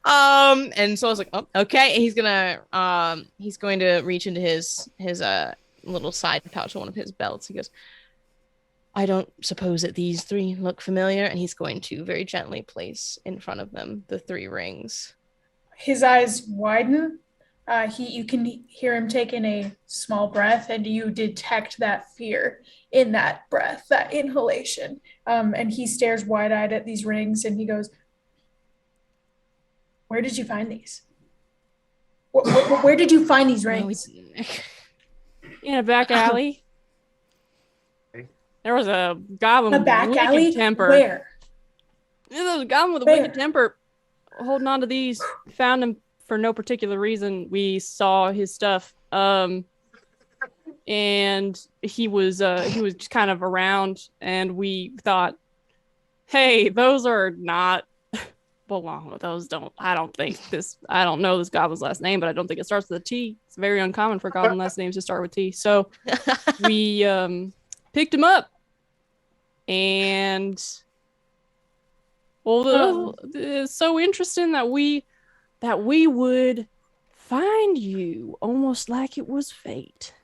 And so I was like, oh, okay. And he's going to reach into his little side pouch of one of his belts. He goes, I don't suppose that these three look familiar. And he's going to very gently place in front of them the three rings. His eyes widen. You can hear him taking a small breath, and you detect that fear in that breath, that inhalation. And he stares wide-eyed at these rings, and he goes, where did you find these? Where did you find these rings? In a back alley. There was a goblin A back with a alley? wicked temper. Where? There was a goblin with a wicked temper holding on to these. Found him for no particular reason. We saw his stuff. and he was just kind of around, and we thought, hey, those are not belong. Those don't. I don't know this goblin's last name, but I don't think it starts with a T. It's very uncommon for goblin last names to start with T. So we picked him up, and it's so interesting that we would find you, almost like it was fate.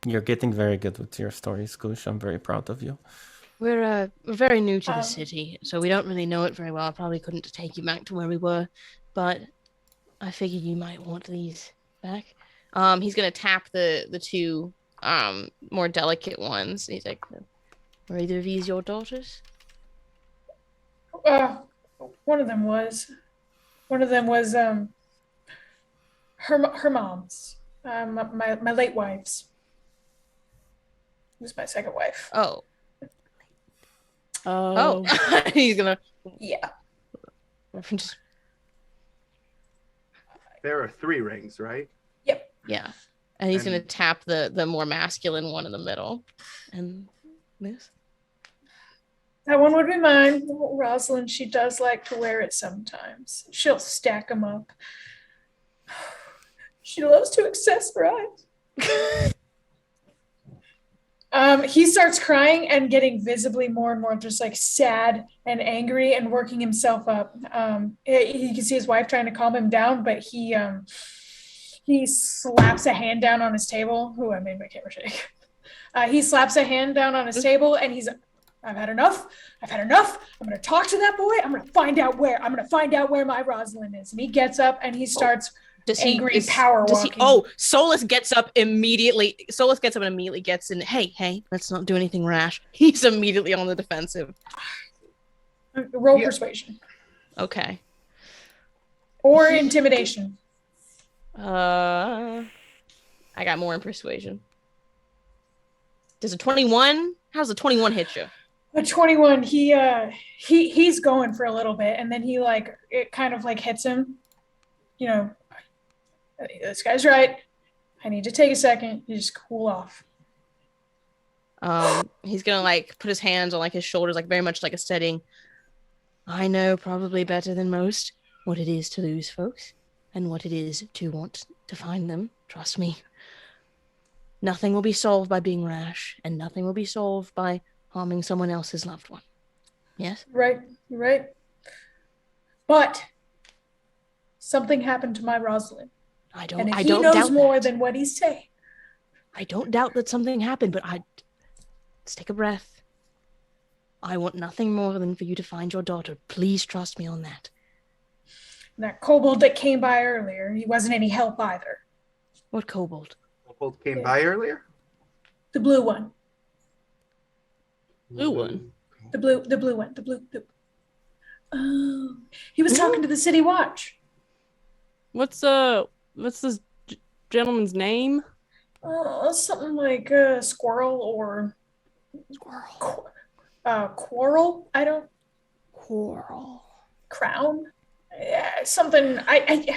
You're getting very good with your stories, Goosh. I'm very proud of you. We're very new to the city, so we don't really know it very well. I probably couldn't take you back to where we were, but I figured you might want these back. He's gonna tap the two more delicate ones. He's like, "Are either of these your daughters?" One of them was her mom's. My late wife's. It was my second wife. Oh. He's gonna. Yeah. There are 3 rings, right? Yep. Yeah. And he's gonna tap the more masculine one in the middle. And this. That one would be mine. Rosalind, she does like to wear it sometimes. She'll stack them up. She loves to accessorize. He starts crying and getting visibly more and more just like sad and angry and working himself up. He can see his wife trying to calm him down, but he slaps a hand down on his table. Ooh, I made my camera shake. He slaps a hand down on his table and he's, I've had enough. I'm going to talk to that boy. I'm going to find out where my Rosalind is. And he gets up and he starts power walking. Solus gets up immediately. Solus gets up and immediately gets in. Hey, let's not do anything rash. He's immediately on the defensive. Roll persuasion. Okay. Or intimidation. I got more in persuasion. Does a 21? How's a 21 hit you? A 21, he's going for a little bit, and then it kind of hits him. You know, this guy's right. I need to take a second. You just cool off. He's gonna put his hands on his shoulders, very much like a steadying. I know probably better than most what it is to lose folks and what it is to want to find them. Trust me. Nothing will be solved by being rash, and nothing will be solved by harming someone else's loved one. Yes? Right. But something happened to my Rosalind. I don't and if I he don't knows doubt more that. than what he's saying. I don't doubt that something happened, but let's take a breath. I want nothing more than for you to find your daughter. Please trust me on that. That kobold that came by earlier, he wasn't any help either. What kobold? Kobold came by earlier? The blue one. Blue one. The blue one. The blue. Oh, he was talking to the city watch. What's this gentleman's name? Something like squirrel or quarrel. I don't. Quarrel. Crown. Yeah, something. I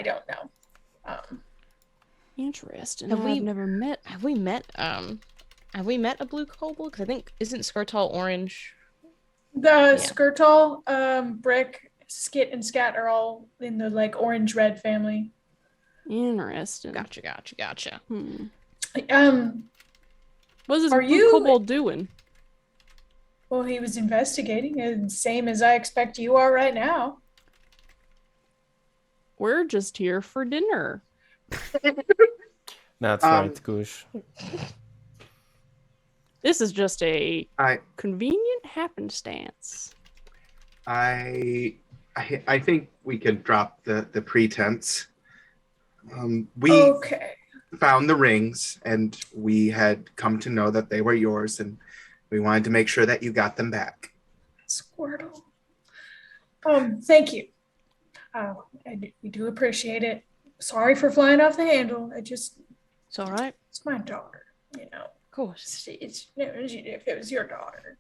don't know. Interesting. Have we never met? Have we met a blue kobold? Because I think isn't Skirtal orange? The Skirtal, Brick, Skit, and Scat are all in the orange-red family. Interesting. Gotcha. What's this blue kobold doing? Well, he was investigating, and same as I expect you are right now. We're just here for dinner. That's right, Goosh. This is just a convenient happenstance. I think we can drop the pretense. We found the rings, and we had come to know that they were yours, and we wanted to make sure that you got them back. Squirtle. Thank you. We do appreciate it. Sorry for flying off the handle. It's all right. It's my daughter, Of course. If it was your daughter.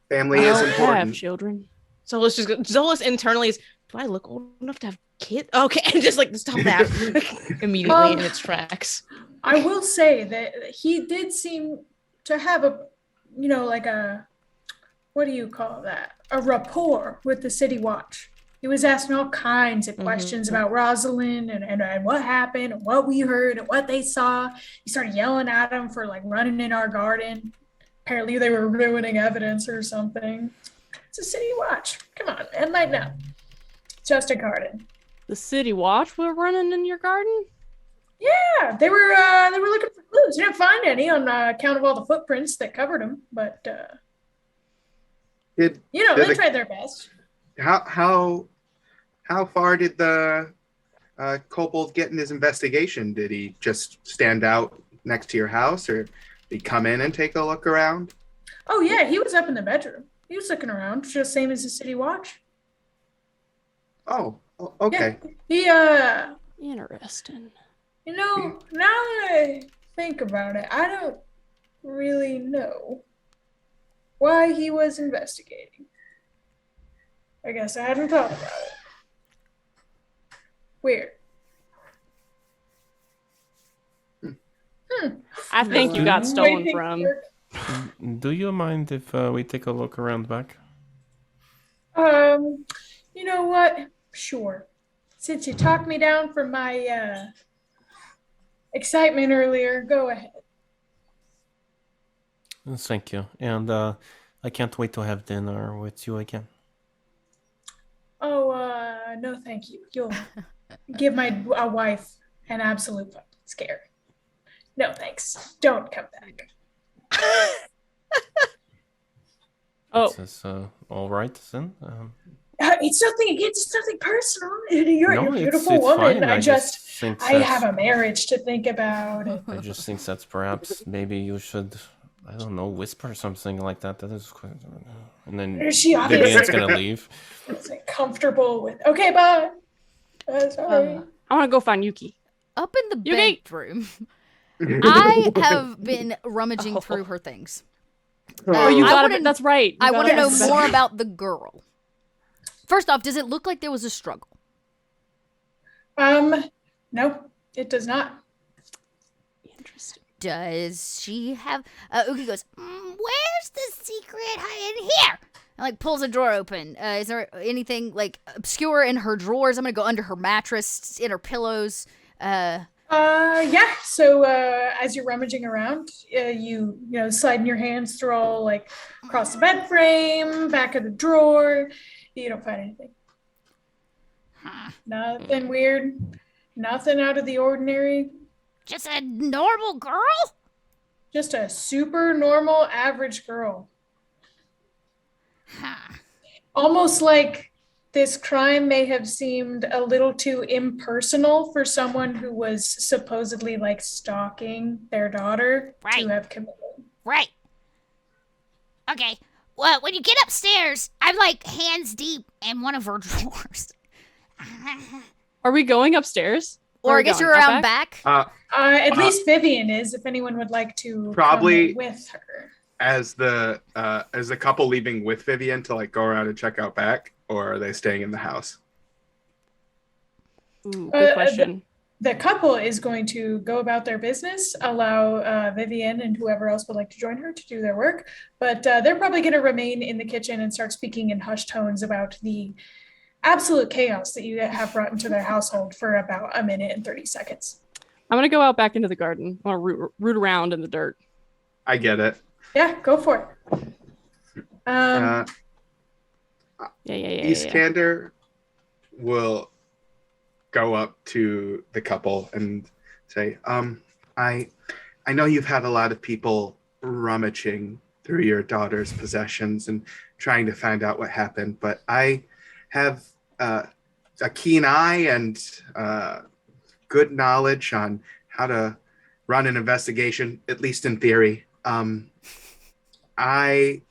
Family is important. Have children. Solus internally is do I look old enough to have kids? Okay, and just like stop that immediately in its tracks. I will say that he did seem to have what do you call that? A rapport with the City Watch. He was asking all kinds of questions about Rosalind and what happened and what we heard and what they saw. He started yelling at him for like running in our garden. Apparently they were ruining evidence or something. It's a City Watch. Come on, man, lighten up. Just a garden. The City Watch were running in your garden? Yeah, they were looking for clues. They didn't find any on account of all the footprints that covered them, but they tried their best. How far did the Kobold get in his investigation? Did he just stand out next to your house, or did he come in and take a look around? Oh yeah, he was up in the bedroom. He was looking around, just same as the City Watch. Oh, okay. Yeah, Interesting. now that I think about it, I don't really know why he was investigating. I guess I hadn't thought about it. Weird. I think you got stolen from. Do you mind if we take a look around back? You know what? Sure. Since you talked me down from my excitement earlier, go ahead. Thank you. And I can't wait to have dinner with you again. Oh, no, thank you. You'll give my wife an absolute fucking scare. No, thanks. Don't come back. Oh, Is this all right then? It's nothing personal. You're No, a it's beautiful woman. fine. I think I have a marriage to think about. I just think that's perhaps maybe you should, I don't know, whisper something like that. That is quite. And then She obviously Vivian's gonna leave. isn't comfortable with. Okay, bye. Sorry. I want to go find Yuki. Up in the Yuki! bedroom, I have been rummaging through her things. Oh, you I got wanna- it. That's right. You I got want to it. know Yes. more about the girl. First off, does it look like there was a struggle? No, it does not. Interesting. Does she have... Uki goes, where's the secret hiding here? And, like, pulls a drawer open. Is there anything, like, obscure in her drawers? I'm going to go under her mattress, in her pillows. Yeah. So as you're rummaging around, you sliding your hands through all like across the bed frame, back of the drawer. You don't find anything. Nothing weird. Nothing out of the ordinary. Just a normal girl? Just a super normal, average girl. Almost like this crime may have seemed a little too impersonal for someone who was supposedly like stalking their daughter to have committed. Right. Okay. Well, when you get upstairs, I'm like hands deep in one of her drawers. Are we going upstairs? Or Where I are we guess going? you're Out around back? back. At least Vivian is, if anyone would like to Probably- come with her. As the couple leaving with Vivian to like go around and check out back, or are they staying in the house? Ooh, good question. The couple is going to go about their business, allow Vivian and whoever else would like to join her to do their work, but they're probably going to remain in the kitchen and start speaking in hushed tones about the absolute chaos that you have brought into their household for about a minute and 30 seconds. I'm gonna go out back into the garden. I want to root around in the dirt. I get it. Yeah, go for it. Yeah. Iskander will go up to the couple and say, I know you've had a lot of people rummaging through your daughter's possessions and trying to find out what happened, but I have a keen eye and good knowledge on how to run an investigation, at least in theory. I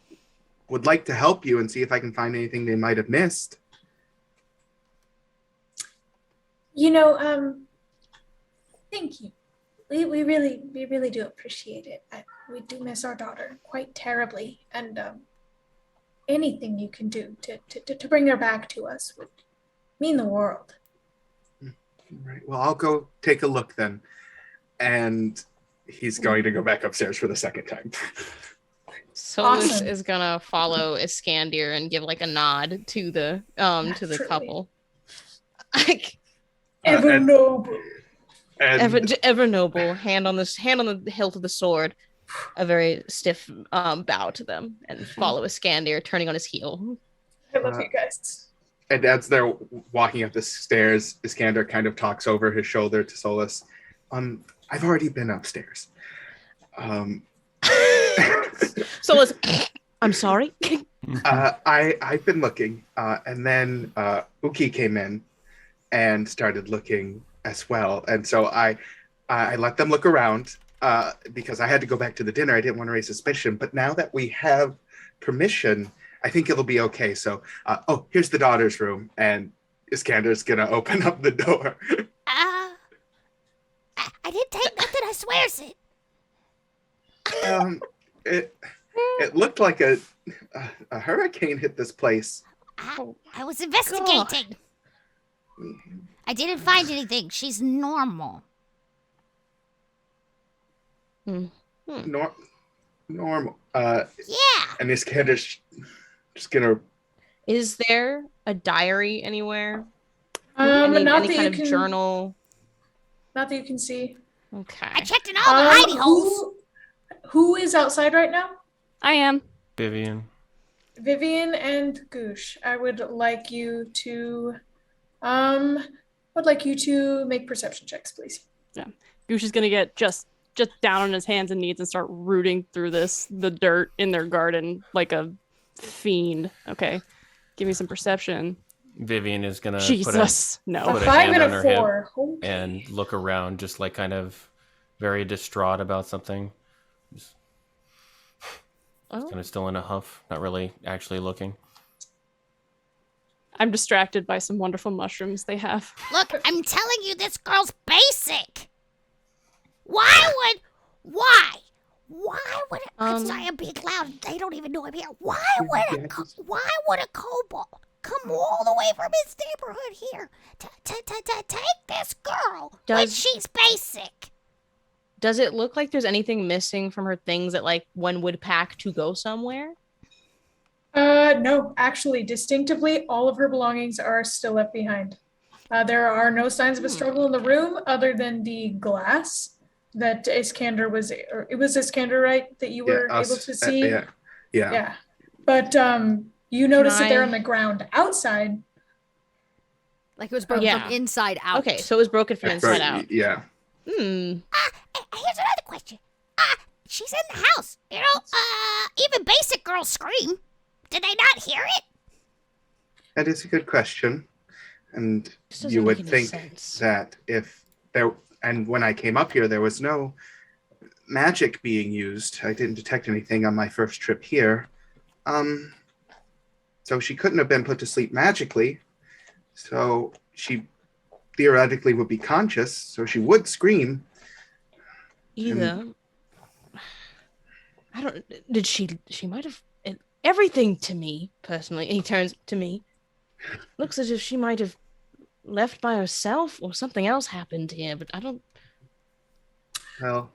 would like to help you and see if I can find anything they might have missed. Thank you. We really do appreciate it. We do miss our daughter quite terribly, and anything you can do to bring her back to us mean the world. Right. Well, I'll go take a look then. And he's going to go back upstairs for the second time. Solus Awesome. is gonna follow Iskandir and give like a nod to the Naturally. couple. Like Ever and- noble. And ever noble, hand on the hilt of the sword, a very stiff bow to them, and follow Iskandir turning on his heel. I love you guys. And as they're walking up the stairs, Iskander kind of talks over his shoulder to Solus. I've already been upstairs. Solus, I'm sorry. I've been looking, and then Uki came in and started looking as well. And so I let them look around because I had to go back to the dinner. I didn't want to raise suspicion. But now that we have permission, I think it'll be okay. So, here's the daughter's room, and Iskander's gonna open up the door. I didn't take nothing, I swears it. It looked like a hurricane hit this place. I was investigating. I didn't find anything. She's normal. Normal. Yeah. And Iskander's just gonna. Is there a diary anywhere? Not any that kind you of can. Journal? Not that you can see. Okay. I checked in all the hidey holes. Who is outside right now? I am. Vivian. Vivian and Goosh. I would like you to make perception checks, please. Goosh is gonna get just down on his hands and knees and start rooting through the dirt in their garden like a fiend. Okay, give me some perception. Vivian is gonna Jesus, A no. Put a 5 hand and on a her hip 4. Okay. and look around, just like kind of very distraught about something. Just Oh. kind of still in a huff, not really actually looking. I'm distracted by some wonderful mushrooms they have. Look, I'm telling you, this girl's basic. Why would I'm sorry, I'm being loud. They don't even know I'm here. Why would a kobold come all the way from his neighborhood here to take this girl when she's basic? Does it look like there's anything missing from her things that like one would pack to go somewhere? No, actually, distinctively, all of her belongings are still left behind. There are no signs of a struggle in the room other than the glass that Iskander was, or it was Iskander, right, that you were able to see? Yeah. But you notice that they're on the ground outside. Like it was broken from inside out. Okay, so it was broken from inside out. Yeah. Here's another question. She's in the house. You know, even basic girls scream. Did they not hear it? That is a good question. And This doesn't you make would any think sense. that if there, and when I came up here, there was no magic being used. I didn't detect anything on my first trip here. So she couldn't have been put to sleep magically. So she theoretically would be conscious, so she would scream. Either. She might have everything to me personally. And he turns to me. Looks as if she might have left by herself or something else happened here, but I don't. Well,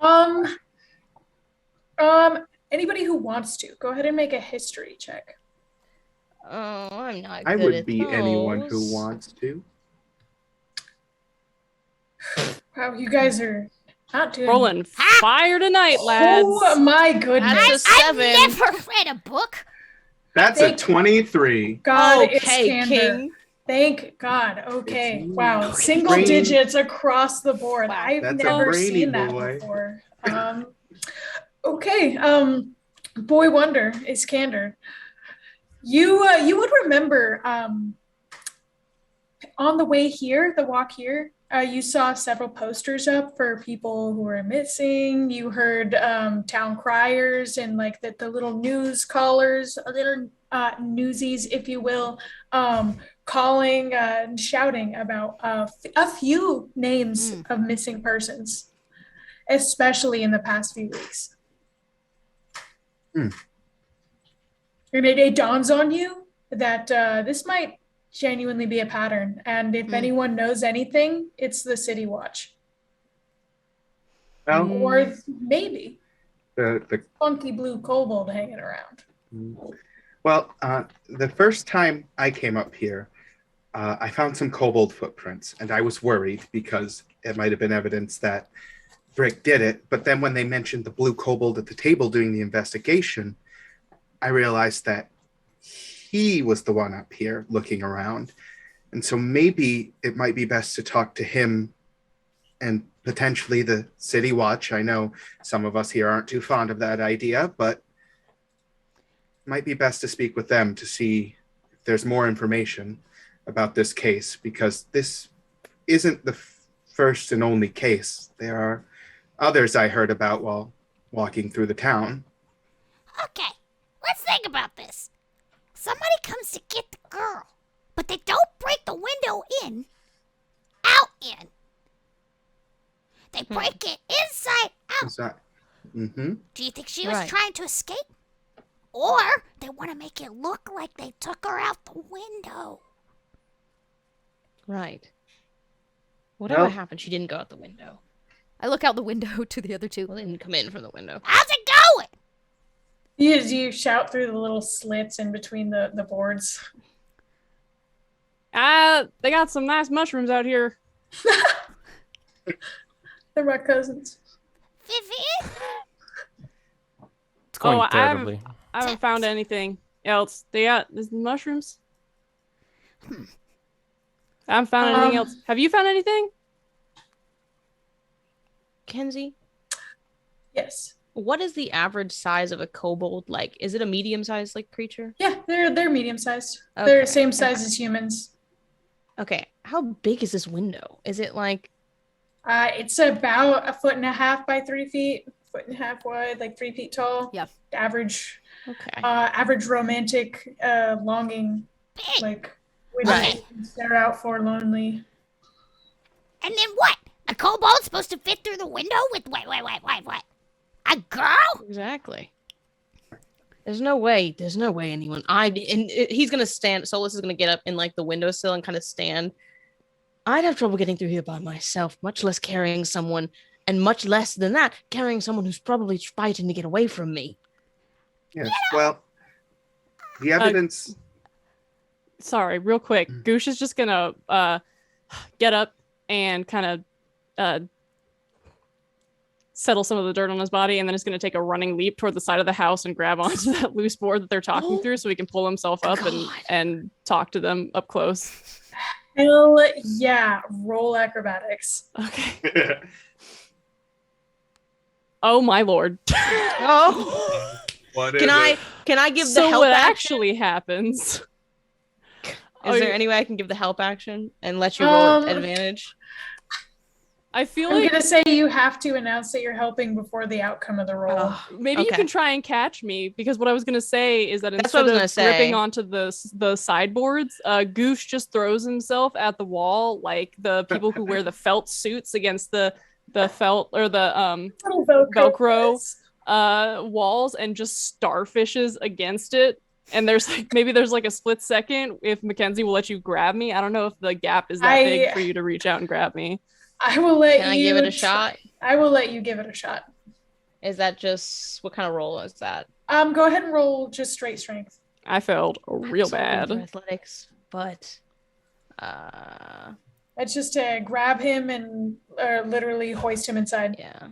Anybody who wants to, go ahead and make a history check. Oh, I'm not. I good would at be anyone those. who wants to. Wow, you guys are not doing. Rolling fire tonight, lads. Oh my goodness! That's a I've 7. never read a book. That's a 23. God, Okay, Iskander. King. Thank God. Okay. It's Wow. Single brain- digits across the board. Wow. I've That's a never brainy seen that boy. before. Okay. Boy wonder, Iskander. You would remember on the way here, the walk here, you saw several posters up for people who were missing. You heard town criers and like the little news callers, little newsies, if you will, calling and shouting about a few names of missing persons, especially in the past few weeks. And it dawns on you that this might genuinely be a pattern. And if anyone knows anything, it's the City Watch. Well, Or maybe the funky blue kobold hanging around. Well, the first time I came up here, I found some kobold footprints, and I was worried because it might have been evidence that Brick did it. But then when they mentioned the blue kobold at the table doing the investigation, I realized that he was the one up here looking around. And so maybe it might be best to talk to him and potentially the City Watch. I know some of us here aren't too fond of that idea, but it might be best to speak with them to see if there's more information about this case, because this isn't the first and only case. There are others I heard about while walking through the town. Okay, let's think about this. Somebody comes to get the girl, but they don't break the window in, out in. They break it inside out. Mm-hmm. Do you think she was trying to escape? Or they want to make it look like they took her out the window? Right. Whatever happened, she didn't go out the window. I look out the window to the other two. Well, they didn't come in from the window. How's it going? You shout through the little slits in between the boards. They got some nice mushrooms out here. They're my cousins. Vivian? It's going I terribly. haven't found anything else. They got there's mushrooms. I haven't found anything else. Have you found anything? Kenzie, Yes. what is the average size of a kobold like? Is it a medium-sized like creature? Yeah, they're medium-sized. Okay. They're the same size as humans. Okay. How big is this window? Is it like It's about 1.5 by 3 feet, 1.5 wide, like 3 feet tall. Yeah. Average. okay? Average romantic longing, Big. like window Right. you can stare out forlornly. And then what? A kobold's supposed to fit through the window with what? A girl? Exactly. There's no way anyone. He's gonna stand. Solus is gonna get up in like the windowsill and kind of stand. I'd have trouble getting through here by myself, much less carrying someone, and much less than that, carrying someone who's probably fighting to get away from me. Yes. Well, the evidence. Sorry, real quick. Goosh is just gonna get up and kind of settle some of the dirt on his body, and then it's gonna take a running leap toward the side of the house and grab onto that loose board that they're talking through, so he can pull himself up and talk to them up close. Hell yeah! Roll acrobatics. Okay. Oh my lord. Oh, What can I give the So help what action? actually happens? Is there any way I can give the help action and let you roll at advantage? I feel I'm like gonna say you have to announce that you're helping before the outcome of the roll. maybe you Okay. can try and catch me, because what I was gonna say is that That's what I instead was of gonna say. gripping onto the sideboards, Goosh just throws himself at the wall like the people who wear the felt suits against the felt or the Little Velcro fist. walls, and just starfishes against it. And there's like a split second if Mackenzie will let you grab me. I don't know if the gap is that big for you to reach out and grab me. I will let Can you I give it a shot? I will let you give it a shot. Is that just what kind of roll is that? Go ahead and roll just straight strength. I failed real I'm so good for bad. athletics, but That's just to grab him and literally hoist him inside. yeah.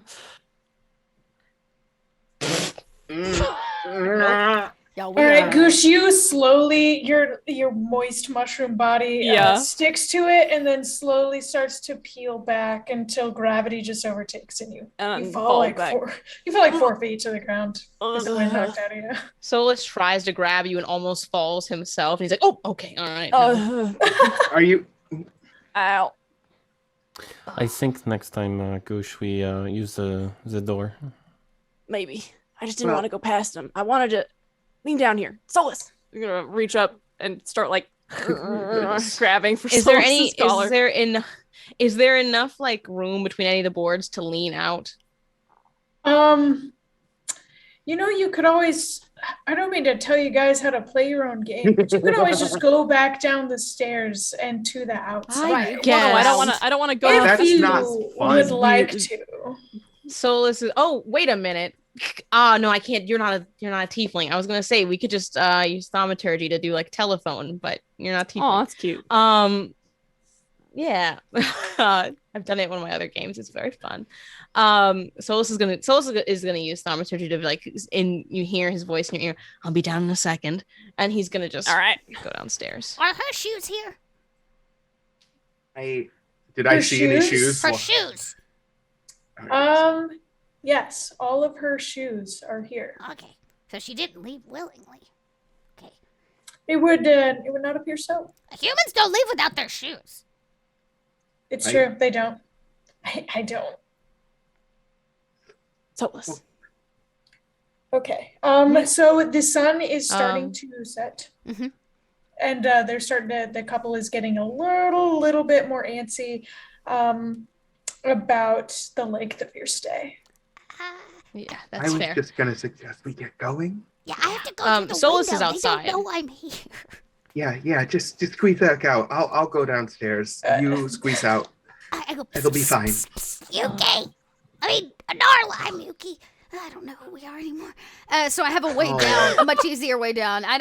Yeah, All right, Goosh, you slowly, your moist mushroom body sticks to it and then slowly starts to peel back until gravity just overtakes and you fall like back. 4 feet to the ground. As the wind knocked out of you. Solus tries to grab you and almost falls himself. And he's like, "Oh, okay, all right." Are you? Ow. I think next time, Goosh, we use the door. Maybe. I just didn't want to go past him. I wanted to lean down here. Solus! You're gonna reach up and start like grabbing for Solus's collar. Is there enough like room between any of the boards to lean out? You could always I don't mean to tell you guys how to play your own game, but you can always just go back down the stairs and to the outside. Right. Guess. No, I don't want to go. If That's you not fun. would like to. Solus is. Oh, wait a minute. Ah, no, I can't. You're not a tiefling. I was gonna say we could just use thaumaturgy to do like telephone, but you're not tiefling. Oh, that's cute. Yeah. I've done it in one of my other games. It's very fun. Solus is gonna use thaumaturgy to like, you hear his voice in your ear. I'll be down in a second, and he's gonna just All right. go downstairs. Are her shoes here? Did I see any shoes? Her shoes. Yes, all of her shoes are here. Okay, so she didn't leave willingly. Okay. It would not appear so. Humans don't leave without their shoes. It's true, they don't. I don't. Solus. Okay. So the sun is starting to set. Mm-hmm. And they're starting to, the couple is getting a little bit more antsy about the length of your stay. Yeah, I that's was fair. just gonna suggest we get going. Yeah, I have to go to the Solus window. is outside. They don't know I'm here. Yeah, just squeeze back out. I'll go downstairs. You squeeze out. I go, It'll be fine. Yuki. I mean, Narla, I'm Yuki. I don't know who we are anymore. So I have a way down, a much easier way down. I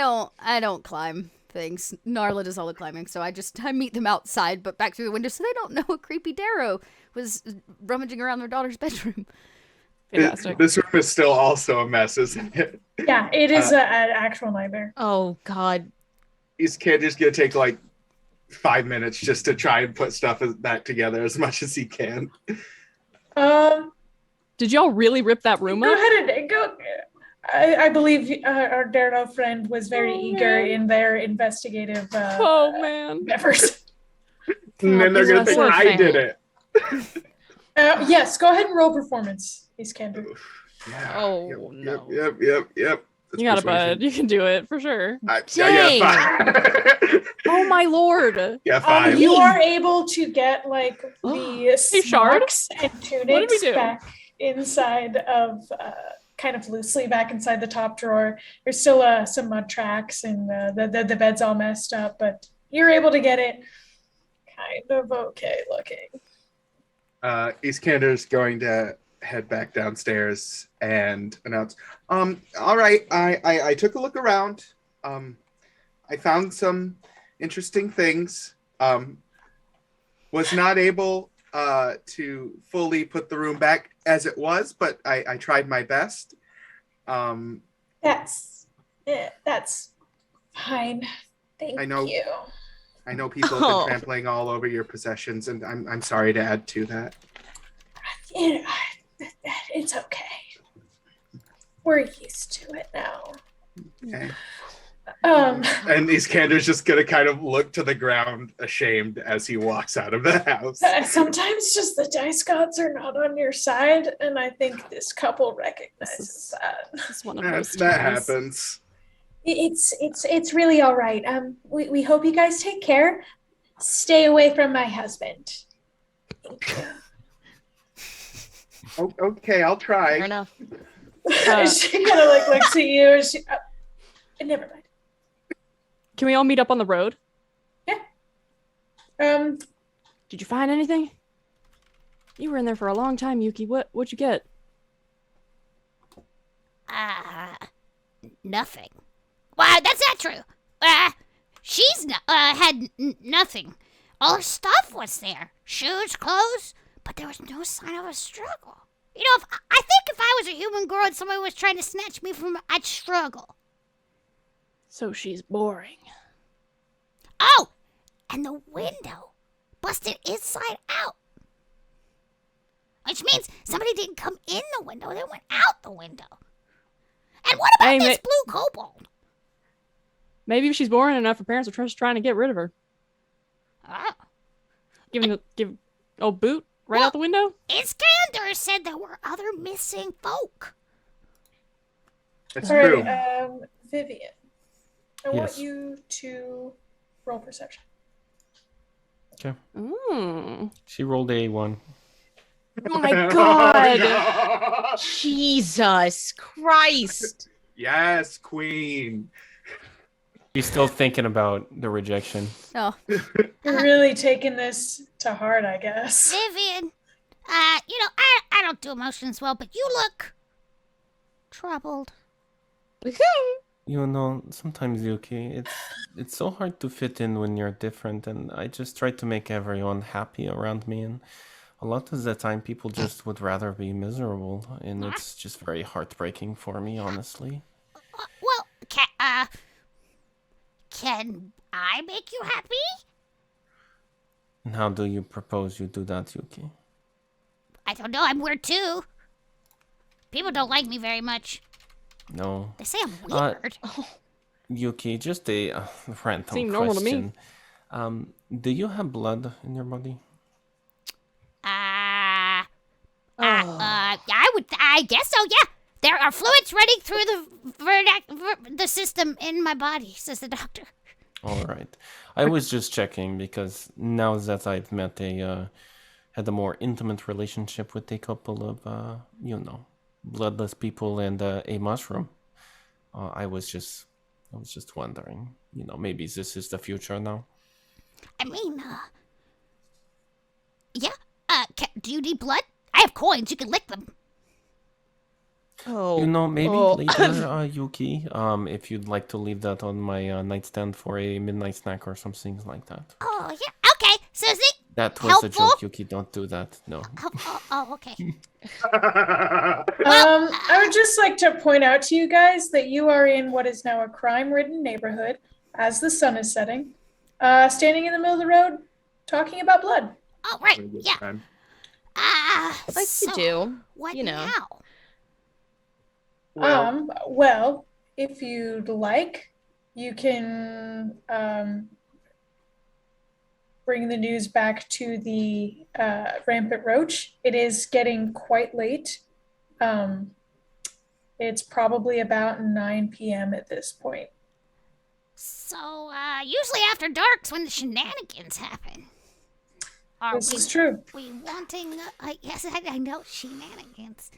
don't climb things. Narla does all the climbing, so I meet them outside, but back through the window, so they don't know a creepy Darrow was rummaging around their daughter's bedroom. Fantastic. This room is still also a mess, isn't it? Yeah, it is an actual nightmare. Oh God. He's can't just gonna take like 5 minutes just to try and put stuff back together as much as he can. Did y'all really rip that room Go up? ahead and go. I believe our Darrow friend was very eager in their investigative Oh man. endeavors. And then they're gonna think Poor I thing. did it. Yes, go ahead and roll performance, Iskander. Yeah. Oh, no. Yep. That's You got it, persuasion. bud. You can do it for sure. I Dang. got 5. Oh my lord. Yeah, 5. You are able to get like the Hey, Shard? smocks and What did we tunics do? back inside of kind of loosely back inside the top drawer. There's still some mud tracks and the bed's all messed up, but you're able to get it kind of okay looking. Iskander's going to head back downstairs and announce, all right, I took a look around. I found some interesting things. Was not able to fully put the room back as it was, but I tried my best. That's fine. Thank I know. you. I know people have been trampling all over your possessions, and I'm sorry to add to that. It's okay. We're used to it now. Okay. And Iskander's just gonna kind of look to the ground, ashamed, as he walks out of the house. sometimes just the dice gods are not on your side, and I think this couple recognizes that. It's one of those That times. happens. It's really all right. We hope you guys take care. Stay away from my husband. Thank you. Okay, I'll try. Fair enough. She kind of like looks at you. And she, never mind. Can we all meet up on the road? Yeah. Did you find anything? You were in there for a long time, Yuki. What'd you get? Nothing. Why, that's not true. She's had nothing. All her stuff was there. Shoes, clothes, but there was no sign of a struggle. You know, I think if I was a human girl and somebody was trying to snatch me from, I'd struggle. So she's boring. Oh, and the window busted inside out. Which means somebody didn't come in the window, they went out the window. And what about this blue kobold? Maybe if she's boring enough, her parents are just trying to get rid of her. Oh. Give old boot right out the window? Iskander said there were other missing folk. That's All true. right, Vivian. I want Yes. you to roll perception. Okay. Mm. She rolled a 1. Oh my god! Jesus Christ. Yes, queen. She's still thinking about the rejection. Oh, You're really taking this to heart, I guess. Vivian, I don't do emotions well, but you look troubled. Sometimes, Yuki, it's so hard to fit in when you're different, and I just try to make everyone happy around me, and a lot of the time people just would rather be miserable, and it's just very heartbreaking for me, honestly. Well, can I make you happy? And how do you propose you do that, Yuki? I don't know. I'm weird too. People don't like me very much. No. They say I'm weird. Yuki, just a random Seem normal to me. question. Do you have blood in your body? I guess so. Yeah, there are fluids running through the system in my body, says the doctor. All right. I was just checking because now that I've had a more intimate relationship with a couple of, bloodless people and a mushroom, I was just wondering, maybe this is the future now. I mean, yeah. Do you need blood? I have coins. You can lick them. Oh. Maybe later, Yuki, if you'd like to leave that on my nightstand for a midnight snack or something like that. Oh, yeah. Okay. Susie? That was helpful? a joke, Yuki. Don't do that. No. Okay. I would just like to point out to you guys that you are in what is now a crime-ridden neighborhood as the sun is setting, standing in the middle of the road, talking about blood. Oh, right. Yeah. Like so you do. What you know. now? Well, if you'd like, you can bring the news back to the Rampant Roach. It is getting quite late. It's probably about 9 p.m. at this point. So, usually after dark's when the shenanigans happen. This is true. We wanting, yes, I know, shenanigans.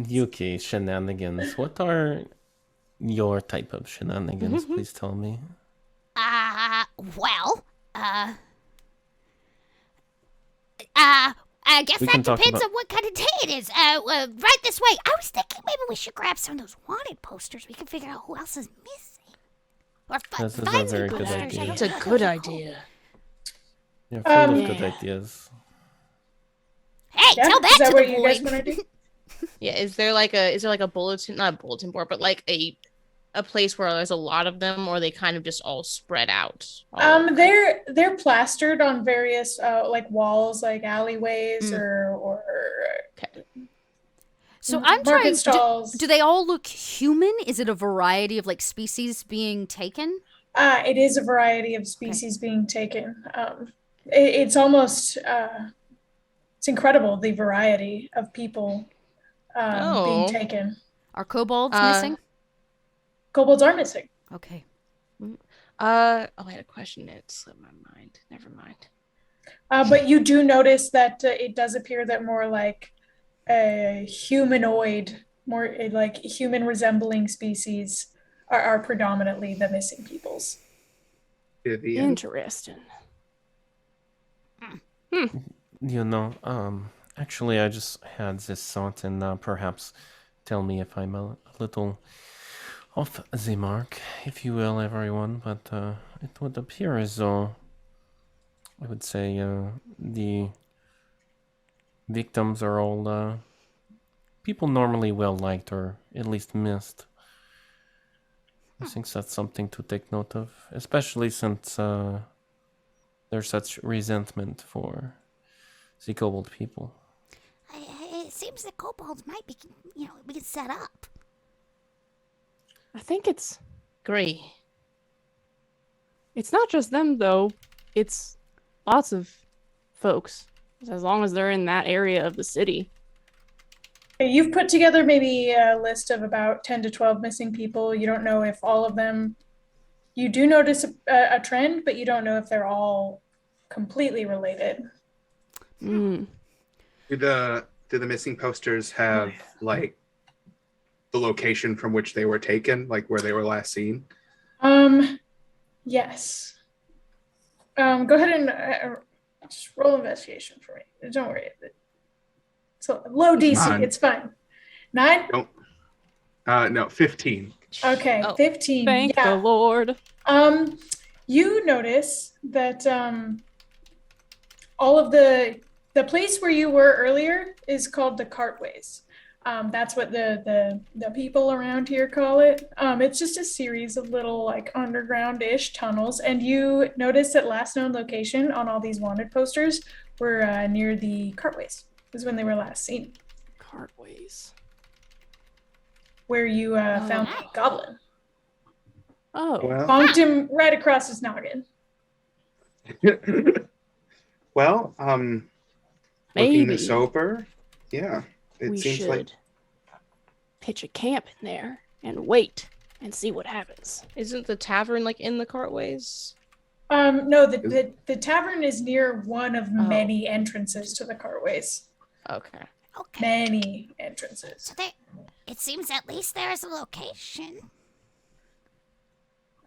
Yuki, shenanigans. What are your type of shenanigans? Please tell me. Well, I guess that depends on what kind of day it is. Right this way. I was thinking maybe we should grab some of those wanted posters. We can figure out who else is missing. Or This is a find some very good posters. idea. It's a good idea. You're full of good ideas. Hey, Yeah, tell that is that to what the you guys boy. want to do? Yeah, is there like a bulletin, not a bulletin board, but like a place where there's a lot of them, or are they kind of just all spread out? They're plastered on various like walls, like alleyways or so I'm market trying. stalls. Do they all look human? Is it a variety of like species being taken? It is a variety of species being taken. It's almost it's incredible the variety of people being taken. Are kobolds missing? Kobolds are missing. Okay. I had a question. It slipped my mind. Never mind. But you do notice that it does appear that more like a humanoid, more like human resembling species are predominantly the missing peoples. Interesting. Actually, I just had this thought, and perhaps tell me if I'm a little off the mark, if you will, everyone. But it would appear as though, I would say, the victims are all people normally well liked, or at least missed. I think that's something to take note of, especially since there's such resentment for the kobold people. It seems the kobolds might be, we can set up. I think it's Agree. It's not just them though. It's lots of folks, as long as they're in that area of the city. You've put together maybe a list of about 10 to 12 missing people. You don't know if all of them, you do notice a trend, but you don't know if they're all completely related. Do the missing posters have like the location from which they were taken, like where they were last seen? Yes. Go ahead and just roll investigation for me. Don't worry. So low DC, Nine. it's fine. 9? No, 15. Okay, 15. Thank the Lord. You notice that all of the place where you were earlier is called the Cartways. That's what the people around here call it. It's just a series of little like underground-ish tunnels, and you notice that last known location on all these wanted posters were near the Cartways. Was when they were last seen. Cartways. Where you found the Goblin. Oh. Well, Bonked him right across his noggin. well, Maybe looking this over, yeah, it we seems should like pitch a camp in there and wait and see what happens. Isn't the tavern like in the Cartways? No, the tavern is near one of many entrances to the Cartways. Okay. Okay. Many entrances. So it seems at least there's a location.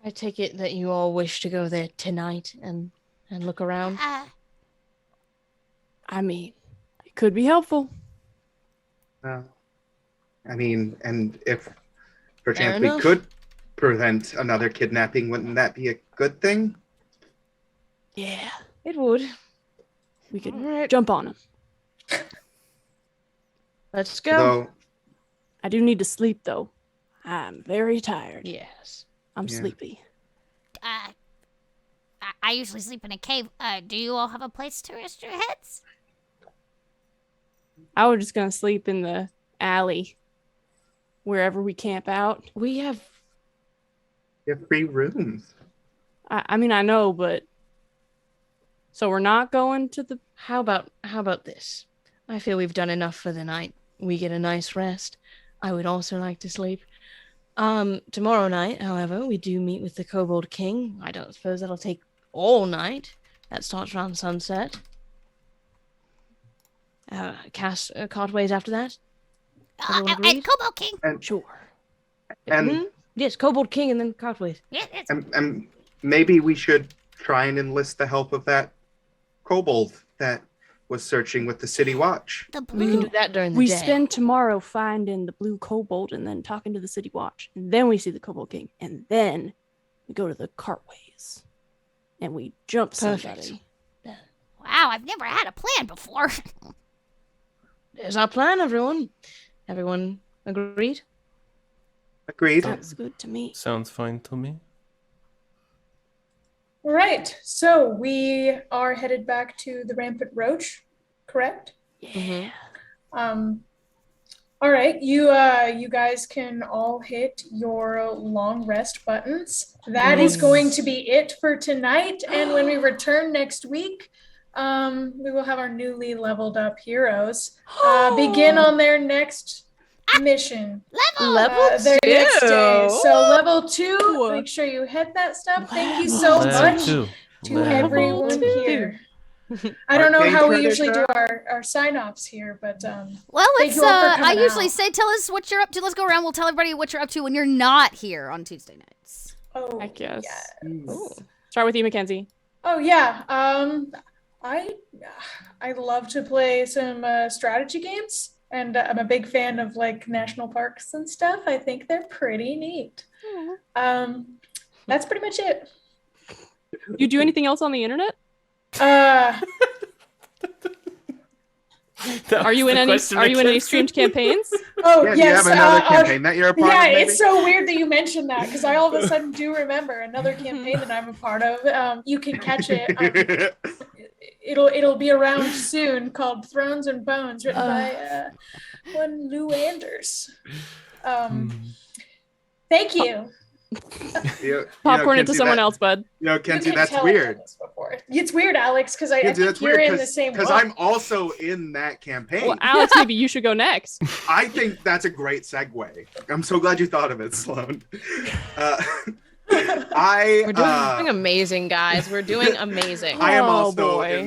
I take it that you all wish to go there tonight and look around. I mean, it could be helpful. I mean, and if Fair perchance we enough. could prevent another kidnapping, wouldn't that be a good thing? Yeah, It would. we could Alright. jump on him. Let's go. Though, I do need to sleep though. I'm very tired. Yes. I'm Yeah. sleepy. I usually sleep in a cave. Do you all have a place to rest your heads? I was just gonna sleep in the alley, wherever we camp out. We have you have free rooms. I mean, I know, but so we're not going to the. how about this? I feel we've done enough for the night. We get a nice rest. I would also like to sleep. Tomorrow night, however, we do meet with the Kobold King. I don't suppose that'll take all night. That starts around sunset. Cast Cartways after that. Everyone And agreed? Kobold King. Sure. And Mhm. Yes, Kobold King and then Cartways. Yes. and maybe we should try and enlist the help of that kobold that was searching with the city watch. The We can blue. do that during the We day. spend tomorrow finding the blue kobold and then talking to the city watch, and then we see the Kobold King, and then we go to the Cartways, and we jump Perfect. somebody. Wow, I've never had a plan before. There's our plan, everyone. Everyone agreed? Agreed. Sounds good to me. Sounds fine to me. All right, so we are headed back to the Rampant Roach, correct? Yeah. All right, you guys can all hit your long rest buttons. That is going to be it for tonight. And when we return next week, we will have our newly leveled up heroes begin on their next mission. Level Their next day. two. So level 2, make sure you hit that stuff. Thank you so much Level to 2. everyone two. here. I don't know Arcade how we Predator. usually do our sign-offs here, but Well, Thank it's you all for I coming usually out. say tell us what you're up to. Let's go around. We'll tell everybody what you're up to when you're not here on Tuesday nights. oh, I guess. yeah. Start with you, Mackenzie. Oh yeah. I love to play some strategy games, and I'm a big fan of like national parks and stuff. I think they're pretty neat. That's pretty much it. You do anything else on the internet? Are you in any? Are you in any streamed campaigns? Oh Yeah, yes. do you have another campaign that you're a part Yeah, of? Maybe? it's so weird that you mentioned that because I all of a sudden do remember another campaign that I'm a part of. You can catch it. It'll be around soon, called Thrones and Bones, written by one Lou Anders. Thank you. Popcorn into Kenzie, someone that- else, bud. Kenzie, You can that's tell I've weird. done this before. It's weird, Alex, because I Kenzie, think that's you're weird in the same because one. I'm also in that campaign. Well, Alex, maybe you should go next. I think that's a great segue. I'm so glad you thought of it, Sloan. We're doing amazing, guys. We're doing amazing. I am Oh, also boy.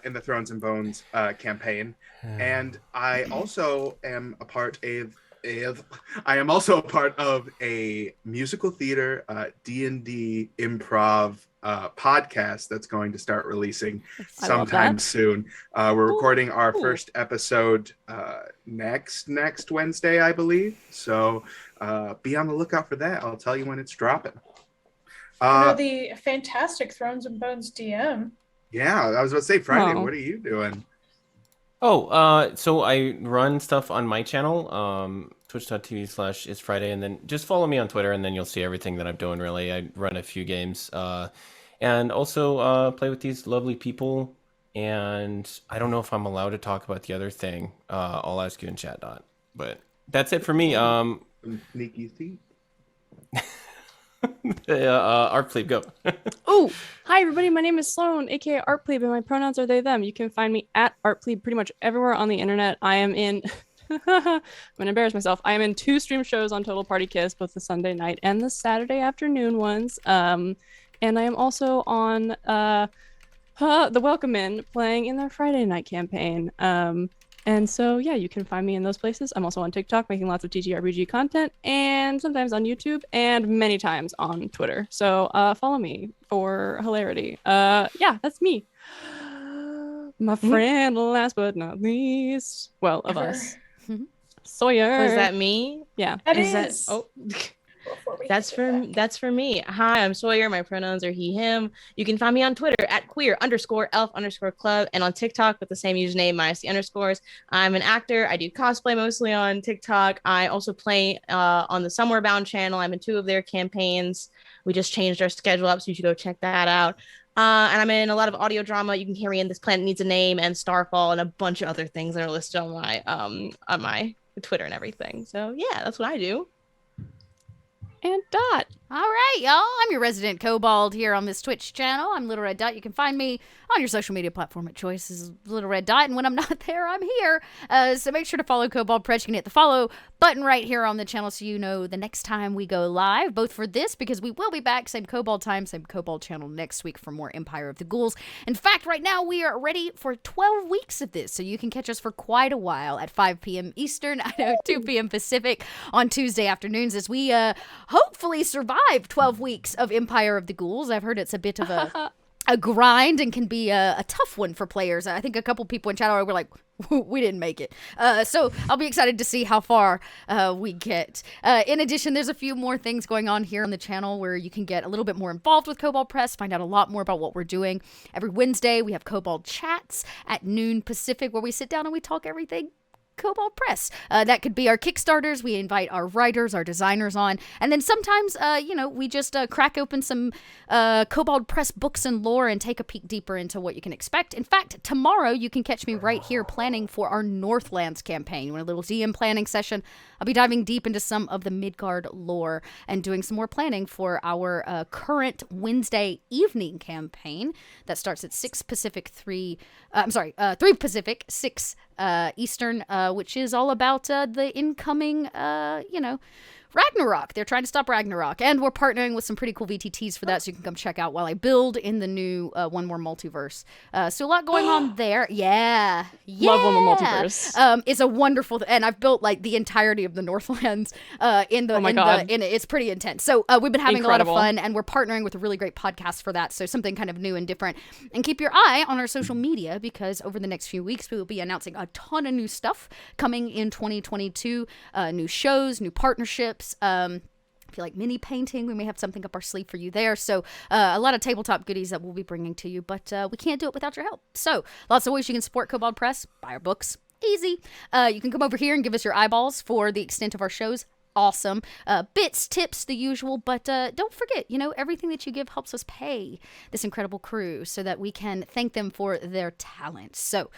in the Thrones and Bones campaign, and I also am a part I am also a part of a musical theater D&D improv podcast that's going to start releasing sometime soon. We're recording our first episode next Wednesday, I believe. So be on the lookout for that. I'll tell you when it's dropping. You're the fantastic Thrones and Bones DM. Yeah, I was about to say, Friday, what are you doing? So I run stuff on my channel, twitch.tv/isfriday, and then just follow me on Twitter, and then you'll see everything that I'm doing, really. I run a few games, and also play with these lovely people, and I don't know if I'm allowed to talk about the other thing. I'll ask you in chat, Dot. But that's it for me. Sneaky thief. Art Plebe, go. Oh, hi everybody. My name is Sloan, aka Art Plebe, and my pronouns are they, them. You can find me at Art Plebe pretty much everywhere on the internet. I am in I'm gonna embarrass myself. I am in 2 stream shows on Total Party Kiss, both the Sunday night and the Saturday afternoon ones. And I am also on the Welcome In playing in their Friday night campaign. And so, yeah, you can find me in those places. I'm also on TikTok making lots of TTRPG content, and sometimes on YouTube, and many times on Twitter. So follow me for hilarity. Yeah, that's me. My friend, last but not least. Well, of us. Sawyer. Was that me? Yeah. That is. Oh. That's for me. Hi, I'm Sawyer. My pronouns are he, him. You can find me on Twitter at queer_elf_club and on TikTok with the same username minus the underscores. I'm an actor. I do cosplay mostly on TikTok. I also play on the Somewhere Bound channel. I'm in 2 of their campaigns. We just changed our schedule up, so you should go check that out. And I'm in a lot of audio drama. You can hear me in This Planet Needs a Name and Starfall and a bunch of other things that are listed on my Twitter and everything. So yeah, that's what I do. And Dot. All right, y'all. I'm your resident Kobold here on this Twitch channel. I'm Little Red Dot. You can find me on your social media platform of choice as Little Red Dot. And when I'm not there, I'm here. So make sure to follow Kobold Press. You can hit the follow button right here on the channel so you know the next time we go live, both for this, because we will be back, same Kobold time, same Kobold channel next week for more Empire of the Ghouls. In fact, right now we are ready for 12 weeks of this, so you can catch us for quite a while at 5 p.m. Eastern, 2 p.m. Pacific on Tuesday afternoons as we hopefully survive 12 weeks of Empire of the Ghouls. I've heard it's a bit of a grind and can be a tough one for players. I think a couple people in chat were like, we didn't make it. So I'll be excited to see how far we get. In addition, there's a few more things going on here on the channel where you can get a little bit more involved with Kobold Press, find out a lot more about what we're doing. Every Wednesday, we have Kobold Chats at noon Pacific where we sit down and we talk everything Kobold Press. That could be our Kickstarters. We invite our writers, our designers on. And then sometimes, we just crack open some Kobold Press books and lore and take a peek deeper into what you can expect. In fact, tomorrow you can catch me right here planning for our Northlands campaign. You want a little DM planning session? I'll be diving deep into some of the Midgard lore and doing some more planning for our current Wednesday evening campaign that starts at 6 Pacific, 3 Pacific, 6 Eastern, which is all about the incoming, Ragnarok. They're trying to stop Ragnarok, and we're partnering with some pretty cool VTTs for that, so you can come check out while I build in the new One More Multiverse. So a lot going on there. Yeah. Love One More Multiverse. It's a wonderful, and I've built like the entirety of the Northlands it's pretty intense. So we've been having a lot of fun, and we're partnering with a really great podcast for that. So something kind of new and different. And keep your eye on our social media because over the next few weeks we will be announcing a ton of new stuff coming in 2022. New shows, new partnerships. If you like mini painting, we may have something up our sleeve for you there. So a lot of tabletop goodies that we'll be bringing to you, but we can't do it without your help. So lots of ways you can support Kobold Press. Buy our books. Easy. You can come over here and give us your eyeballs for the extent of our shows. Awesome. Bits, tips, the usual, but don't forget, everything that you give helps us pay this incredible crew so that we can thank them for their talents. So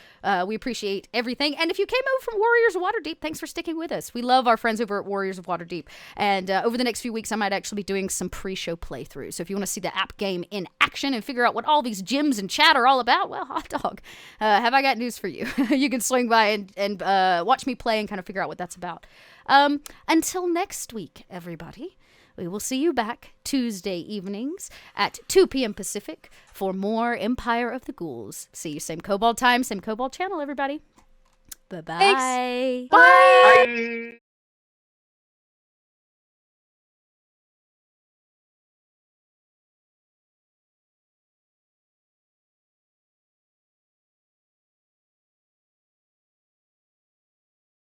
we appreciate everything. And if you came over from Warriors of Waterdeep, thanks for sticking with us. We love our friends over at Warriors of Waterdeep. And over the next few weeks, I might actually be doing some pre-show playthroughs. So if you want to see the app game in action and figure out what all these gyms and chat are all about, well, hot dog, have I got news for you. You can swing by and watch me play and kind of figure out what that's about. Until next week, everybody, we will see you back Tuesday evenings at 2 p.m. Pacific for more Empire of the Ghouls. See you same Kobold time, same Kobold channel, everybody. Bye-bye. Thanks. Bye. Bye.